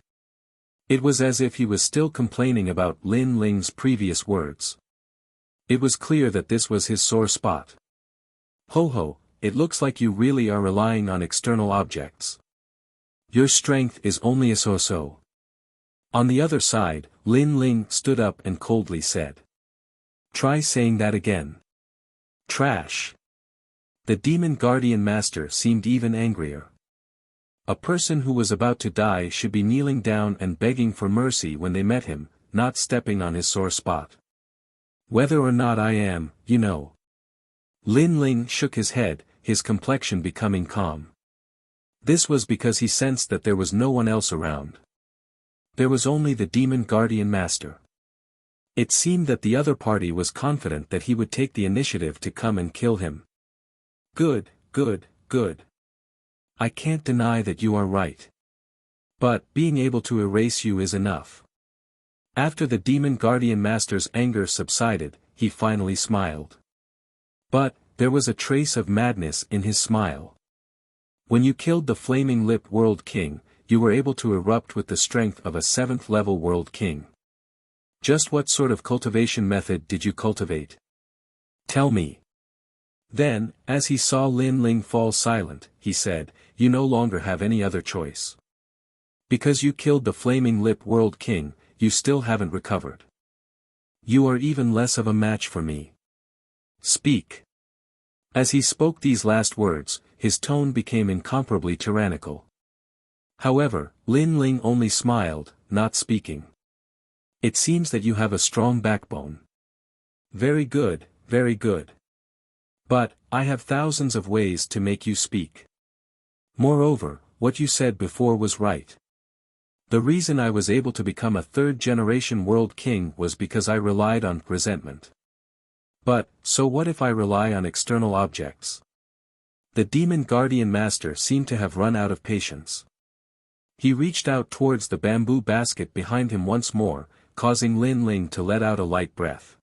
It was as if he was still complaining about Lin Ling's previous words. It was clear that this was his sore spot. Ho ho, it looks like you really are relying on external objects. Your strength is only a so-so. On the other side, Lin Ling stood up and coldly said. Try saying that again. Trash. The demon guardian master seemed even angrier. A person who was about to die should be kneeling down and begging for mercy when they met him, not stepping on his sore spot. Whether or not I am, you know. Lin Ling shook his head, his complexion becoming calm. This was because he sensed that there was no one else around. There was only the demon guardian master. It seemed that the other party was confident that he would take the initiative to come and kill him. Good, good, good. I can't deny that you are right. But being able to erase you is enough. After the demon guardian master's anger subsided, he finally smiled. But there was a trace of madness in his smile. When you killed the Flaming Lip World King, you were able to erupt with the strength of a 7th-level World King. Just what sort of cultivation method did you cultivate? Tell me. Then, as he saw Lin Ling fall silent, he said, You no longer have any other choice. Because you killed the Flaming Lip World King, you still haven't recovered. You are even less of a match for me. Speak. As he spoke these last words, his tone became incomparably tyrannical. However, Lin Ling only smiled, not speaking. It seems that you have a strong backbone. Very good, very good. But, I have thousands of ways to make you speak. Moreover, what you said before was right. The reason I was able to become a 3rd-generation world king was because I relied on resentment. But, so what if I rely on external objects? The demon guardian master seemed to have run out of patience. He reached out towards the bamboo basket behind him once more, causing Lin Ling to let out a light breath.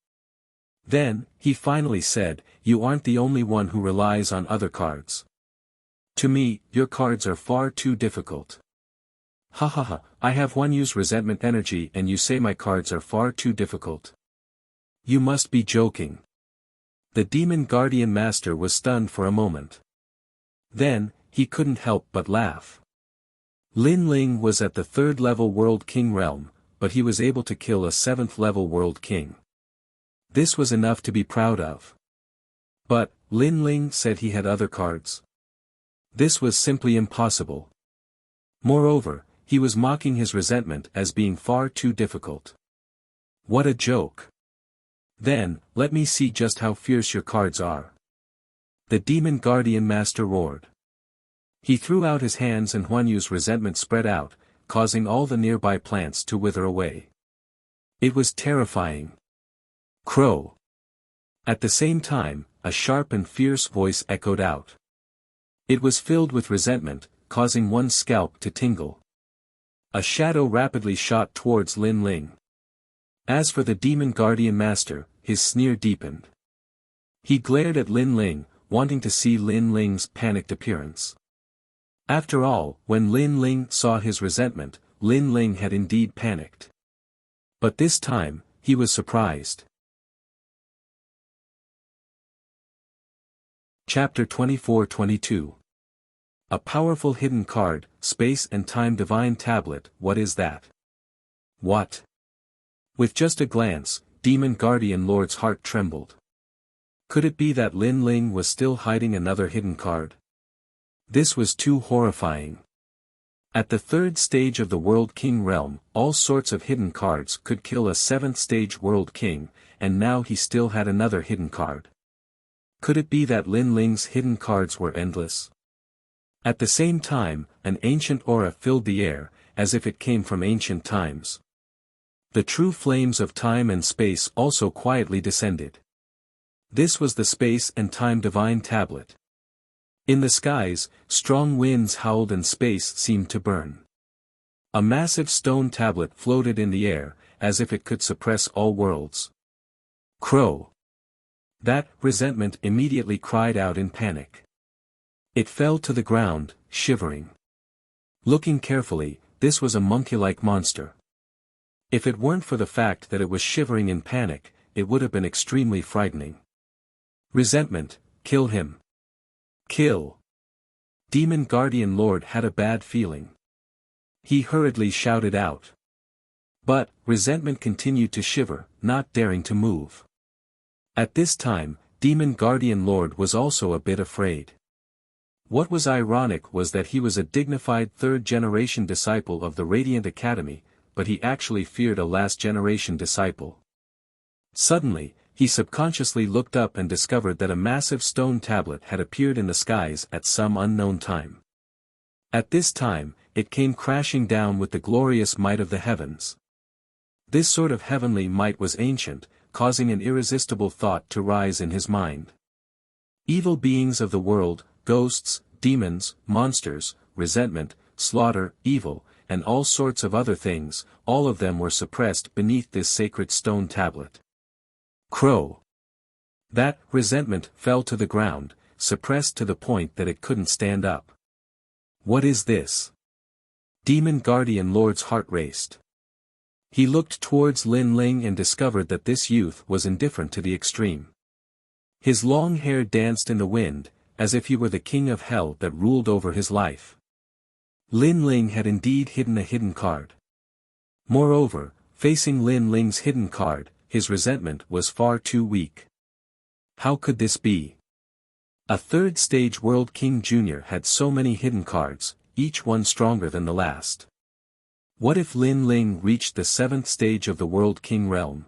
Then, he finally said, You aren't the only one who relies on other cards. To me, your cards are far too difficult. Ha ha ha, I have one use resentment energy and you say my cards are far too difficult. You must be joking. The Demon Guardian Master was stunned for a moment. Then, he couldn't help but laugh. Lin Ling was at the 3rd level World King realm, but he was able to kill a 7th level World King. This was enough to be proud of. But, Lin Ling said he had other cards. This was simply impossible. Moreover, he was mocking his resentment as being far too difficult. What a joke. Then, let me see just how fierce your cards are. The Demon Guardian Master roared. He threw out his hands and Huan Yu's resentment spread out, causing all the nearby plants to wither away. It was terrifying. Crow. At the same time, a sharp and fierce voice echoed out. It was filled with resentment, causing one's scalp to tingle. A shadow rapidly shot towards Lin Ling. As for the Demon Guardian Master, his sneer deepened. He glared at Lin Ling, wanting to see Lin Ling's panicked appearance. After all, when Lin Ling saw his resentment, Lin Ling had indeed panicked. But this time, he was surprised. Chapter 24-22. A powerful hidden card, Space and Time Divine Tablet, what is that? What? With just a glance, Demon Guardian Lord's heart trembled. Could it be that Lin Ling was still hiding another hidden card? This was too horrifying. At the 3rd stage of the World King realm, all sorts of hidden cards could kill a 7th stage World King, and now he still had another hidden card. Could it be that Lin Ling's hidden cards were endless? At the same time, an ancient aura filled the air, as if it came from ancient times. The true flames of time and space also quietly descended. This was the Space and Time Divine Tablet. In the skies, strong winds howled and space seemed to burn. A massive stone tablet floated in the air, as if it could suppress all worlds. Crow. That resentment immediately cried out in panic. It fell to the ground, shivering. Looking carefully, this was a monkey-like monster. If it weren't for the fact that it was shivering in panic, it would have been extremely frightening. Resentment, kill him. Kill. Demon Guardian Lord had a bad feeling. He hurriedly shouted out. But, resentment continued to shiver, not daring to move. At this time, Demon Guardian Lord was also a bit afraid. What was ironic was that he was a dignified 3rd-generation disciple of the Radiant Academy, but he actually feared a last-generation disciple. Suddenly, he subconsciously looked up and discovered that a massive stone tablet had appeared in the skies at some unknown time. At this time, it came crashing down with the glorious might of the heavens. This sort of heavenly might was ancient, causing an irresistible thought to rise in his mind. Evil beings of the world, ghosts, demons, monsters, resentment, slaughter, evil, and all sorts of other things, all of them were suppressed beneath this sacred stone tablet. Crow. That resentment fell to the ground, suppressed to the point that it couldn't stand up. What is this? Demon Guardian Lord's heart raced. He looked towards Lin Ling and discovered that this youth was indifferent to the extreme. His long hair danced in the wind, as if he were the king of hell that ruled over his life. Lin Ling had indeed hidden a hidden card. Moreover, facing Lin Ling's hidden card, his resentment was far too weak. How could this be? A 3rd stage World King Jr. had so many hidden cards, each one stronger than the last. What if Lin Ling reached the 7th stage of the World King realm?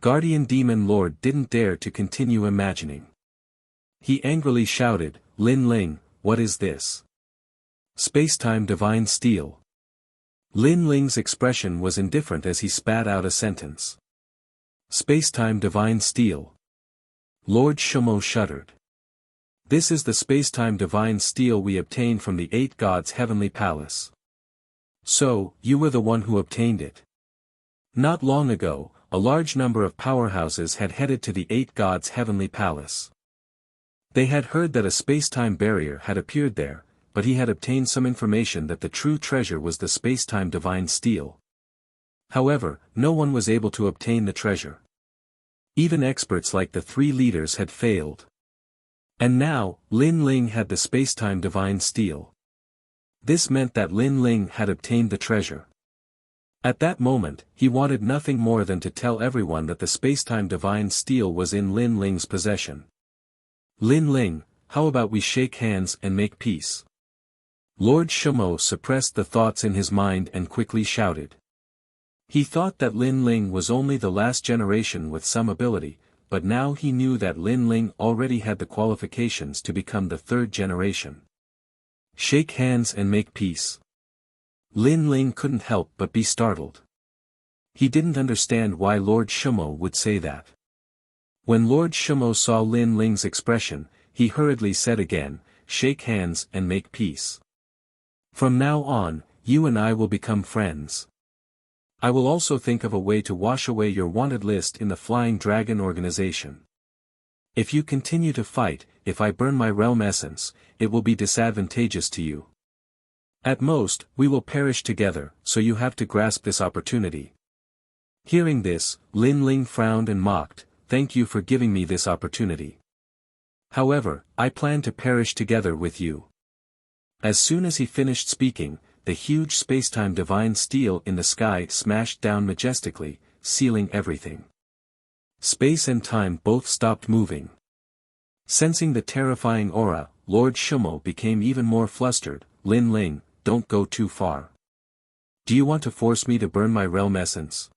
Guardian Demon Lord didn't dare to continue imagining. He angrily shouted, Lin Ling, what is this? Spacetime Divine Steel. Lin Ling's expression was indifferent as he spat out a sentence. Spacetime Divine Steel. Lord Shumo shuddered. This is the spacetime divine steel we obtained from the 8 gods' heavenly palace. So, you were the one who obtained it. Not long ago, a large number of powerhouses had headed to the 8 gods' heavenly palace. They had heard that a spacetime barrier had appeared there, but he had obtained some information that the true treasure was the space-time divine steel. However, no one was able to obtain the treasure. Even experts like the three leaders had failed. And now, Lin Ling had the space-time divine steel. This meant that Lin Ling had obtained the treasure. At that moment, he wanted nothing more than to tell everyone that the space-time divine steel was in Lin Ling's possession. Lin Ling, how about we shake hands and make peace? Lord Shumo suppressed the thoughts in his mind and quickly shouted. He thought that Lin Ling was only the last generation with some ability, but now he knew that Lin Ling already had the qualifications to become the third generation. Shake hands and make peace. Lin Ling couldn't help but be startled. He didn't understand why Lord Shumo would say that. When Lord Shumo saw Lin Ling's expression, he hurriedly said again, shake hands and make peace. From now on, you and I will become friends. I will also think of a way to wash away your wanted list in the Flying Dragon organization. If you continue to fight, if I burn my realm essence, it will be disadvantageous to you. At most, we will perish together, so you have to grasp this opportunity. Hearing this, Lin Ling frowned and mocked, thank you for giving me this opportunity. However, I plan to perish together with you. As soon as he finished speaking, the huge space-time divine steel in the sky smashed down majestically, sealing everything. Space and time both stopped moving. Sensing the terrifying aura, Lord Shumo became even more flustered. Lin Ling, don't go too far. Do you want to force me to burn my realm essence?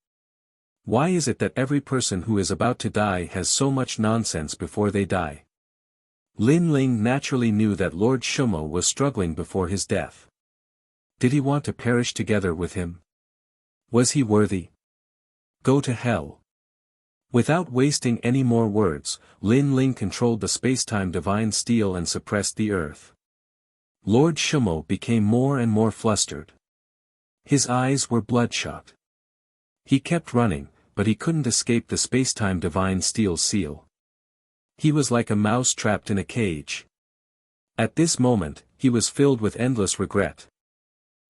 Why is it that every person who is about to die has so much nonsense before they die? Lin Ling naturally knew that Lord Shumo was struggling before his death. Did he want to perish together with him? Was he worthy? Go to hell. Without wasting any more words, Lin Ling controlled the space-time divine steel and suppressed the earth. Lord Shumo became more and more flustered. His eyes were bloodshot. He kept running, but he couldn't escape the space-time divine steel seal. He was like a mouse trapped in a cage. At this moment, he was filled with endless regret.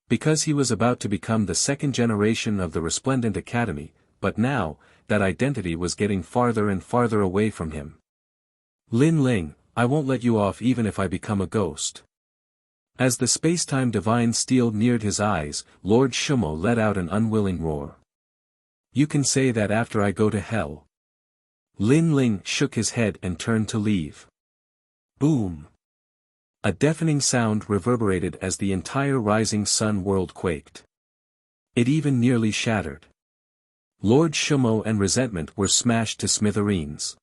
Because he was about to become the second generation of the Resplendent Academy, but now, that identity was getting farther and farther away from him. Lin Ling, I won't let you off even if I become a ghost. As the space-time divine steel neared his eyes, Lord Shumo let out an unwilling roar. You can say that after I go to hell. Lin Ling shook his head and turned to leave. Boom! A deafening sound reverberated as the entire rising sun world quaked. It even nearly shattered. Lord Shumo and Resentment were smashed to smithereens.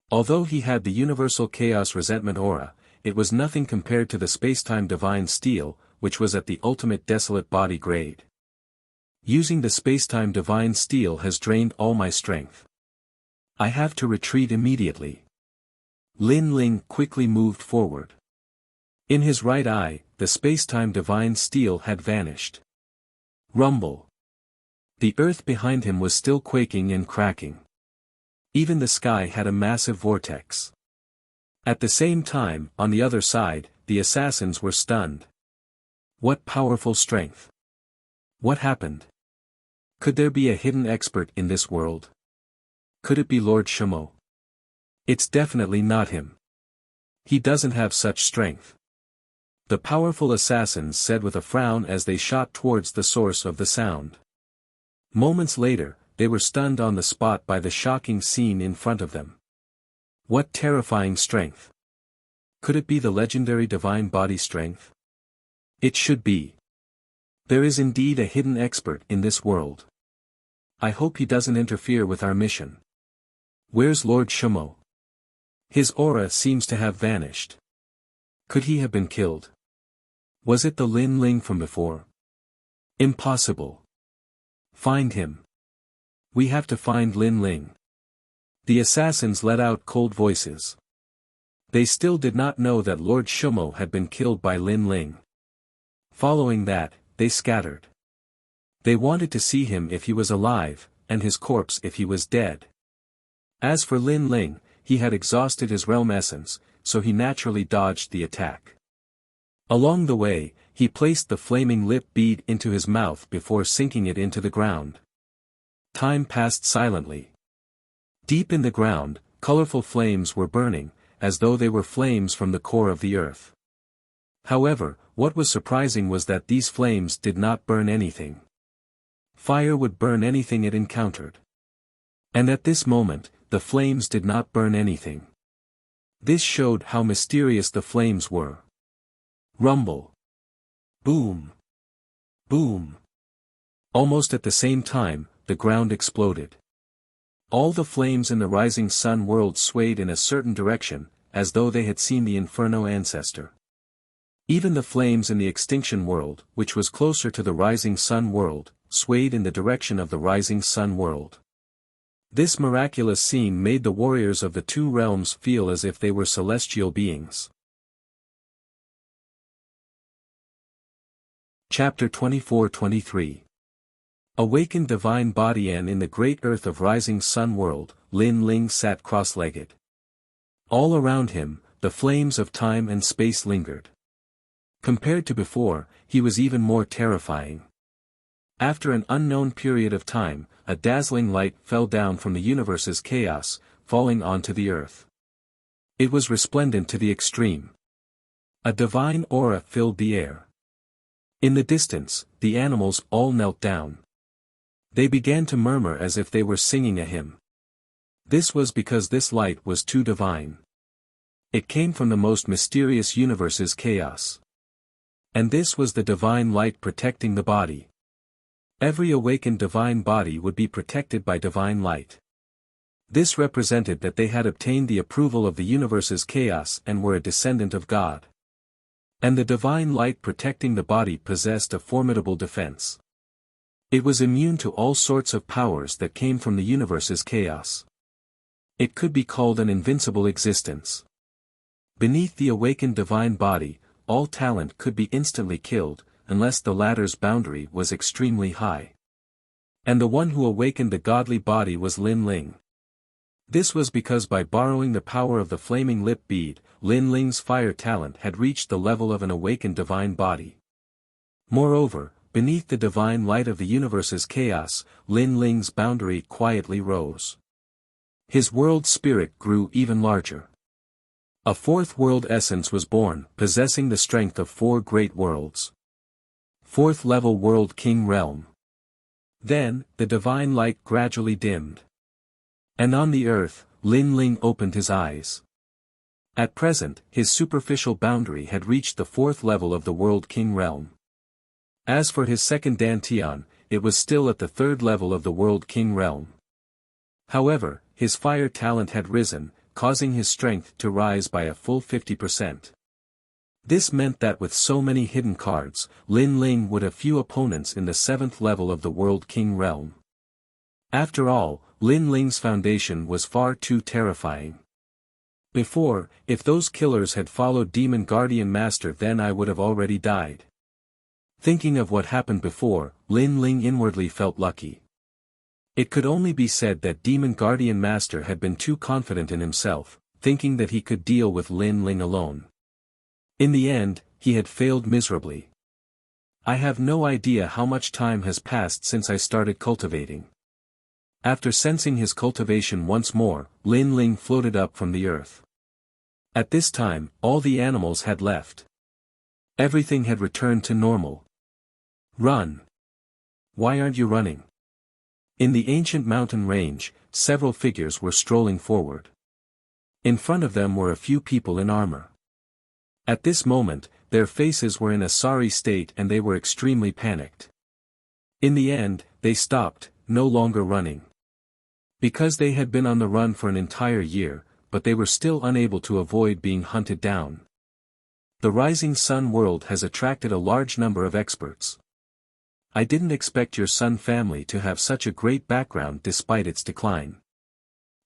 Although he had the universal chaos resentment aura, it was nothing compared to the space-time divine steel, which was at the ultimate desolate body grade. Using the space-time divine steel has drained all my strength. I have to retreat immediately. Lin Ling quickly moved forward. In his right eye, the space-time divine steel had vanished. Rumble. The earth behind him was still quaking and cracking. Even the sky had a massive vortex. At the same time, on the other side, the assassins were stunned. What powerful strength! What happened? Could there be a hidden expert in this world? Could it be Lord Shumo? It's definitely not him. He doesn't have such strength. The powerful assassins said with a frown as they shot towards the source of the sound. Moments later, they were stunned on the spot by the shocking scene in front of them. What terrifying strength! Could it be the legendary divine body strength? It should be. There is indeed a hidden expert in this world. I hope he doesn't interfere with our mission. Where's Lord Shumo? His aura seems to have vanished. Could he have been killed? Was it the Lin Ling from before? Impossible. Find him. We have to find Lin Ling. The assassins let out cold voices. They still did not know that Lord Shumo had been killed by Lin Ling. Following that, they scattered. They wanted to see him if he was alive, and his corpse if he was dead. As for Lin Ling, he had exhausted his realm essence, so he naturally dodged the attack. Along the way, he placed the flaming lip bead into his mouth before sinking it into the ground. Time passed silently. Deep in the ground, colorful flames were burning, as though they were flames from the core of the earth. However, what was surprising was that these flames did not burn anything. Fire would burn anything it encountered. And at this moment, the flames did not burn anything. This showed how mysterious the flames were. Rumble. Boom. Boom. Almost at the same time, the ground exploded. All the flames in the rising sun world swayed in a certain direction, as though they had seen the Inferno ancestor. Even the flames in the extinction world, which was closer to the rising sun world, swayed in the direction of the rising sun world. This miraculous scene made the warriors of the two realms feel as if they were celestial beings. Chapter 24-23. Awakened divine body. And in the great earth of rising sun world, Lin Ling sat cross-legged. All around him, the flames of time and space lingered. Compared to before, he was even more terrifying. After an unknown period of time, a dazzling light fell down from the universe's chaos, falling onto the earth. It was resplendent to the extreme. A divine aura filled the air. In the distance, the animals all knelt down. They began to murmur as if they were singing a hymn. This was because this light was too divine. It came from the most mysterious universe's chaos. And this was the divine light protecting the body. Every awakened divine body would be protected by divine light. This represented that they had obtained the approval of the universe's chaos and were a descendant of God. And the divine light protecting the body possessed a formidable defense. It was immune to all sorts of powers that came from the universe's chaos. It could be called an invincible existence. Beneath the awakened divine body, all talent could be instantly killed, unless the latter's boundary was extremely high. And the one who awakened the godly body was Lin Ling. This was because by borrowing the power of the flaming lip bead, Lin Ling's fire talent had reached the level of an awakened divine body. Moreover, beneath the divine light of the universe's chaos, Lin Ling's boundary quietly rose. His world spirit grew even larger. A fourth world essence was born, possessing the strength of 4 great worlds. Fourth level world king realm. Then, the divine light gradually dimmed. And on the earth, Lin Ling opened his eyes. At present, his superficial boundary had reached the 4th level of the world king realm. As for his second dantian, it was still at the 3rd level of the world king realm. However, his fire talent had risen, causing his strength to rise by a full 50%. This meant that with so many hidden cards, Lin Ling would have few opponents in the 7th level of the world king realm. After all, Lin Ling's foundation was far too terrifying. Before, if those killers had followed Demon Guardian Master, then I would have already died. Thinking of what happened before, Lin Ling inwardly felt lucky. It could only be said that Demon Guardian Master had been too confident in himself, thinking that he could deal with Lin Ling alone. In the end, he had failed miserably. I have no idea how much time has passed since I started cultivating. After sensing his cultivation once more, Lin Ling floated up from the earth. At this time, all the animals had left. Everything had returned to normal. Run! Why aren't you running? In the ancient mountain range, several figures were strolling forward. In front of them were a few people in armor. At this moment, their faces were in a sorry state and they were extremely panicked. In the end, they stopped, no longer running. Because they had been on the run for an entire year, but they were still unable to avoid being hunted down. The rising sun world has attracted a large number of experts. I didn't expect your Sun family to have such a great background despite its decline.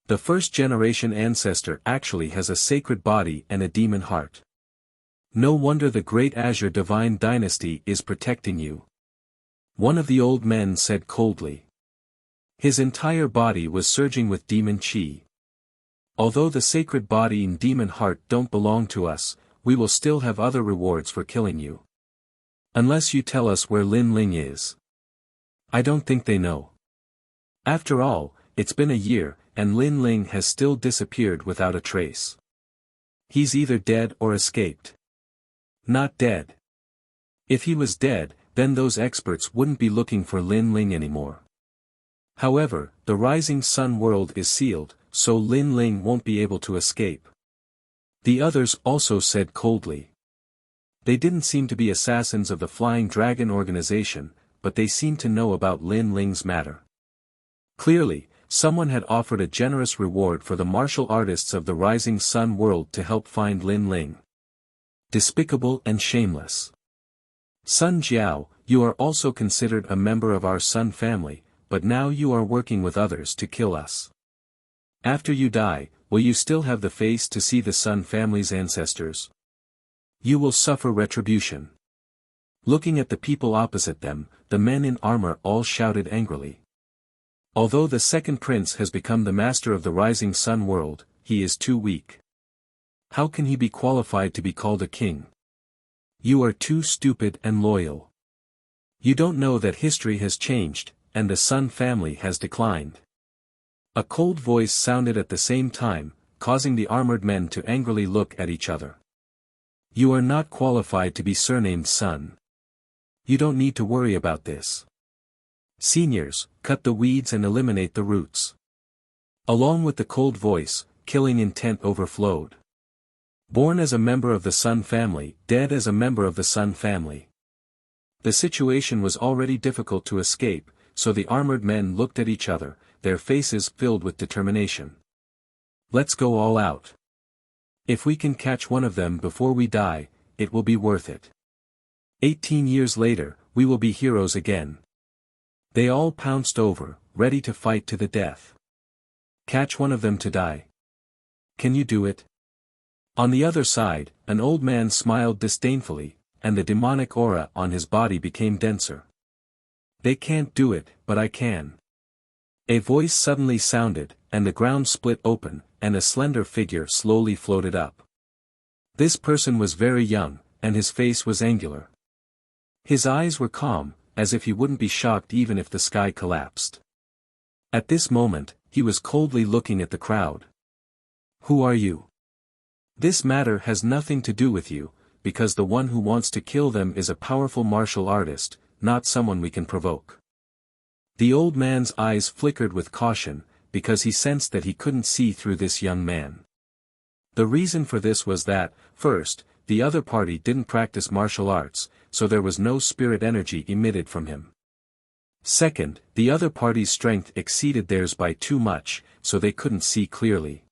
The first generation ancestor actually has a sacred body and a demon heart. No wonder the great Azure divine dynasty is protecting you. One of the old men said coldly. His entire body was surging with demon chi. Although the sacred body and demon heart don't belong to us, we will still have other rewards for killing you. Unless you tell us where Lin Ling is. I don't think they know. After all, it's been a year, and Lin Ling has still disappeared without a trace. He's either dead or escaped. Not dead. If he was dead, then those experts wouldn't be looking for Lin Ling anymore. However, the Rising Sun world is sealed, so Lin Ling won't be able to escape. The others also said coldly. They didn't seem to be assassins of the Flying Dragon organization, but they seemed to know about Lin Ling's matter. Clearly, someone had offered a generous reward for the martial artists of the Rising Sun world to help find Lin Ling. Despicable and shameless. Sun Jiao, you are also considered a member of our Sun family, but now you are working with others to kill us. After you die, will you still have the face to see the Sun family's ancestors? You will suffer retribution. Looking at the people opposite them, the men in armor all shouted angrily. Although the second prince has become the master of the Rising Sun world, he is too weak. How can he be qualified to be called a king? You are too stupid and loyal. You don't know that history has changed, and the Sun family has declined. A cold voice sounded at the same time, causing the armored men to angrily look at each other. You are not qualified to be surnamed Sun. You don't need to worry about this. Seniors, cut the weeds and eliminate the roots. Along with the cold voice, killing intent overflowed. Born as a member of the Sun family, dead as a member of the Sun family. The situation was already difficult to escape, so the armored men looked at each other, their faces filled with determination. Let's go all out. If we can catch one of them before we die, it will be worth it. 18 years later, we will be heroes again. They all pounced over, ready to fight to the death. Catch one of them to die. Can you do it? On the other side, an old man smiled disdainfully, and the demonic aura on his body became denser. They can't do it, but I can. A voice suddenly sounded, and the ground split open, and a slender figure slowly floated up. This person was very young, and his face was angular. His eyes were calm, as if he wouldn't be shocked even if the sky collapsed. At this moment, he was coldly looking at the crowd. Who are you? This matter has nothing to do with you, because the one who wants to kill them is a powerful martial artist, not someone we can provoke. The old man's eyes flickered with caution, because he sensed that he couldn't see through this young man. The reason for this was that, first, the other party didn't practice martial arts, so there was no spirit energy emitted from him. Second, the other party's strength exceeded theirs by too much, so they couldn't see clearly.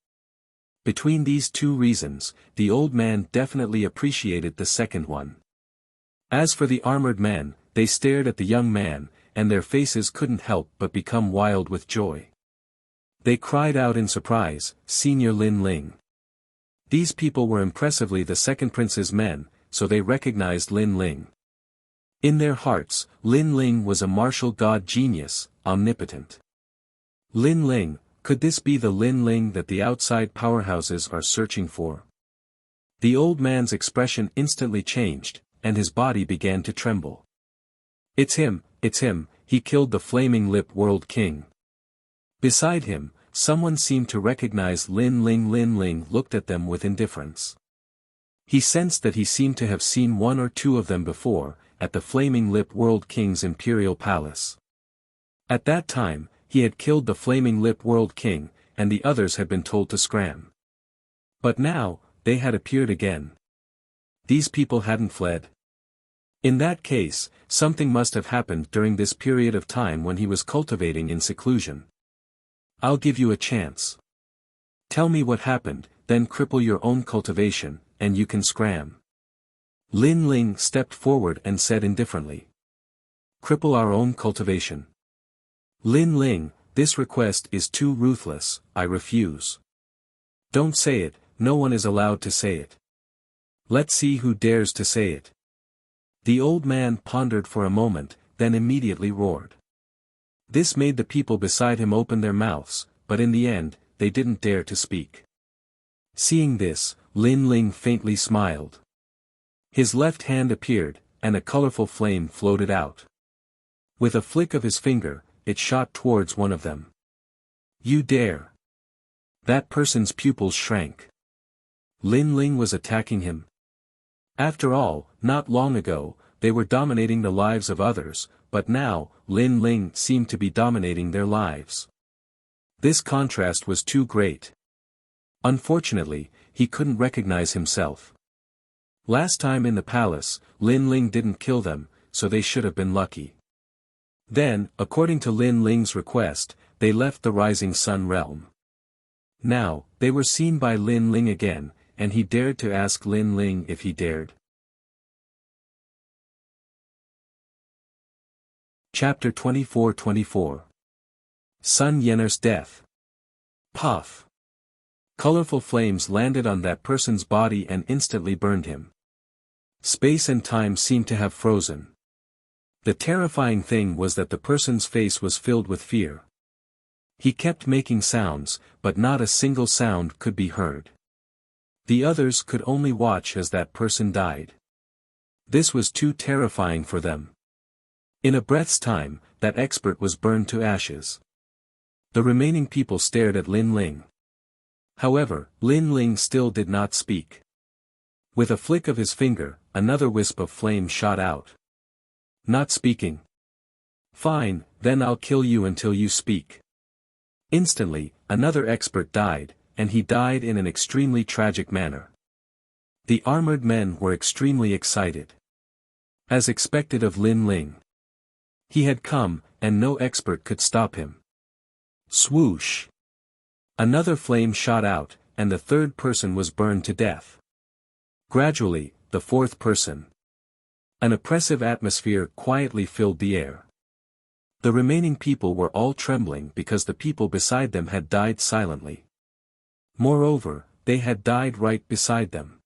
Between these two reasons, the old man definitely appreciated the second one. As for the armored men, they stared at the young man, and their faces couldn't help but become wild with joy. They cried out in surprise, "Senior Lin Ling." These people were impressively the second prince's men, so they recognized Lin Ling. In their hearts, Lin Ling was a martial god genius, omnipotent. Lin Ling, could this be the Lin Ling that the outside powerhouses are searching for? The old man's expression instantly changed, and his body began to tremble. It's him, he killed the Flaming Lip World King. Beside him, someone seemed to recognize Lin Ling. Lin Ling looked at them with indifference. He sensed that he seemed to have seen one or two of them before, at the Flaming Lip World King's imperial palace. At that time, he had killed the Flaming Lip World King, and the others had been told to scram. But now, they had appeared again. These people hadn't fled. In that case, something must have happened during this period of time when he was cultivating in seclusion. I'll give you a chance. Tell me what happened, then cripple your own cultivation, and you can scram. Lin Ling stepped forward and said indifferently. Cripple our own cultivation. Lin Ling, this request is too ruthless, I refuse. Don't say it, no one is allowed to say it. Let's see who dares to say it. The old man pondered for a moment, then immediately roared. This made the people beside him open their mouths, but in the end, they didn't dare to speak. Seeing this, Lin Ling faintly smiled. His left hand appeared, and a colorful flame floated out. With a flick of his finger, it shot towards one of them. You dare! That person's pupils shrank. Lin Ling was attacking him. After all, not long ago, they were dominating the lives of others, but now, Lin Ling seemed to be dominating their lives. This contrast was too great. Unfortunately, he couldn't recognize himself. Last time in the palace, Lin Ling didn't kill them, so they should have been lucky. Then, according to Lin Ling's request, they left the Rising Sun realm. Now, they were seen by Lin Ling again, and he dared to ask Lin Ling if he dared. Chapter 24-24 Sun Yenner's Death. Puff! Colorful flames landed on that person's body and instantly burned him. Space and time seemed to have frozen. The terrifying thing was that the person's face was filled with fear. He kept making sounds, but not a single sound could be heard. The others could only watch as that person died. This was too terrifying for them. In a breath's time, that expert was burned to ashes. The remaining people stared at Lin Ling. However, Lin Ling still did not speak. With a flick of his finger, another wisp of flame shot out. Not speaking? Fine, then I'll kill you until you speak. Instantly, another expert died, and he died in an extremely tragic manner. The armored men were extremely excited. As expected of Lin Ling. He had come, and no expert could stop him. Swoosh! Another flame shot out, and the third person was burned to death. Gradually, the fourth person. An oppressive atmosphere quietly filled the air. The remaining people were all trembling because the people beside them had died silently. Moreover, they had died right beside them.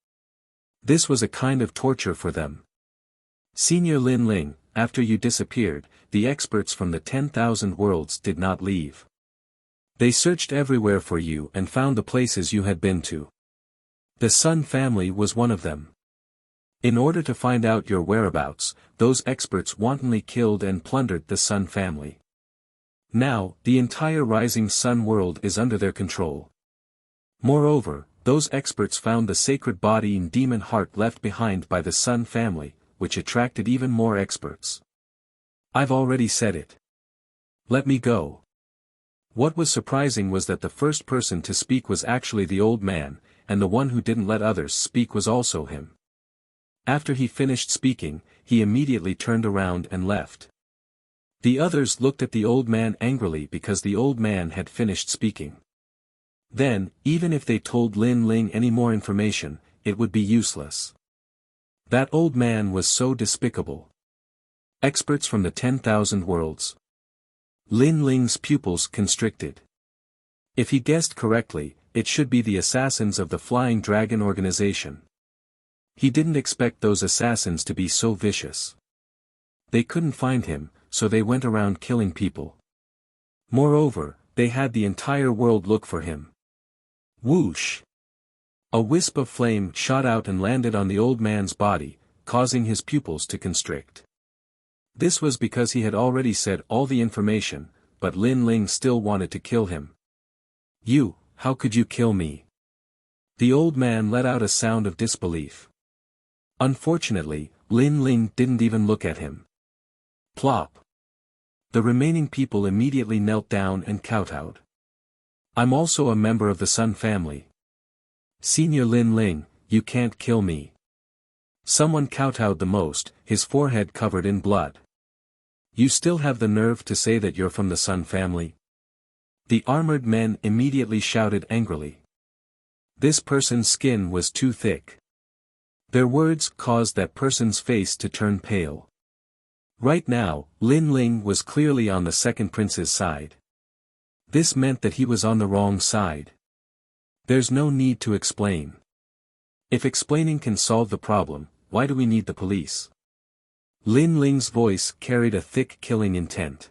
This was a kind of torture for them. Senior Lin Ling, after you disappeared, the experts from the 10,000 worlds did not leave. They searched everywhere for you and found the places you had been to. The Sun family was one of them. In order to find out your whereabouts, those experts wantonly killed and plundered the Sun family. Now, the entire Rising Sun world is under their control. Moreover, those experts found the sacred body and demon heart left behind by the Sun family, which attracted even more experts. I've already said it. Let me go. What was surprising was that the first person to speak was actually the old man, and the one who didn't let others speak was also him. After he finished speaking, he immediately turned around and left. The others looked at the old man angrily because the old man had finished speaking. Then, even if they told Lin Ling any more information, it would be useless. That old man was so despicable. Experts from the 10,000 worlds. Lin Ling's pupils constricted. If he guessed correctly, it should be the assassins of the Flying Dragon organization. He didn't expect those assassins to be so vicious. They couldn't find him, so they went around killing people. Moreover, they had the entire world look for him. Whoosh! A wisp of flame shot out and landed on the old man's body, causing his pupils to constrict. This was because he had already said all the information, but Lin Ling still wanted to kill him. You, how could you kill me? The old man let out a sound of disbelief. Unfortunately, Lin Ling didn't even look at him. Plop! The remaining people immediately knelt down and kowtowed. I'm also a member of the Sun family. Senior Lin Ling, you can't kill me. Someone kowtowed the most, his forehead covered in blood. You still have the nerve to say that you're from the Sun family? The armored men immediately shouted angrily. This person's skin was too thick. Their words caused that person's face to turn pale. Right now, Lin Ling was clearly on the second prince's side. This meant that he was on the wrong side. There's no need to explain. If explaining can solve the problem, why do we need the police? Lin Ling's voice carried a thick killing intent.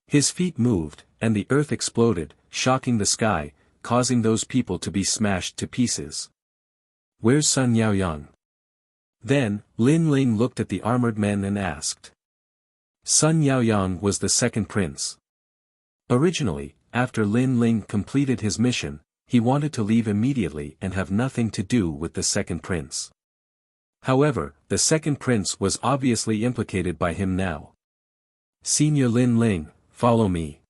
His feet moved, and the earth exploded, shocking the sky, causing those people to be smashed to pieces. Where's Sun Yaoyang? Then, Lin Ling looked at the armored men and asked. Sun Yaoyang was the second prince. Originally, after Lin Ling completed his mission, he wanted to leave immediately and have nothing to do with the second prince. However, the second prince was obviously implicated by him now. Senior Lin Ling, follow me.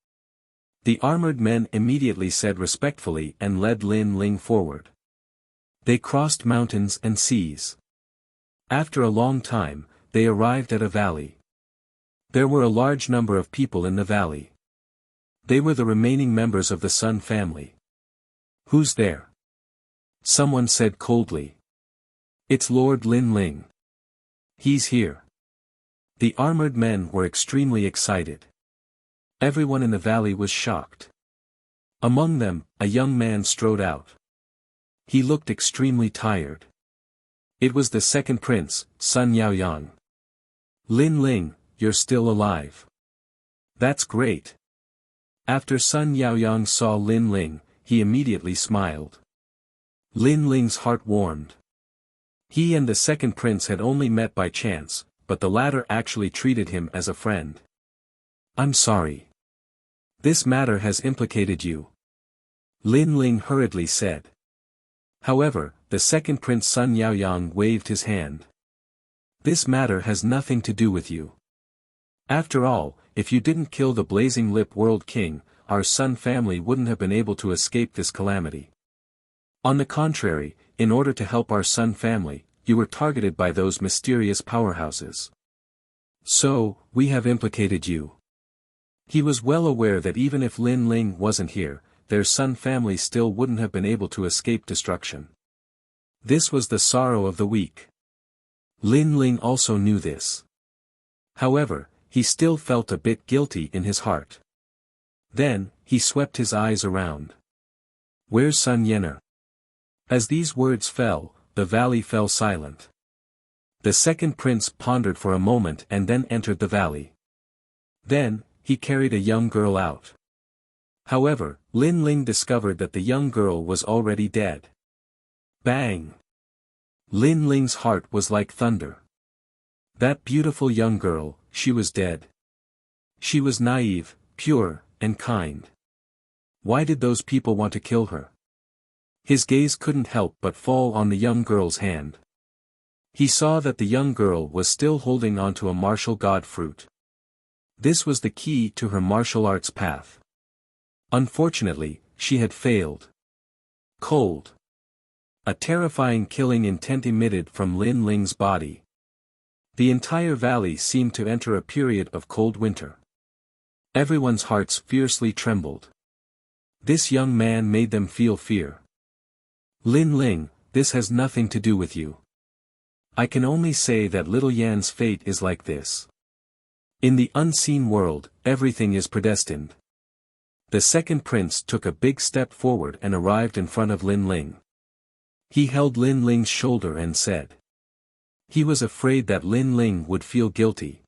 The armored men immediately said respectfully and led Lin Ling forward. They crossed mountains and seas. After a long time, they arrived at a valley. There were a large number of people in the valley. They were the remaining members of the Sun family. Who's there? Someone said coldly. It's Lord Lin Ling. He's here. The armored men were extremely excited. Everyone in the valley was shocked. Among them, a young man strode out. He looked extremely tired. It was the second prince, Sun Yaoyang. Lin Ling, you're still alive. That's great. After Sun Yaoyang saw Lin Ling, he immediately smiled. Lin Ling's heart warmed. He and the second prince had only met by chance, but the latter actually treated him as a friend. I'm sorry. This matter has implicated you. Lin Ling hurriedly said. However, the second prince Sun Yaoyang waved his hand. This matter has nothing to do with you. After all, if you didn't kill the Blazing Lip World King, our Sun family wouldn't have been able to escape this calamity. On the contrary, in order to help our Sun family, you were targeted by those mysterious powerhouses. So, we have implicated you. He was well aware that even if Lin Ling wasn't here, their Sun family still wouldn't have been able to escape destruction. This was the sorrow of the weak. Lin Ling also knew this. However, he still felt a bit guilty in his heart. Then, he swept his eyes around. Where's Sun Yener? As these words fell, the valley fell silent. The second prince pondered for a moment and then entered the valley. Then, he carried a young girl out. However, Lin Ling discovered that the young girl was already dead. Bang! Lin Ling's heart was like thunder. That beautiful young girl, she was dead. She was naive, pure, and kind. Why did those people want to kill her? His gaze couldn't help but fall on the young girl's hand. He saw that the young girl was still holding onto a martial god fruit. This was the key to her martial arts path. Unfortunately, she had failed. Cold. A terrifying killing intent emitted from Lin Ling's body. The entire valley seemed to enter a period of cold winter. Everyone's hearts fiercely trembled. This young man made them feel fear. Lin Ling, this has nothing to do with you. I can only say that little Yan's fate is like this. In the unseen world, everything is predestined. The second prince took a big step forward and arrived in front of Lin Ling. He held Lin Ling's shoulder and said. He was afraid that Lin Ling would feel guilty.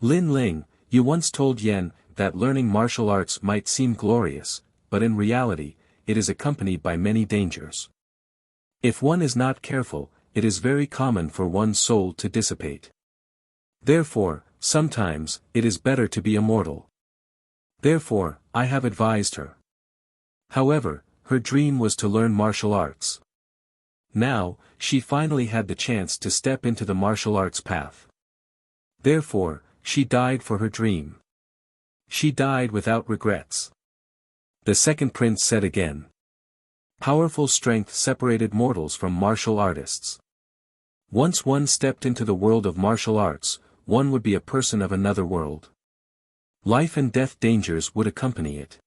Lin Ling, you once told Yan that learning martial arts might seem glorious, but in reality, it is accompanied by many dangers. If one is not careful, it is very common for one's soul to dissipate. Therefore, sometimes, it is better to be immortal. Therefore, I have advised her. However, her dream was to learn martial arts. Now, she finally had the chance to step into the martial arts path. Therefore, she died for her dream. She died without regrets. The second prince said again. Powerful strength separated mortals from martial artists. Once one stepped into the world of martial arts, one would be a person of another world. Life and death dangers would accompany it.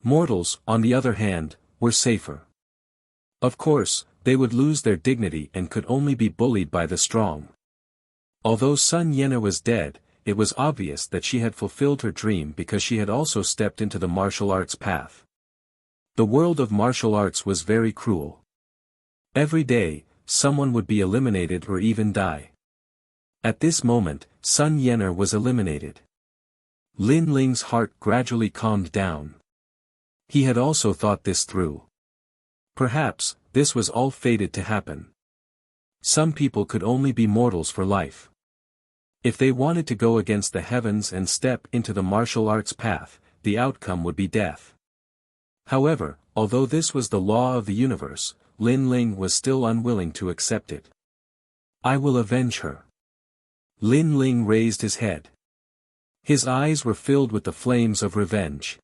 Mortals, on the other hand, were safer. Of course, they would lose their dignity and could only be bullied by the strong. Although Sun Yener was dead, it was obvious that she had fulfilled her dream because she had also stepped into the martial arts path. The world of martial arts was very cruel. Every day, someone would be eliminated or even die. At this moment, Sun Yener was eliminated. Lin Ling's heart gradually calmed down. He had also thought this through. Perhaps, this was all fated to happen. Some people could only be mortals for life. If they wanted to go against the heavens and step into the martial arts path, the outcome would be death. However, although this was the law of the universe, Lin Ling was still unwilling to accept it. I will avenge her. Lin Ling raised his head. His eyes were filled with the flames of revenge.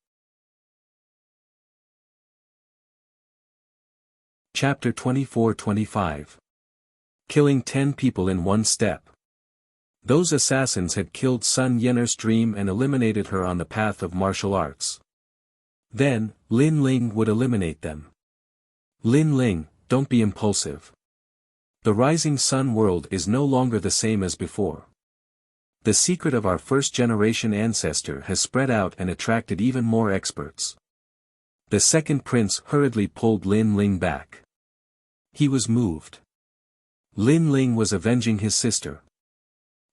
Chapter 24-25. Killing 10 people in one step. Those assassins had killed Sun Yenner's dream and eliminated her on the path of martial arts. Then, Lin Ling would eliminate them. Lin Ling, don't be impulsive. The rising sun world is no longer the same as before. The secret of our first-generation ancestor has spread out and attracted even more experts. The second prince hurriedly pulled Lin Ling back. He was moved. Lin Ling was avenging his sister.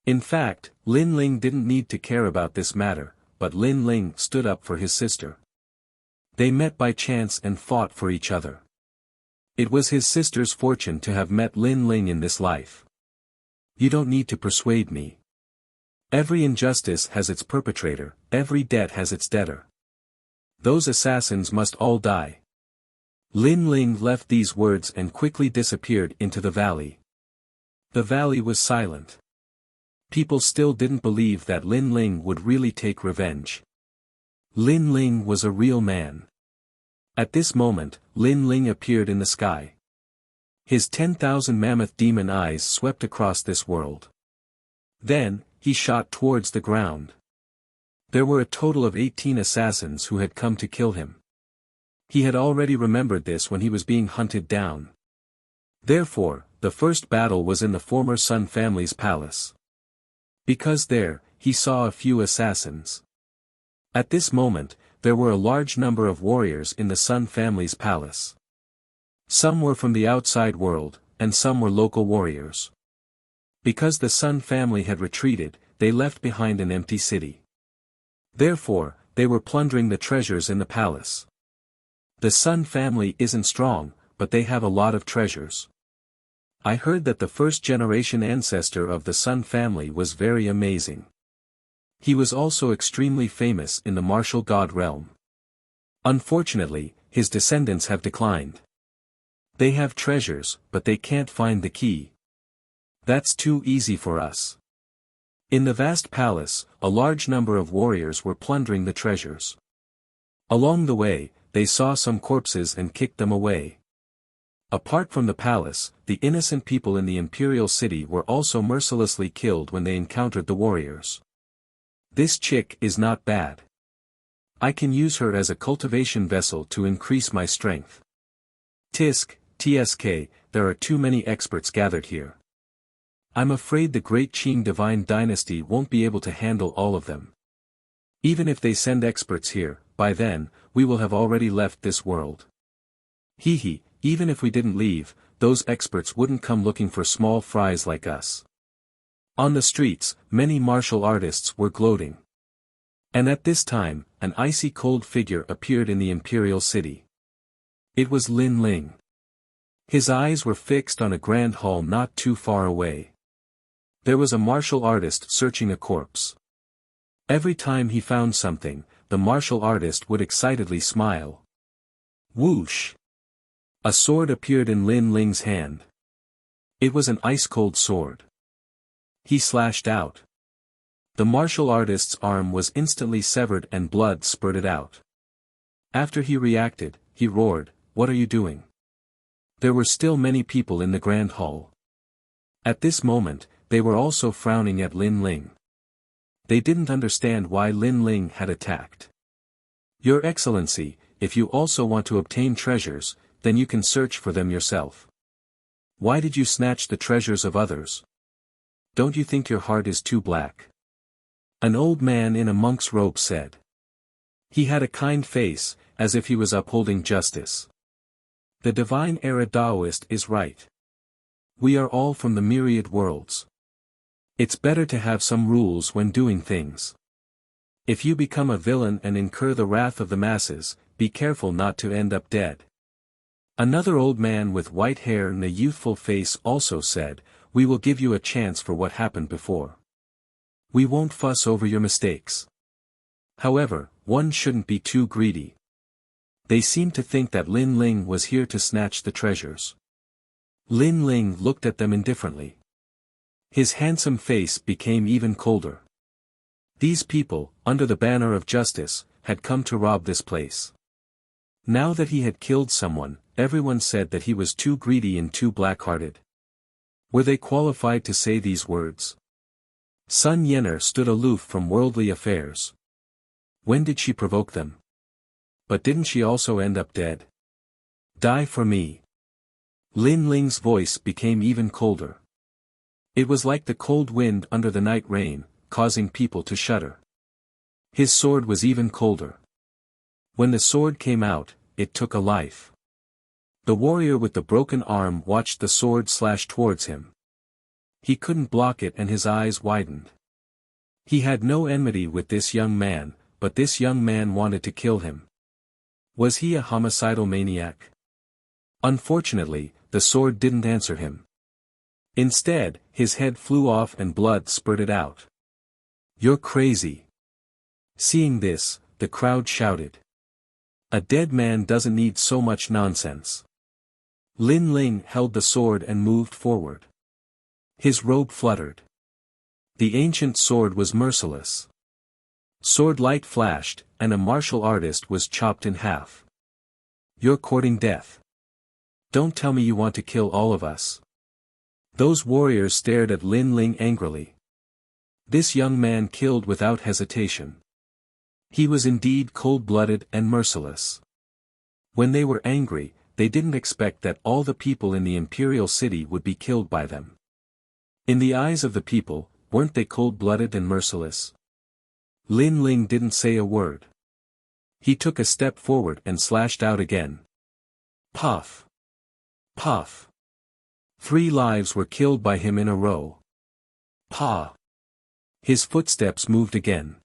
In fact, Lin Ling didn't need to care about this matter, but Lin Ling stood up for his sister. They met by chance and fought for each other. It was his sister's fortune to have met Lin Ling in this life. You don't need to persuade me. Every injustice has its perpetrator, every debt has its debtor. Those assassins must all die. Lin Ling left these words and quickly disappeared into the valley. The valley was silent. People still didn't believe that Lin Ling would really take revenge. Lin Ling was a real man. At this moment, Lin Ling appeared in the sky. His 10,000 mammoth demon eyes swept across this world. Then, he shot towards the ground. There were a total of 18 assassins who had come to kill him. He had already remembered this when he was being hunted down. Therefore, the first battle was in the former Sun family's palace. Because there, he saw a few assassins. At this moment, there were a large number of warriors in the Sun family's palace. Some were from the outside world, and some were local warriors. Because the Sun family had retreated, they left behind an empty city. Therefore, they were plundering the treasures in the palace. The Sun family isn't strong, but they have a lot of treasures. I heard that the first-generation ancestor of the Sun family was very amazing. He was also extremely famous in the martial god realm. Unfortunately, his descendants have declined. They have treasures, but they can't find the key. That's too easy for us. In the vast palace, a large number of warriors were plundering the treasures. Along the way, they saw some corpses and kicked them away. Apart from the palace, the innocent people in the imperial city were also mercilessly killed when they encountered the warriors. This chick is not bad. I can use her as a cultivation vessel to increase my strength. TSK, there are too many experts gathered here. I'm afraid the Great Qing Divine Dynasty won't be able to handle all of them. Even if they send experts here, by then, we will have already left this world. Even if we didn't leave, those experts wouldn't come looking for small fries like us. On the streets, many martial artists were gloating. And at this time, an icy cold figure appeared in the imperial city. It was Lin Ling. His eyes were fixed on a grand hall not too far away. There was a martial artist searching a corpse. Every time he found something, the martial artist would excitedly smile. Whoosh! A sword appeared in Lin Ling's hand. It was an ice-cold sword. He slashed out. The martial artist's arm was instantly severed and blood spurted out. After he reacted, he roared, "What are you doing?" There were still many people in the grand hall. At this moment, they were also frowning at Lin Ling. They didn't understand why Lin Ling had attacked. "Your Excellency, if you also want to obtain treasures, then you can search for them yourself. Why did you snatch the treasures of others? Don't you think your heart is too black?" An old man in a monk's robe said. He had a kind face, as if he was upholding justice. The divine era Taoist is right. We are all from the myriad worlds. It's better to have some rules when doing things. If you become a villain and incur the wrath of the masses, be careful not to end up dead. Another old man with white hair and a youthful face also said, "We will give you a chance for what happened before. We won't fuss over your mistakes. However, one shouldn't be too greedy." They seemed to think that Lin Ling was here to snatch the treasures. Lin Ling looked at them indifferently. His handsome face became even colder. These people, under the banner of justice, had come to rob this place. Now that he had killed someone, everyone said that he was too greedy and too black-hearted. Were they qualified to say these words? Sun Yener stood aloof from worldly affairs. When did she provoke them? But didn't she also end up dead? Die for me. Lin Ling's voice became even colder. It was like the cold wind under the night rain, causing people to shudder. His sword was even colder. When the sword came out, it took a life. The warrior with the broken arm watched the sword slash towards him. He couldn't block it and his eyes widened. He had no enmity with this young man, but this young man wanted to kill him. Was he a homicidal maniac? Unfortunately, the sword didn't answer him. Instead, his head flew off and blood spurted out. "You're crazy." Seeing this, the crowd shouted. "A dead man doesn't need so much nonsense." Lin Ling held the sword and moved forward. His robe fluttered. The ancient sword was merciless. Sword light flashed, and a martial artist was chopped in half. "You're courting death. Don't tell me you want to kill all of us." Those warriors stared at Lin Ling angrily. This young man killed without hesitation. He was indeed cold-blooded and merciless. When they were angry, they didn't expect that all the people in the imperial city would be killed by them. In the eyes of the people, weren't they cold-blooded and merciless? Lin Ling didn't say a word. He took a step forward and slashed out again. Puff! Puff! 3 lives were killed by him in a row. Pa! His footsteps moved again.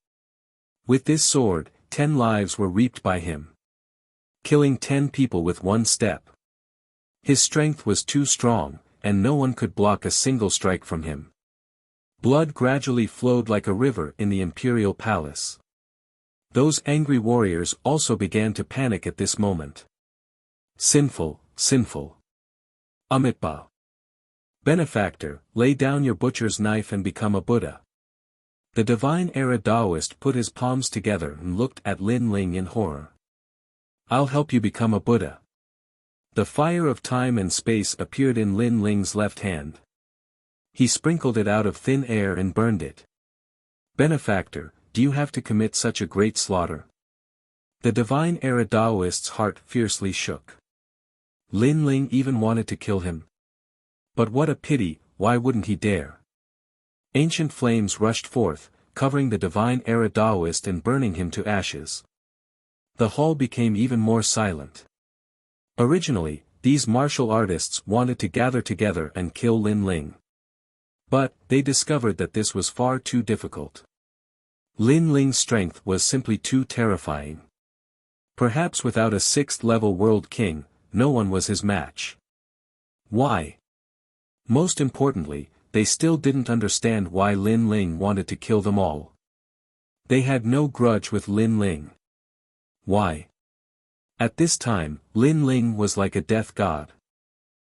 With this sword, 10 lives were reaped by him. Killing 10 people with 1 step. His strength was too strong, and no one could block a single strike from him. Blood gradually flowed like a river in the imperial palace. Those angry warriors also began to panic at this moment. Sinful, sinful. Amitba. Benefactor, lay down your butcher's knife and become a Buddha. The divine era Taoist put his palms together and looked at Lin Ling in horror. I'll help you become a Buddha. The fire of time and space appeared in Lin Ling's left hand. He sprinkled it out of thin air and burned it. Benefactor, do you have to commit such a great slaughter? The divine era Taoist's heart fiercely shook. Lin Ling even wanted to kill him. But what a pity, why wouldn't he dare? Ancient flames rushed forth, covering the divine era Taoist and burning him to ashes. The hall became even more silent. Originally, these martial artists wanted to gather together and kill Lin Ling. But, they discovered that this was far too difficult. Lin Ling's strength was simply too terrifying. Perhaps without a 6th-level world king, no one was his match. Why? Most importantly, they still didn't understand why Lin Ling wanted to kill them all. They had no grudge with Lin Ling. Why? At this time, Lin Ling was like a death god.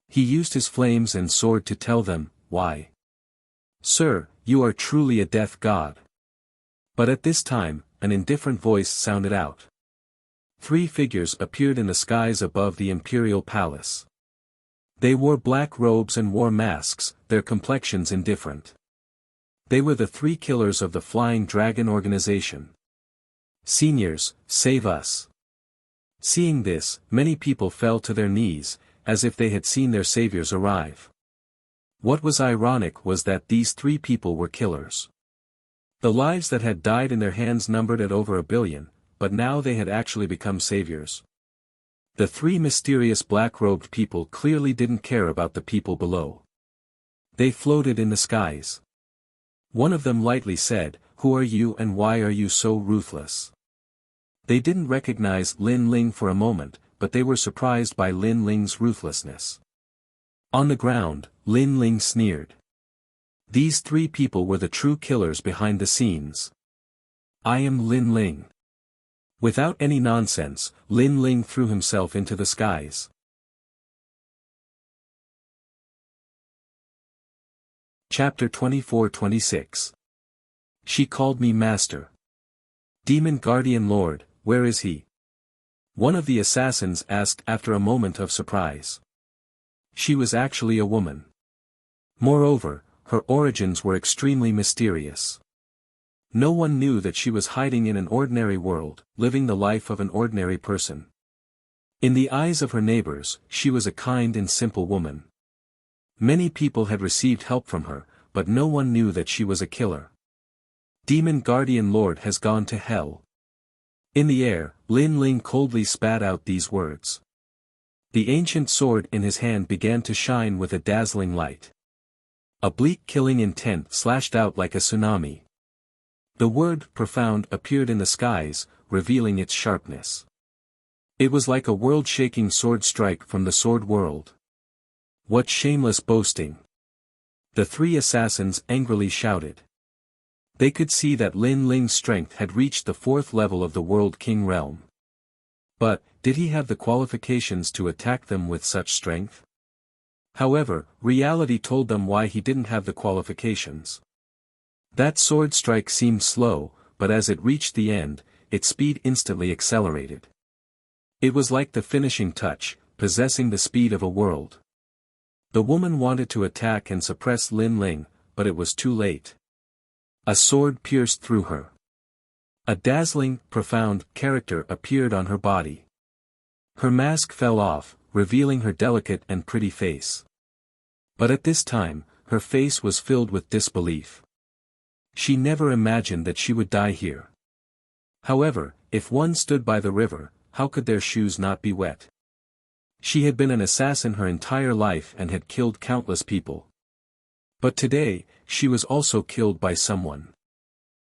He used his flames and sword to tell them, why. Sir, you are truly a death god. But at this time, an indifferent voice sounded out. 3 figures appeared in the skies above the imperial palace. They wore black robes and wore masks, their complexions indifferent. They were the 3 killers of the Flying Dragon organization. Seniors, save us. Seeing this, many people fell to their knees, as if they had seen their saviors arrive. What was ironic was that these 3 people were killers. The lives that had died in their hands numbered at over 1 billion, but now they had actually become saviors. The 3 mysterious black-robed people clearly didn't care about the people below. They floated in the skies. One of them lightly said, "Who are you and why are you so ruthless?" They didn't recognize Lin Ling for a moment, but they were surprised by Lin Ling's ruthlessness. On the ground, Lin Ling sneered. These three people were the true killers behind the scenes. I am Lin Ling. Without any nonsense, Lin Ling threw himself into the skies. Chapter 24-26. She called me master. Demon Guardian Lord, where is he? One of the assassins asked after a moment of surprise. She was actually a woman. Moreover, her origins were extremely mysterious. No one knew that she was hiding in an ordinary world, living the life of an ordinary person. In the eyes of her neighbors, she was a kind and simple woman. Many people had received help from her, but no one knew that she was a killer. Demon Guardian Lord has gone to hell. In the air, Lin Ling coldly spat out these words. The ancient sword in his hand began to shine with a dazzling light. A bleak killing intent slashed out like a tsunami. The word profound appeared in the skies, revealing its sharpness. It was like a world-shaking sword strike from the sword world. What shameless boasting! The three assassins angrily shouted. They could see that Lin Ling's strength had reached the 4th level of the World King realm. But, did he have the qualifications to attack them with such strength? However, reality told them why he didn't have the qualifications. That sword strike seemed slow, but as it reached the end, its speed instantly accelerated. It was like the finishing touch, possessing the speed of a world. The woman wanted to attack and suppress Lin Ling, but it was too late. A sword pierced through her. A dazzling, profound character appeared on her body. Her mask fell off, revealing her delicate and pretty face. But at this time, her face was filled with disbelief. She never imagined that she would die here. However, if one stood by the river, how could their shoes not be wet? She had been an assassin her entire life and had killed countless people. But today, she was also killed by someone.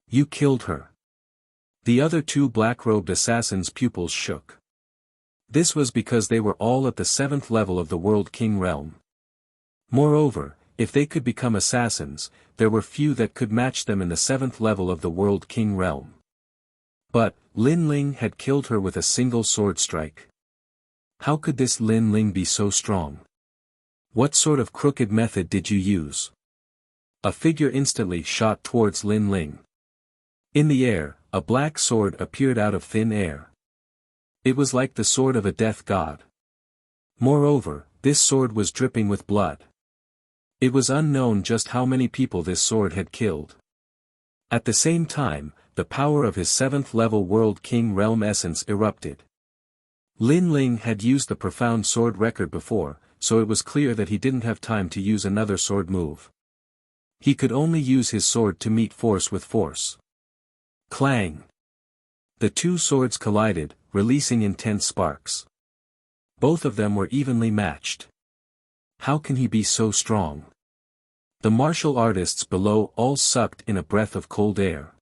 You killed her. The other two black-robed assassins' pupils shook. This was because they were all at the 7th level of the World King realm. Moreover, if they could become assassins, there were few that could match them in the 7th level of the World King realm. But, Lin Ling had killed her with a single sword strike. How could this Lin Ling be so strong? What sort of crooked method did you use? A figure instantly shot towards Lin Ling. In the air, a black sword appeared out of thin air. It was like the sword of a death god. Moreover, this sword was dripping with blood. It was unknown just how many people this sword had killed. At the same time, the power of his 7th level World King realm essence erupted. Lin Ling had used the profound sword record before, so it was clear that he didn't have time to use another sword move. He could only use his sword to meet force with force. Clang! The two swords collided, releasing intense sparks. Both of them were evenly matched. How can he be so strong? The martial artists below all sucked in a breath of cold air.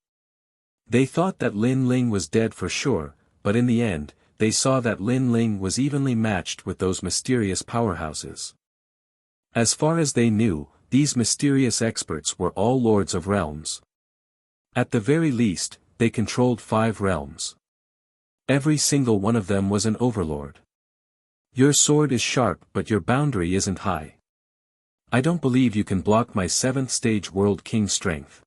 They thought that Lin Ling was dead for sure, but in the end, they saw that Lin Ling was evenly matched with those mysterious powerhouses. As far as they knew, these mysterious experts were all lords of realms. At the very least, they controlled 5 realms. Every single one of them was an overlord. Your sword is sharp but your boundary isn't high. I don't believe you can block my 7th stage World King strength.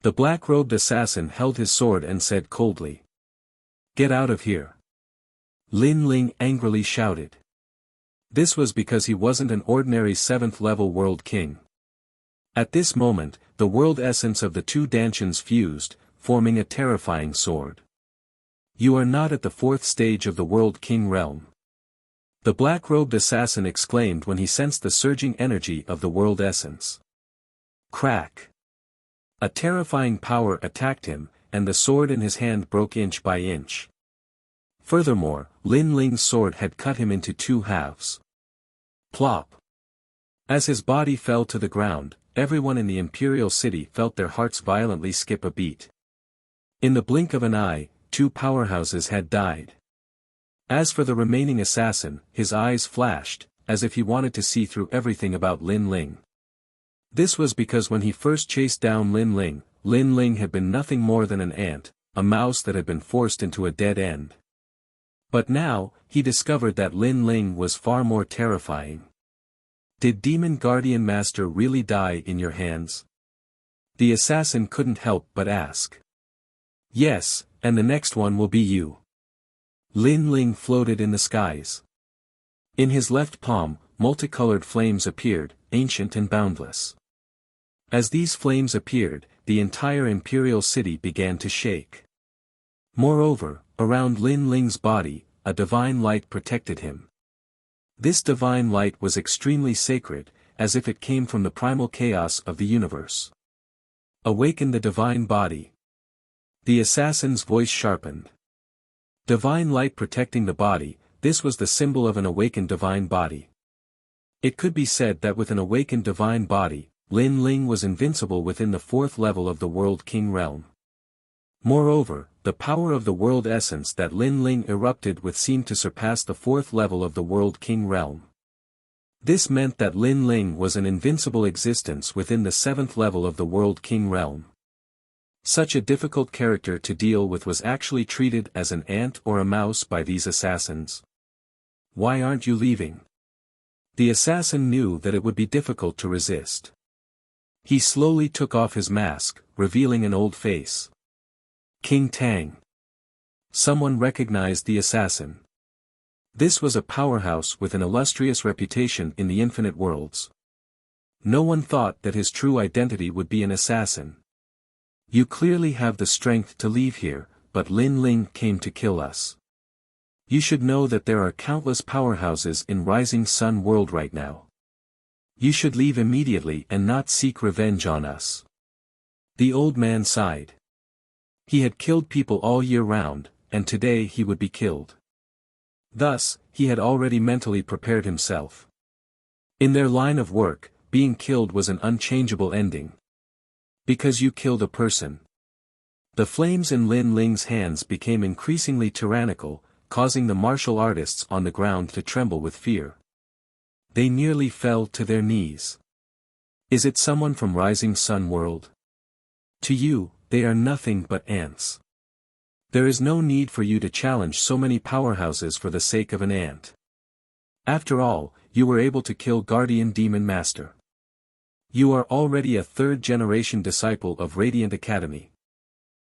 The black-robed assassin held his sword and said coldly. Get out of here. Lin Ling angrily shouted. This was because he wasn't an ordinary 7th level World King. At this moment, the world essence of the two Dantians fused, forming a terrifying sword. You are not at the 4th stage of the World King realm. The black-robed assassin exclaimed when he sensed the surging energy of the world essence. Crack! A terrifying power attacked him, and the sword in his hand broke inch by inch. Furthermore, Lin Ling's sword had cut him into 2 halves. Plop! As his body fell to the ground, everyone in the imperial city felt their hearts violently skip a beat. In the blink of an eye, 2 powerhouses had died. As for the remaining assassin, his eyes flashed, as if he wanted to see through everything about Lin Ling. This was because when he first chased down Lin Ling had been nothing more than an ant, a mouse that had been forced into a dead end. But now, he discovered that Lin Ling was far more terrifying. Did Demon Guardian Master really die in your hands? The assassin couldn't help but ask. Yes, and the next one will be you. Lin Ling floated in the skies. In his left palm, multicolored flames appeared, ancient and boundless. As these flames appeared, the entire imperial city began to shake. Moreover, around Lin Ling's body, a divine light protected him. This divine light was extremely sacred, as if it came from the primal chaos of the universe. Awaken the divine body. The assassin's voice sharpened. Divine light protecting the body, this was the symbol of an awakened divine body. It could be said that with an awakened divine body, Lin Ling was invincible within the fourth level of the World King realm. Moreover, the power of the world essence that Lin Ling erupted with seemed to surpass the fourth level of the World King realm. This meant that Lin Ling was an invincible existence within the seventh level of the World King realm. Such a difficult character to deal with was actually treated as an ant or a mouse by these assassins. Why aren't you leaving? The assassin knew that it would be difficult to resist. He slowly took off his mask, revealing an old face. King Tang. Someone recognized the assassin. This was a powerhouse with an illustrious reputation in the infinite worlds. No one thought that his true identity would be an assassin. You clearly have the strength to leave here, but Lin Ling came to kill us. You should know that there are countless powerhouses in Rising Sun World right now. You should leave immediately and not seek revenge on us. The old man sighed. He had killed people all year round, and today he would be killed. Thus, he had already mentally prepared himself. In their line of work, being killed was an unchangeable ending. Because you killed a person. The flames in Lin Ling's hands became increasingly tyrannical, causing the martial artists on the ground to tremble with fear. They nearly fell to their knees. Is it someone from Rising Sun World? To you, they are nothing but ants. There is no need for you to challenge so many powerhouses for the sake of an ant. After all, you were able to kill Guardian Demon Master. You are already a third-generation disciple of Radiant Academy.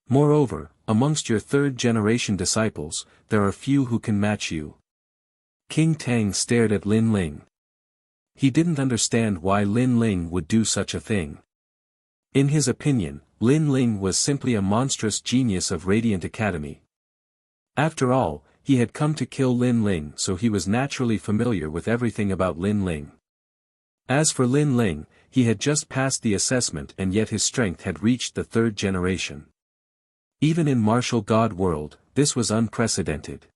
Moreover, amongst your third-generation disciples, there are few who can match you. King Tang stared at Lin Ling. He didn't understand why Lin Ling would do such a thing. In his opinion, Lin Ling was simply a monstrous genius of Radiant Academy. After all, he had come to kill Lin Ling, so he was naturally familiar with everything about Lin Ling. As for Lin Ling, he had just passed the assessment and yet his strength had reached the third generation. Even in Martial God World, this was unprecedented.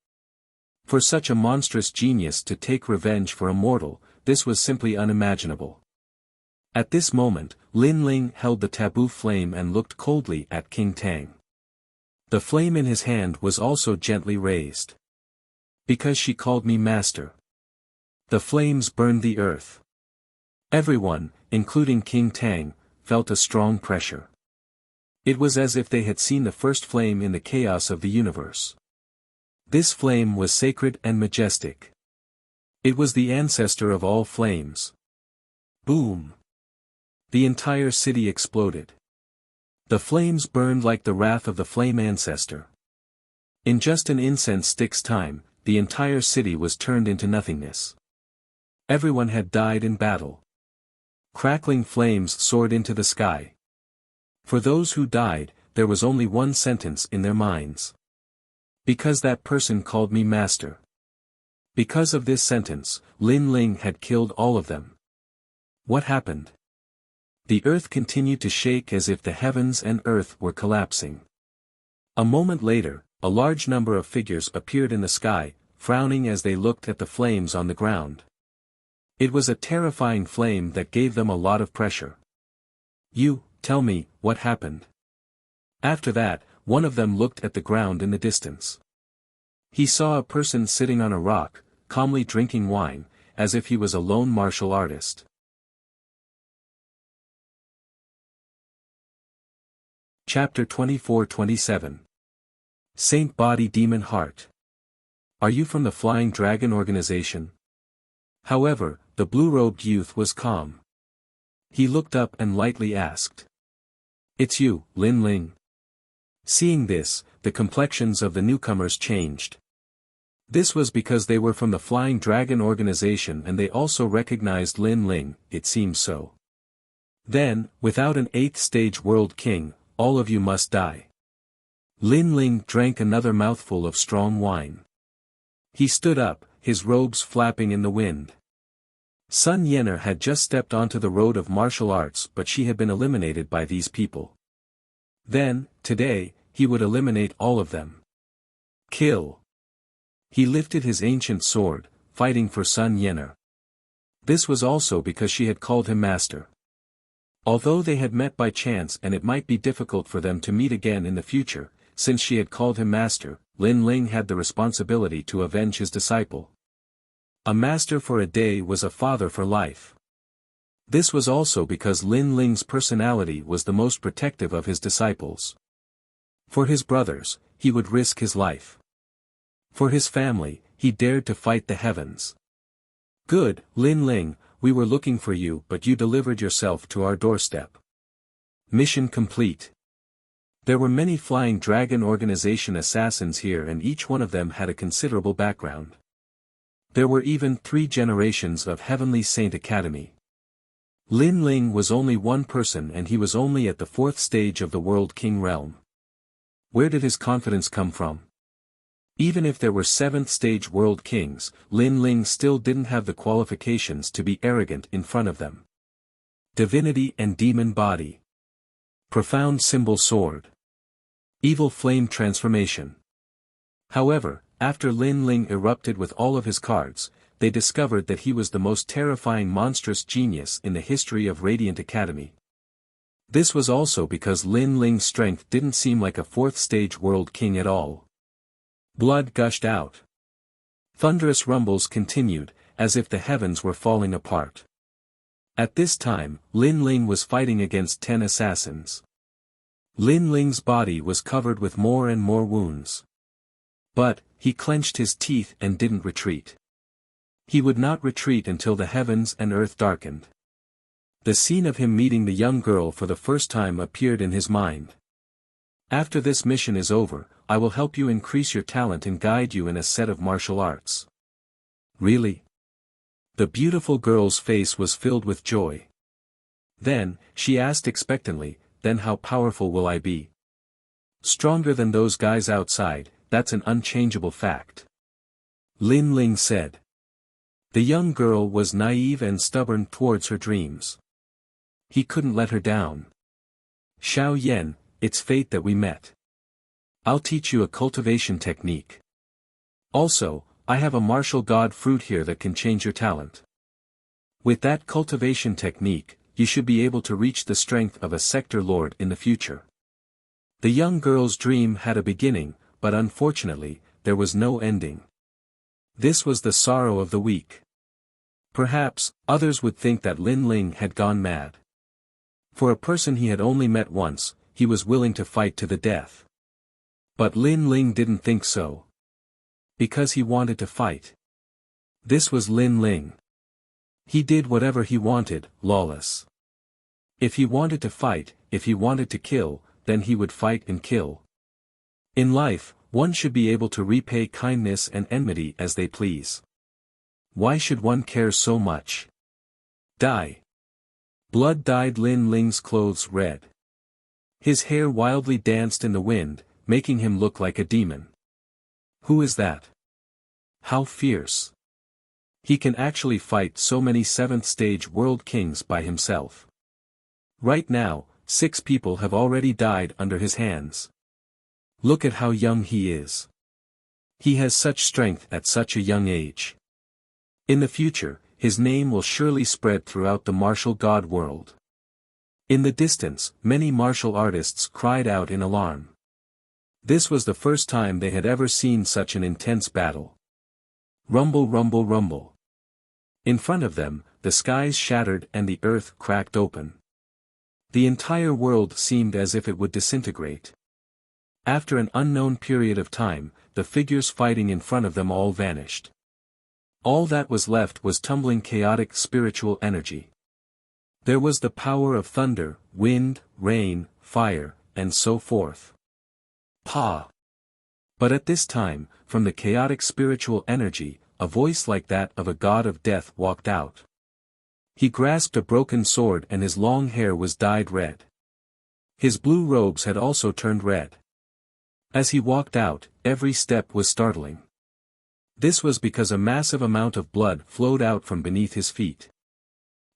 For such a monstrous genius to take revenge for a mortal, this was simply unimaginable. At this moment, Lin Ling held the taboo flame and looked coldly at King Tang. The flame in his hand was also gently raised. Because she called me master. The flames burned the earth. Everyone, including King Tang, felt a strong pressure. It was as if they had seen the first flame in the chaos of the universe. This flame was sacred and majestic. It was the ancestor of all flames. Boom! The entire city exploded. The flames burned like the wrath of the flame ancestor. In just an incense stick's time, the entire city was turned into nothingness. Everyone had died in battle. Crackling flames soared into the sky. For those who died, there was only one sentence in their minds. Because that person called me master. Because of this sentence, Lin Ling had killed all of them. What happened? The earth continued to shake as if the heavens and earth were collapsing. A moment later, a large number of figures appeared in the sky, frowning as they looked at the flames on the ground. It was a terrifying flame that gave them a lot of pressure. You, tell me, what happened? After that, one of them looked at the ground in the distance. He saw a person sitting on a rock, calmly drinking wine, as if he was a lone martial artist. Chapter 24-27. Saint Body Demon Heart. Are you from the Flying Dragon organization? However, the blue-robed youth was calm. He looked up and lightly asked. It's you, Lin Ling. Seeing this, the complexions of the newcomers changed. This was because they were from the Flying Dragon organization and they also recognized Lin Ling, it seems so. Then, without an 8th stage world king, all of you must die. Lin Ling drank another mouthful of strong wine. He stood up, his robes flapping in the wind. Sun Yener had just stepped onto the road of martial arts, but she had been eliminated by these people. Then, today, he would eliminate all of them. Kill. He lifted his ancient sword, fighting for Sun Yener. This was also because she had called him master. Although they had met by chance and it might be difficult for them to meet again in the future, since she had called him master, Lin Ling had the responsibility to avenge his disciple. A master for a day was a father for life. This was also because Lin Ling's personality was the most protective of his disciples. For his brothers, he would risk his life. For his family, he dared to fight the heavens. Good, Lin Ling, we were looking for you but you delivered yourself to our doorstep. Mission complete. There were many Flying Dragon organization assassins here and each one of them had a considerable background. There were even 3 generations of Heavenly Saint Academy. Lin Ling was only one person and he was only at the 4th stage of the World King realm. Where did his confidence come from? Even if there were 7th stage world kings, Lin Ling still didn't have the qualifications to be arrogant in front of them. Divinity and demon body. Profound symbol sword. Evil flame transformation. However, after Lin Ling erupted with all of his cards, they discovered that he was the most terrifying monstrous genius in the history of Radiant Academy. This was also because Lin Ling's strength didn't seem like a 4th stage world king at all. Blood gushed out. Thunderous rumbles continued, as if the heavens were falling apart. At this time, Lin Ling was fighting against 10 assassins. Lin Ling's body was covered with more and more wounds. But, he clenched his teeth and didn't retreat. He would not retreat until the heavens and earth darkened. The scene of him meeting the young girl for the first time appeared in his mind. After this mission is over, I will help you increase your talent and guide you in a set of martial arts. Really? The beautiful girl's face was filled with joy. Then, she asked expectantly, then how powerful will I be? Stronger than those guys outside, that's an unchangeable fact. Lin Ling said. The young girl was naive and stubborn towards her dreams. He couldn't let her down. Xiao Yan, it's fate that we met. I'll teach you a cultivation technique. Also, I have a martial god fruit here that can change your talent. With that cultivation technique, you should be able to reach the strength of a sector lord in the future. The young girl's dream had a beginning, but unfortunately, there was no ending. This was the sorrow of the weak. Perhaps, others would think that Lin Ling had gone mad. For a person he had only met once, he was willing to fight to the death. But Lin Ling didn't think so. Because he wanted to fight. This was Lin Ling. He did whatever he wanted, lawless. If he wanted to fight, if he wanted to kill, then he would fight and kill. In life, one should be able to repay kindness and enmity as they please. Why should one care so much? Die. Blood dyed Lin Ling's clothes red. His hair wildly danced in the wind, making him look like a demon. Who is that? How fierce. He can actually fight so many 7th stage world kings by himself. Right now, 6 people have already died under his hands. Look at how young he is. He has such strength at such a young age. In the future, his name will surely spread throughout the martial god world. In the distance, many martial artists cried out in alarm. This was the first time they had ever seen such an intense battle. Rumble, rumble, rumble. In front of them, the skies shattered and the earth cracked open. The entire world seemed as if it would disintegrate. After an unknown period of time, the figures fighting in front of them all vanished. All that was left was tumbling chaotic spiritual energy. There was the power of thunder, wind, rain, fire, and so forth. Pa! But at this time, from the chaotic spiritual energy, a voice like that of a god of death walked out. He grasped a broken sword and his long hair was dyed red. His blue robes had also turned red. As he walked out, every step was startling. This was because a massive amount of blood flowed out from beneath his feet.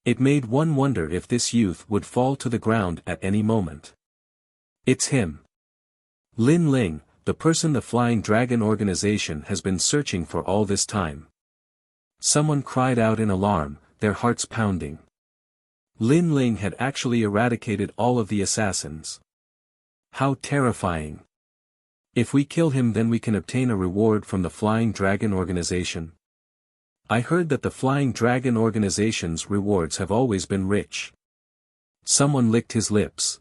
It made one wonder if this youth would fall to the ground at any moment. It's him. Lin Ling, the person the Flying Dragon organization has been searching for all this time. Someone cried out in alarm, their hearts pounding. Lin Ling had actually eradicated all of the assassins. How terrifying. If we kill him, then we can obtain a reward from the Flying Dragon organization. I heard that the Flying Dragon organization's rewards have always been rich. Someone licked his lips.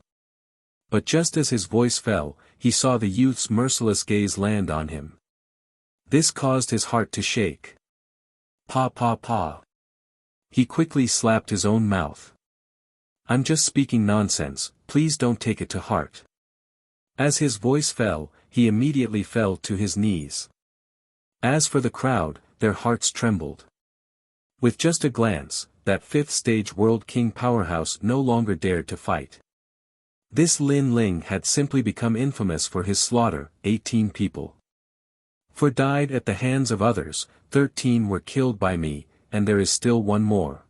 But just as his voice fell, he saw the youth's merciless gaze land on him. This caused his heart to shake. Pa pa pa. He quickly slapped his own mouth. I'm just speaking nonsense, please don't take it to heart. As his voice fell, he immediately fell to his knees. As for the crowd, their hearts trembled. With just a glance, that fifth-stage World King powerhouse no longer dared to fight. This Lin Ling had simply become infamous for his slaughter, 18 people. For died at the hands of others, 13 were killed by me, and there is still one more.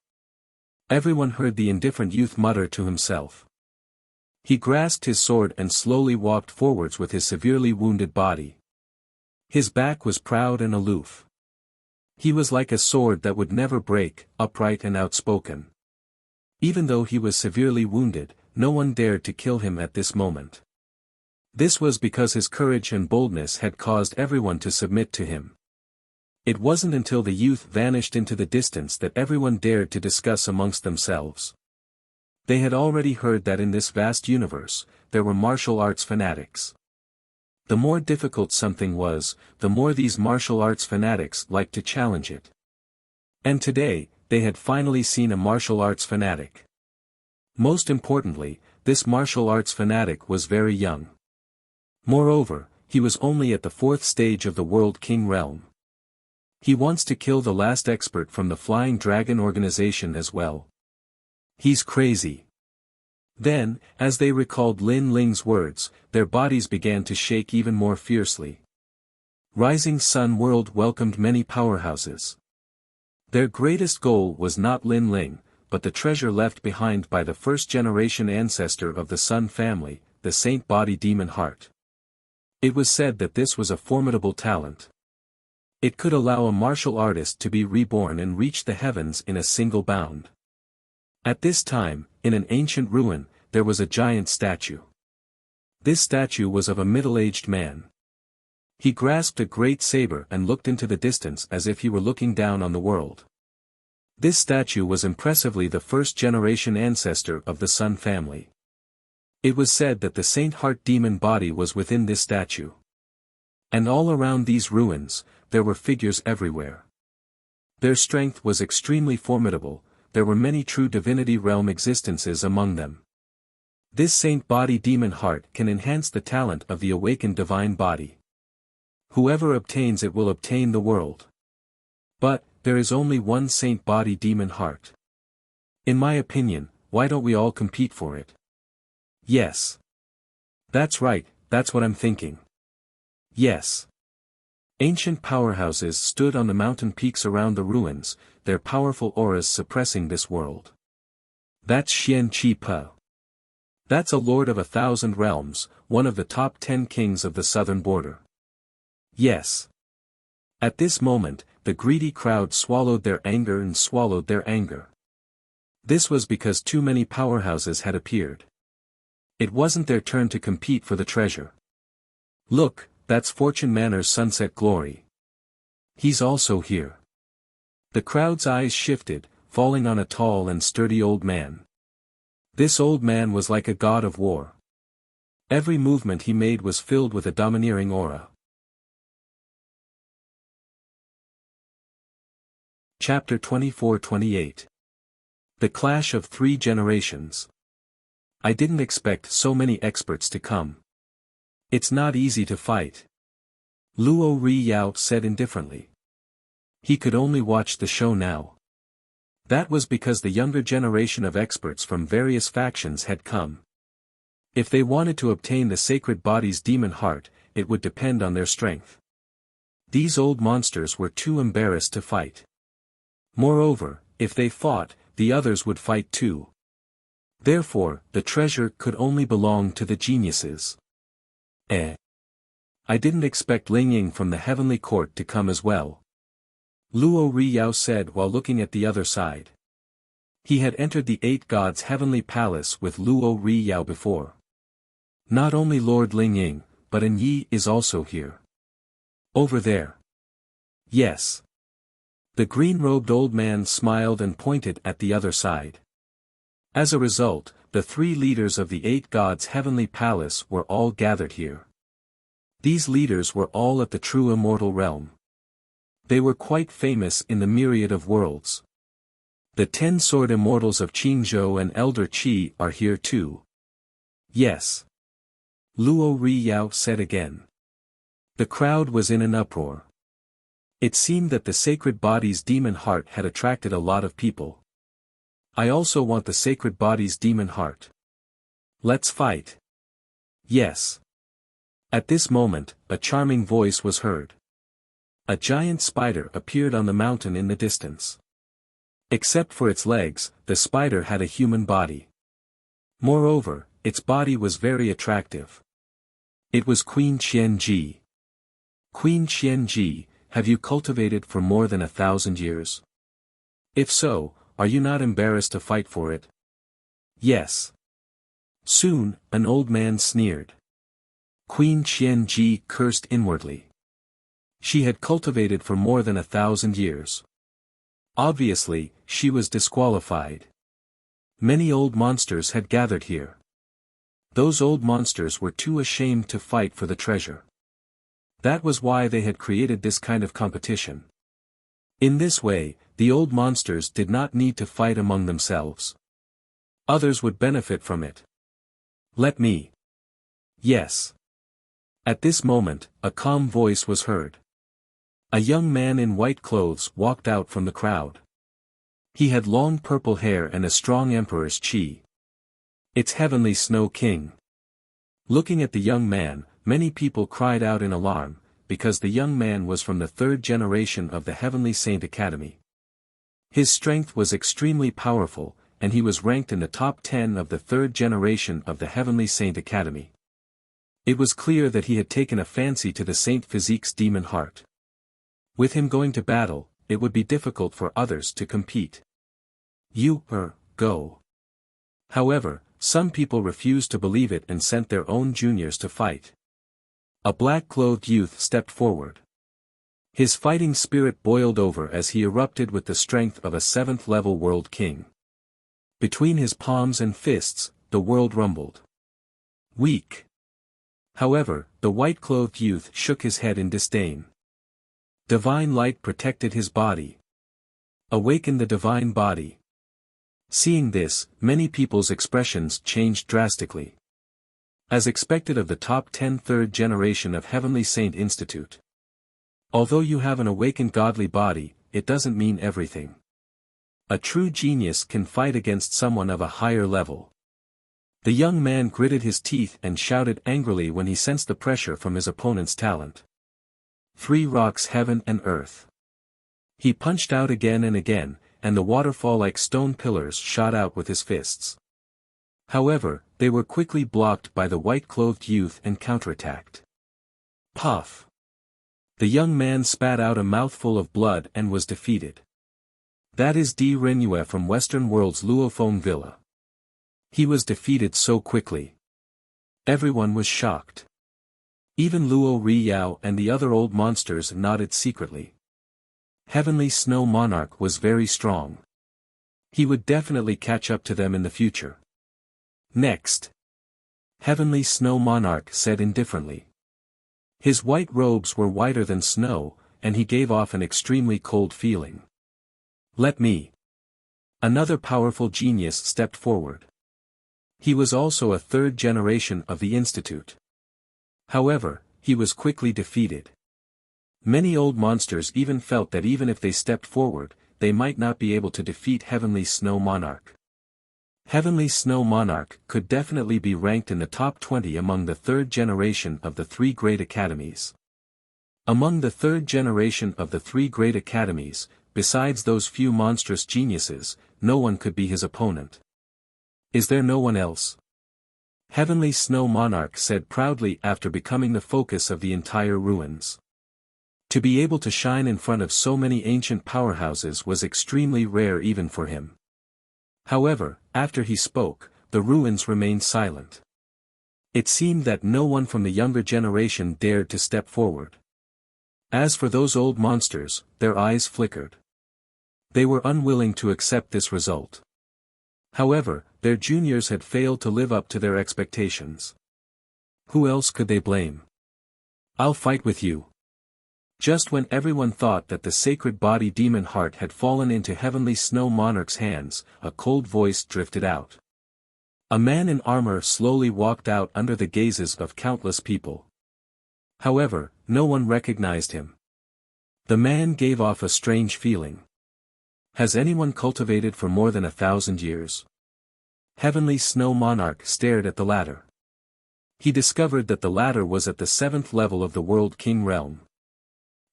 Everyone heard the indifferent youth mutter to himself. He grasped his sword and slowly walked forwards with his severely wounded body. His back was proud and aloof. He was like a sword that would never break, upright and outspoken. Even though he was severely wounded, no one dared to kill him at this moment. This was because his courage and boldness had caused everyone to submit to him. It wasn't until the youth vanished into the distance that everyone dared to discuss amongst themselves. They had already heard that in this vast universe, there were martial arts fanatics. The more difficult something was, the more these martial arts fanatics liked to challenge it. And today, they had finally seen a martial arts fanatic. Most importantly, this martial arts fanatic was very young. Moreover, he was only at the 4th stage of the World King realm. He wants to kill the last expert from the Flying Dragon organization as well. He's crazy. Then, as they recalled Lin Ling's words, their bodies began to shake even more fiercely. Rising Sun World welcomed many powerhouses. Their greatest goal was not Lin Ling, but the treasure left behind by the first-generation ancestor of the Sun family, the Saint Body Demon Heart. It was said that this was a formidable talent. It could allow a martial artist to be reborn and reach the heavens in a single bound. At this time, in an ancient ruin, there was a giant statue. This statue was of a middle-aged man. He grasped a great saber and looked into the distance as if he were looking down on the world. This statue was impressively the first-generation ancestor of the Sun family. It was said that the Saint Heart demon body was within this statue. And all around these ruins, there were figures everywhere. Their strength was extremely formidable. There were many true divinity realm existences among them. This Saint Body Demon Heart can enhance the talent of the awakened divine body. Whoever obtains it will obtain the world. But, there is only one Saint Body Demon Heart. In my opinion, why don't we all compete for it? Yes. That's right, that's what I'm thinking. Yes. Ancient powerhouses stood on the mountain peaks around the ruins, their powerful auras suppressing this world. That's Xian Qi Po. That's a lord of 1,000 realms, one of the top 10 kings of the southern border. Yes. At this moment, the greedy crowd swallowed their anger and swallowed their anger. This was because too many powerhouses had appeared. It wasn't their turn to compete for the treasure. Look, that's Fortune Manor's sunset glory. He's also here. The crowd's eyes shifted, falling on a tall and sturdy old man. This old man was like a god of war. Every movement he made was filled with a domineering aura. Chapter 24-28. The Clash of Three Generations. I didn't expect so many experts to come. It's not easy to fight. Luo Riyao said indifferently. He could only watch the show now. That was because the younger generation of experts from various factions had come. If they wanted to obtain the sacred body's demon heart, it would depend on their strength. These old monsters were too embarrassed to fight. Moreover, if they fought, the others would fight too. Therefore, the treasure could only belong to the geniuses. I didn't expect Ling Ying from the heavenly court to come as well. Luo Riyao said while looking at the other side. He had entered the Eight Gods' heavenly palace with Luo Riyao before. Not only Lord Ling Ying, but An Yi is also here. Over there. Yes. The green-robed old man smiled and pointed at the other side. As a result, the three leaders of the Eight Gods' heavenly palace were all gathered here. These leaders were all at the true immortal realm. They were quite famous in the myriad of worlds. The 10-sword immortals of Qingzhou and Elder Qi are here too. Yes. Luo Riyao said again. The crowd was in an uproar. It seemed that the sacred body's demon heart had attracted a lot of people. I also want the sacred body's demon heart. Let's fight. Yes. At this moment, a charming voice was heard. A giant spider appeared on the mountain in the distance. Except for its legs, the spider had a human body. Moreover, its body was very attractive. It was Queen Qianji. Queen Qianji, have you cultivated for more than 1,000 years? If so, are you not embarrassed to fight for it? Yes. Soon, an old man sneered. Queen Qianji cursed inwardly. She had cultivated for more than 1,000 years. Obviously, she was disqualified. Many old monsters had gathered here. Those old monsters were too ashamed to fight for the treasure. That was why they had created this kind of competition. In this way, the old monsters did not need to fight among themselves. Others would benefit from it. Let me. Yes. At this moment, a calm voice was heard. A young man in white clothes walked out from the crowd. He had long purple hair and a strong emperor's chi. It's Heavenly Snow King. Looking at the young man, many people cried out in alarm, because the young man was from the third generation of the Heavenly Saint Academy. His strength was extremely powerful, and he was ranked in the top 10 of the third generation of the Heavenly Saint Academy. It was clear that he had taken a fancy to the Saint Physique's demon heart. With him going to battle, it would be difficult for others to compete. Go. However, some people refused to believe it and sent their own juniors to fight. A black-clothed youth stepped forward. His fighting spirit boiled over as he erupted with the strength of a 7th-level world king. Between his palms and fists, the world rumbled. Weak. However, the white-clothed youth shook his head in disdain. Divine light protected his body. Awaken the divine body. Seeing this, many people's expressions changed drastically. As expected of the top 10 third generation of Heavenly Saint Institute. Although you have an awakened godly body, it doesn't mean everything. A true genius can fight against someone of a higher level. The young man gritted his teeth and shouted angrily when he sensed the pressure from his opponent's talent. 3 rocks heaven and earth. He punched out again and again, and the waterfall-like stone pillars shot out with his fists. However, they were quickly blocked by the white-clothed youth and counterattacked. Puff! The young man spat out a mouthful of blood and was defeated. That is Di Renue from Western World's Luofeng Villa. He was defeated so quickly. Everyone was shocked. Even Luo Riyao and the other old monsters nodded secretly. Heavenly Snow Monarch was very strong. He would definitely catch up to them in the future. Next. Heavenly Snow Monarch said indifferently. His white robes were whiter than snow, and he gave off an extremely cold feeling. Let me. Another powerful genius stepped forward. He was also a third generation of the Institute. However, he was quickly defeated. Many old monsters even felt that even if they stepped forward, they might not be able to defeat Heavenly Snow Monarch. Heavenly Snow Monarch could definitely be ranked in the top 20 among the third generation of the three great academies. Among the third generation of the three great academies, besides those few monstrous geniuses, no one could be his opponent. Is there no one else? Heavenly Snow Monarch said proudly after becoming the focus of the entire ruins. To be able to shine in front of so many ancient powerhouses was extremely rare even for him. However, after he spoke, the ruins remained silent. It seemed that no one from the younger generation dared to step forward. As for those old monsters, their eyes flickered. They were unwilling to accept this result. However, their juniors had failed to live up to their expectations. Who else could they blame? I'll fight with you. Just when everyone thought that the sacred body demon heart had fallen into Heavenly Snow Monarch's hands, a cold voice drifted out. A man in armor slowly walked out under the gazes of countless people. However, no one recognized him. The man gave off a strange feeling. Has anyone cultivated for more than 1,000 years? Heavenly Snow Monarch stared at the ladder. He discovered that the ladder was at the 7th level of the World King realm.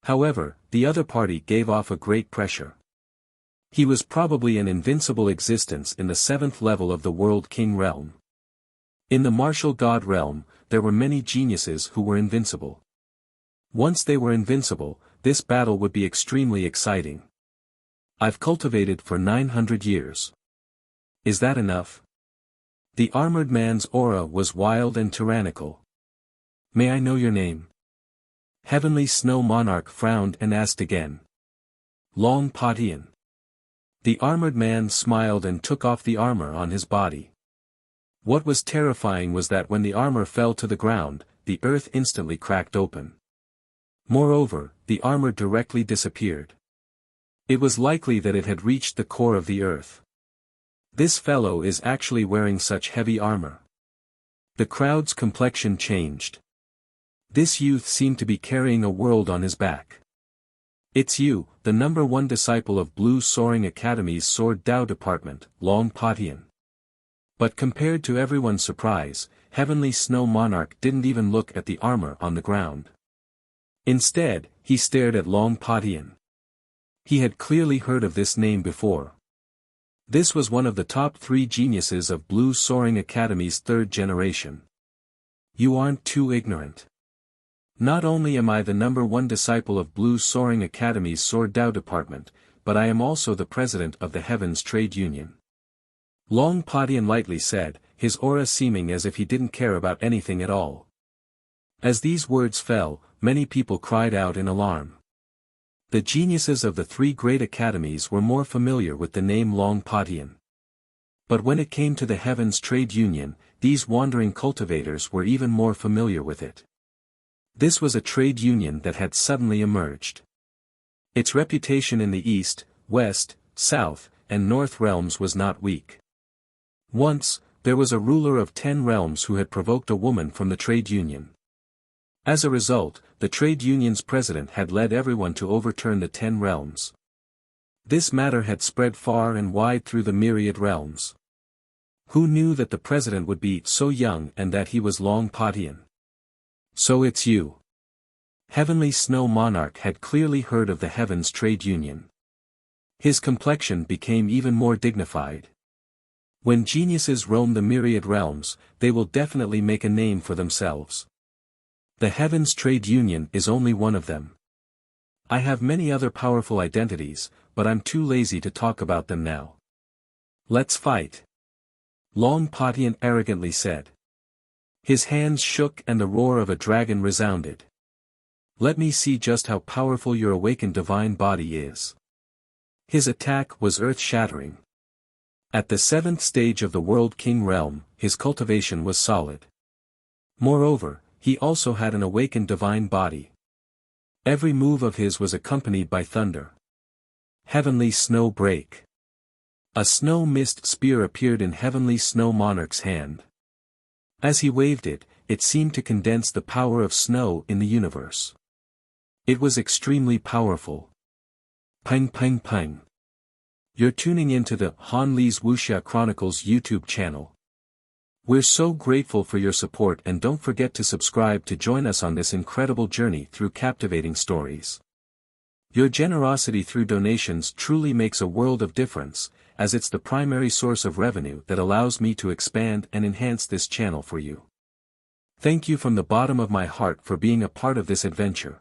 However, the other party gave off a great pressure. He was probably an invincible existence in the 7th level of the World King realm. In the Martial God realm, there were many geniuses who were invincible. Once they were invincible, this battle would be extremely exciting. I've cultivated for 900 years. Is that enough? The armored man's aura was wild and tyrannical. May I know your name? Heavenly Snow Monarch frowned and asked again. Long Patian. The armored man smiled and took off the armor on his body. What was terrifying was that when the armor fell to the ground, the earth instantly cracked open. Moreover, the armor directly disappeared. It was likely that it had reached the core of the earth. This fellow is actually wearing such heavy armor. The crowd's complexion changed. This youth seemed to be carrying a world on his back. It's you, the number 1 disciple of Blue Soaring Academy's Sword Dao Department, Long Patian. But compared to everyone's surprise, Heavenly Snow Monarch didn't even look at the armor on the ground. Instead, he stared at Long Patian. He had clearly heard of this name before. This was one of the top 3 geniuses of Blue Soaring Academy's 3rd generation. You aren't too ignorant. Not only am I the number 1 disciple of Blue Soaring Academy's Sword Dao Department, but I am also the president of the Heavens Trade Union. Long Patian lightly said, his aura seeming as if he didn't care about anything at all. As these words fell, many people cried out in alarm. The geniuses of the 3 great academies were more familiar with the name Long Patian. But when it came to the Heavens Trade Union, these wandering cultivators were even more familiar with it. This was a trade union that had suddenly emerged. Its reputation in the East, West, South, and North realms was not weak. Once, there was a ruler of 10 realms who had provoked a woman from the trade union. As a result, the trade union's president had led everyone to overturn the 10 realms. This matter had spread far and wide through the myriad realms. Who knew that the president would be so young and that he was Long Patian? So it's you. Heavenly Snow Monarch had clearly heard of the Heavens Trade Union. His complexion became even more dignified. When geniuses roam the myriad realms, they will definitely make a name for themselves. The Heavens Trade Union is only one of them. I have many other powerful identities, but I'm too lazy to talk about them now. Let's fight. Long Patian arrogantly said. His hands shook and the roar of a dragon resounded. Let me see just how powerful your awakened divine body is. His attack was earth-shattering. At the 7th stage of the World King realm, his cultivation was solid. Moreover, he also had an awakened divine body. Every move of his was accompanied by thunder. Heavenly Snow Break. A snow mist spear appeared in Heavenly Snow Monarch's hand. As he waved it, it seemed to condense the power of snow in the universe. It was extremely powerful. Ping ping ping. You're tuning into the Han Li's Wuxia Chronicles YouTube channel. We're so grateful for your support, and don't forget to subscribe to join us on this incredible journey through captivating stories. Your generosity through donations truly makes a world of difference, as it's the primary source of revenue that allows me to expand and enhance this channel for you. Thank you from the bottom of my heart for being a part of this adventure.